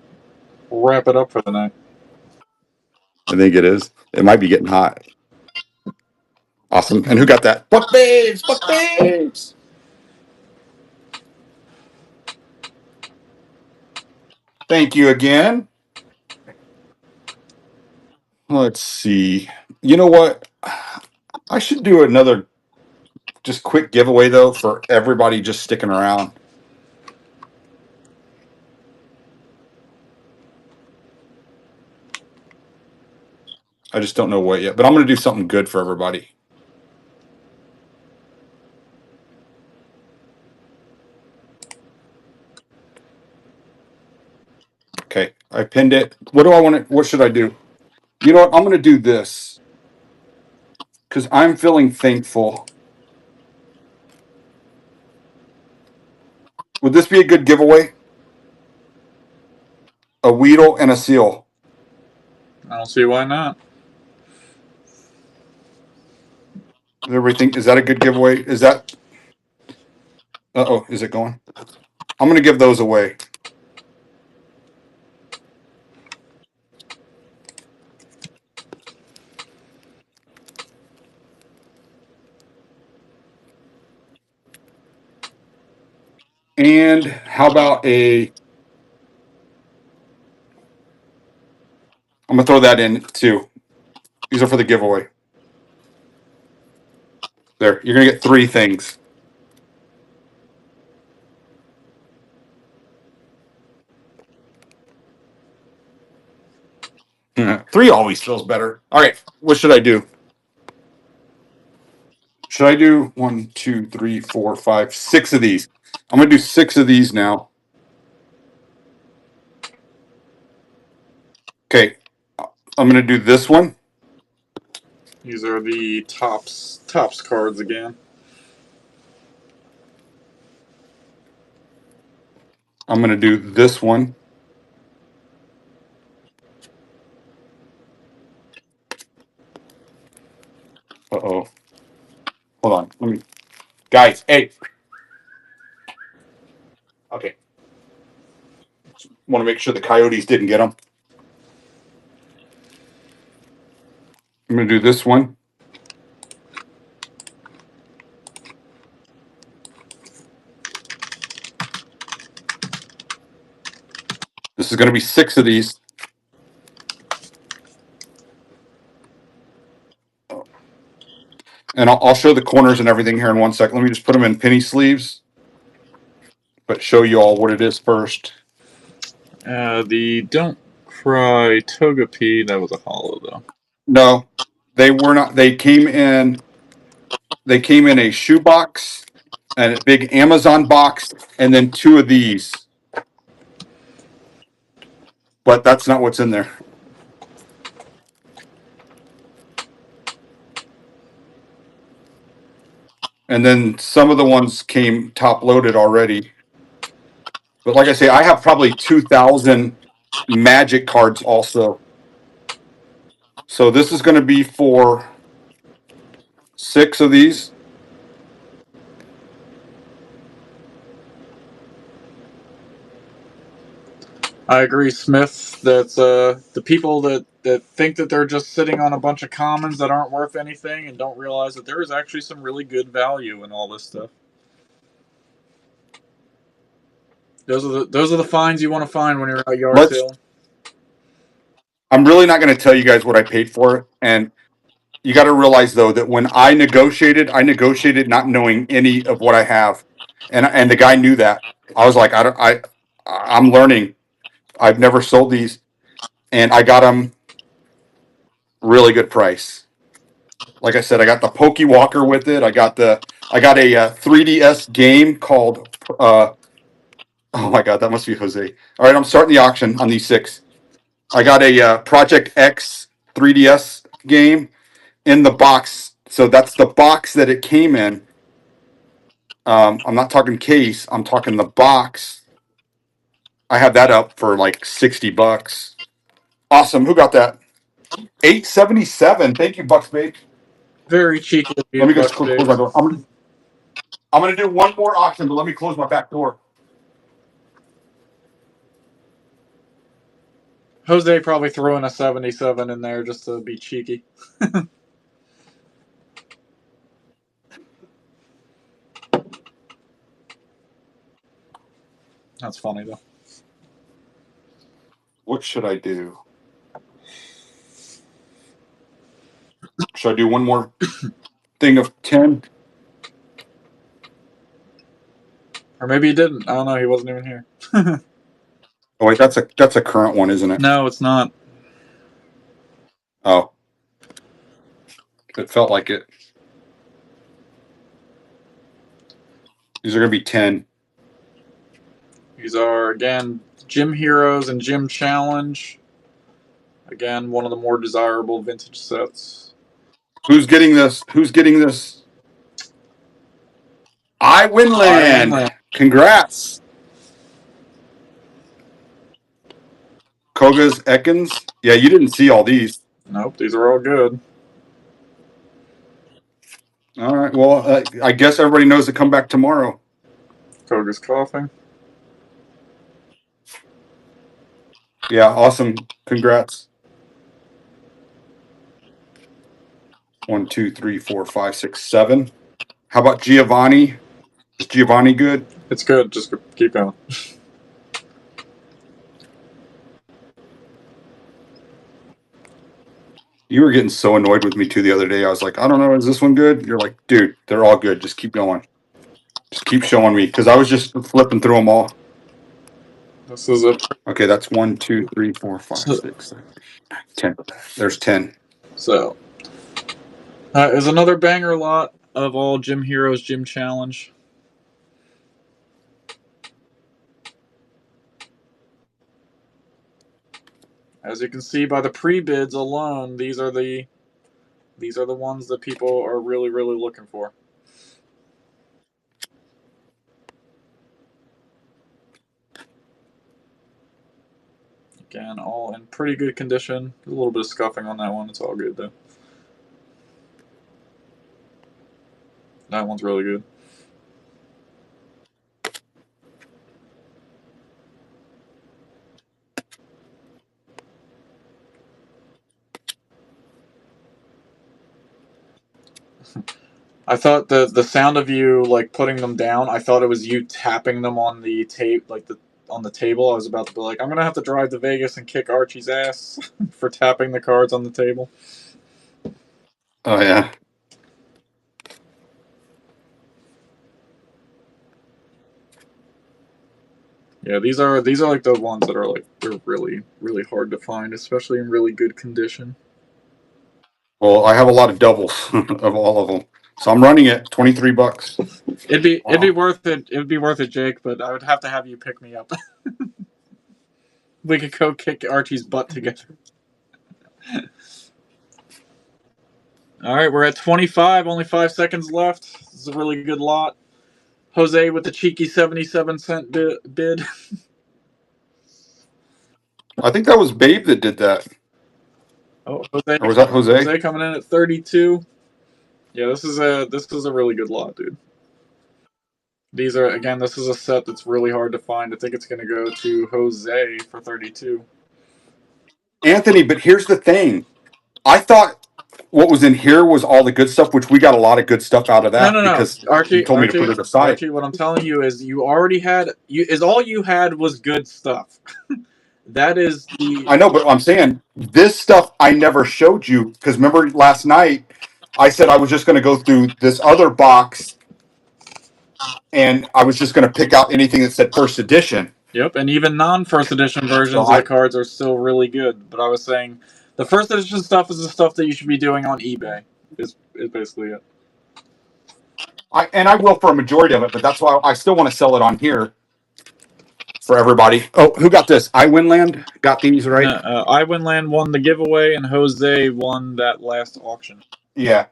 wrap it up for the night. I think it is. It might be getting hot. Awesome. And who got that? Buck Babes. Buck Babes. Thank you again. Let's see. You know what? I should do another just quick giveaway though for everybody just sticking around. I just don't know what yet, but I'm going to do something good for everybody. Okay, I pinned it. What do I want to? What should I do? You know what? I'm going to do this because I'm feeling thankful. Would this be a good giveaway? A Weedle and a Seal. I don't see why not. Is everything? Is that a good giveaway? Is that? Is it going? I'm going to give those away. And how about a? I'm going to throw that in too. These are for the giveaway. There, you're going to get 3 things. Yeah, 3 always feels better. All right, what should I do? Should I do 1, 2, 3, 4, 5, 6 of these? I'm going to do 6 of these now. Okay, I'm going to do this one. These are the tops cards again. I'm going to do this one. Uh-oh. Hold on. Let me. Guys, hey. Okay. Want to make sure the Coyotes didn't get them. I'm going to do this one. This is going to be 6 of these. And I'll show the corners and everything here in 1 second. Let me just put them in penny sleeves, but show you all what it is first. The Don't Cry Togepi, that was a holo though. No, they were not. They came in a shoebox and a big Amazon box, and then 2 of these. But that's not what's in there. And then some of the ones came top loaded already. But like I say, I have probably 2,000 Magic cards also. So this is going to be for 6 of these. I agree, Smith. That's the people that think that they're just sitting on a bunch of commons that aren't worth anything and don't realize that there is actually some really good value in all this stuff. Those are the finds you want to find when you're out yard sailing. I'm really not going to tell you guys what I paid for it, and you got to realize though that when I negotiated not knowing any of what I have, and the guy knew that. I was like, I'm learning. I've never sold these, and I got them really good price. Like I said, I got the Pokey Walker with it. I got a 3DS game called. Oh my god, that must be Jose. All right, I'm starting the auction on these 6. I got a Project X 3DS game in the box. So that's the box that it came in. I'm not talking case. I'm talking the box. I have that up for like $60. Awesome. Who got that? 877. Thank you, Bucks Babe. Very cheeky of you, Let me just Bucks close Babes. my door. I'm gonna do one more auction, but let me close my back door. Jose probably threw in a 77 in there just to be cheeky. That's funny though. What should I do? Should I do one more thing of 10? Or maybe he didn't. I don't know. He wasn't even here. Oh wait, that's a current one, isn't it? No, it's not. Oh, it felt like it. These are gonna be 10. These are again Gym Heroes and Gym Challenge. Again, one of the more desirable vintage sets. Who's getting this? Who's getting this? I Winland. Congrats. Koga's Ekans. Yeah, you didn't see all these. Nope, these are all good. All right. Well, I guess everybody knows to come back tomorrow. Koga's coughing. Yeah, awesome. Congrats. 1, 2, 3, 4, 5, 6, 7. How about Giovanni? Is Giovanni good? It's good. Just keep going. You were getting so annoyed with me too the other day. I was like, I don't know, is this one good? You're like, dude, they're all good. Just keep going. Just keep showing me because I was just flipping through them all. This is a Okay, that's 1, 2, 3, 4, 5, 6, 7, 10. There's 10. So is another banger lot of all Gym Heroes Gym Challenge. As you can see by the pre-bids alone, these are the ones that people are really, really looking for. Again, all in pretty good condition. A little bit of scuffing on that one. It's all good though. That one's really good. I thought the sound of you like putting them down. I thought it was you tapping them on the tape, like the on the table. I was about to be like, I'm gonna have to drive to Vegas and kick Archie's ass for tapping the cards on the table. Oh yeah. Yeah, these are like the ones that are like they're really hard to find, especially in really good condition. Well, I have a lot of doubles of all of them, so I'm running it $23. It'd be Wow. worth it. It'd be worth it, Jake. But I would have to have you pick me up. We could go kick Archie's butt together. All right, we're at 25. Only 5 seconds left. This is a really good lot. Jose with the cheeky 77-cent bid. I think that was Babe that did that. Oh, Jose, Or was that Jose? Jose coming in at 32. Yeah, this is a really good lot, dude. These are again. This is a set that's really hard to find. I think it's going to go to Jose for 32. Anthony, but here's the thing. I thought what was in here was all the good stuff, which we got a lot of good stuff out of No, that no, no, because you told me to put it aside. Archie. What I'm telling you is, you already had. All you had was good stuff. That is the. I know, but I'm saying this stuff I never showed you because remember last night I said I was just going to go through this other box and I was just going to pick out anything that said first edition. Yep, and even non-first edition versions of the cards are still really good. But I was saying, the first edition stuff is the stuff that you should be doing on eBay. Is basically it. I will for a majority of it, but that's why I still want to sell it on here for everybody. Oh, who got this? I Winland got these, right? I Winland won the giveaway, and Jose won that last auction. Yeah.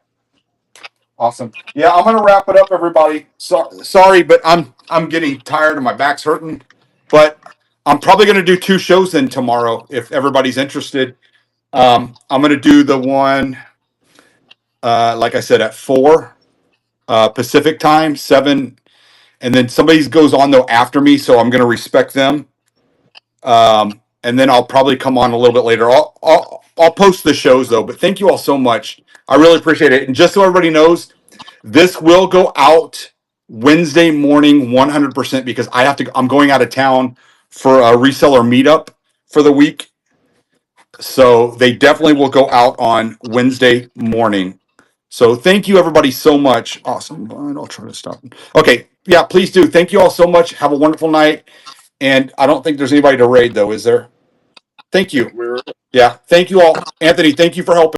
Awesome. Yeah, I'm gonna wrap it up, everybody. Sorry, but I'm getting tired and my back's hurting. But I'm probably gonna do 2 shows then tomorrow if everybody's interested. I'm gonna do the one, like I said, at 4 Pacific time, 7, and then somebody goes on though after me, so I'm gonna respect them. And then I'll probably come on a little bit later. I'll post the shows though. But thank you all so much. I really appreciate it. And just so everybody knows, this will go out Wednesday morning 100% because I'm going out of town for a reseller meetup for the week. So they definitely will go out on Wednesday morning. So thank you everybody so much. Awesome. I'll try to stop. Okay. Yeah, please do. Thank you all so much. Have a wonderful night. And I don't think there's anybody to raid though, is there? Thank you. Yeah. Thank you all. Anthony, thank you for helping.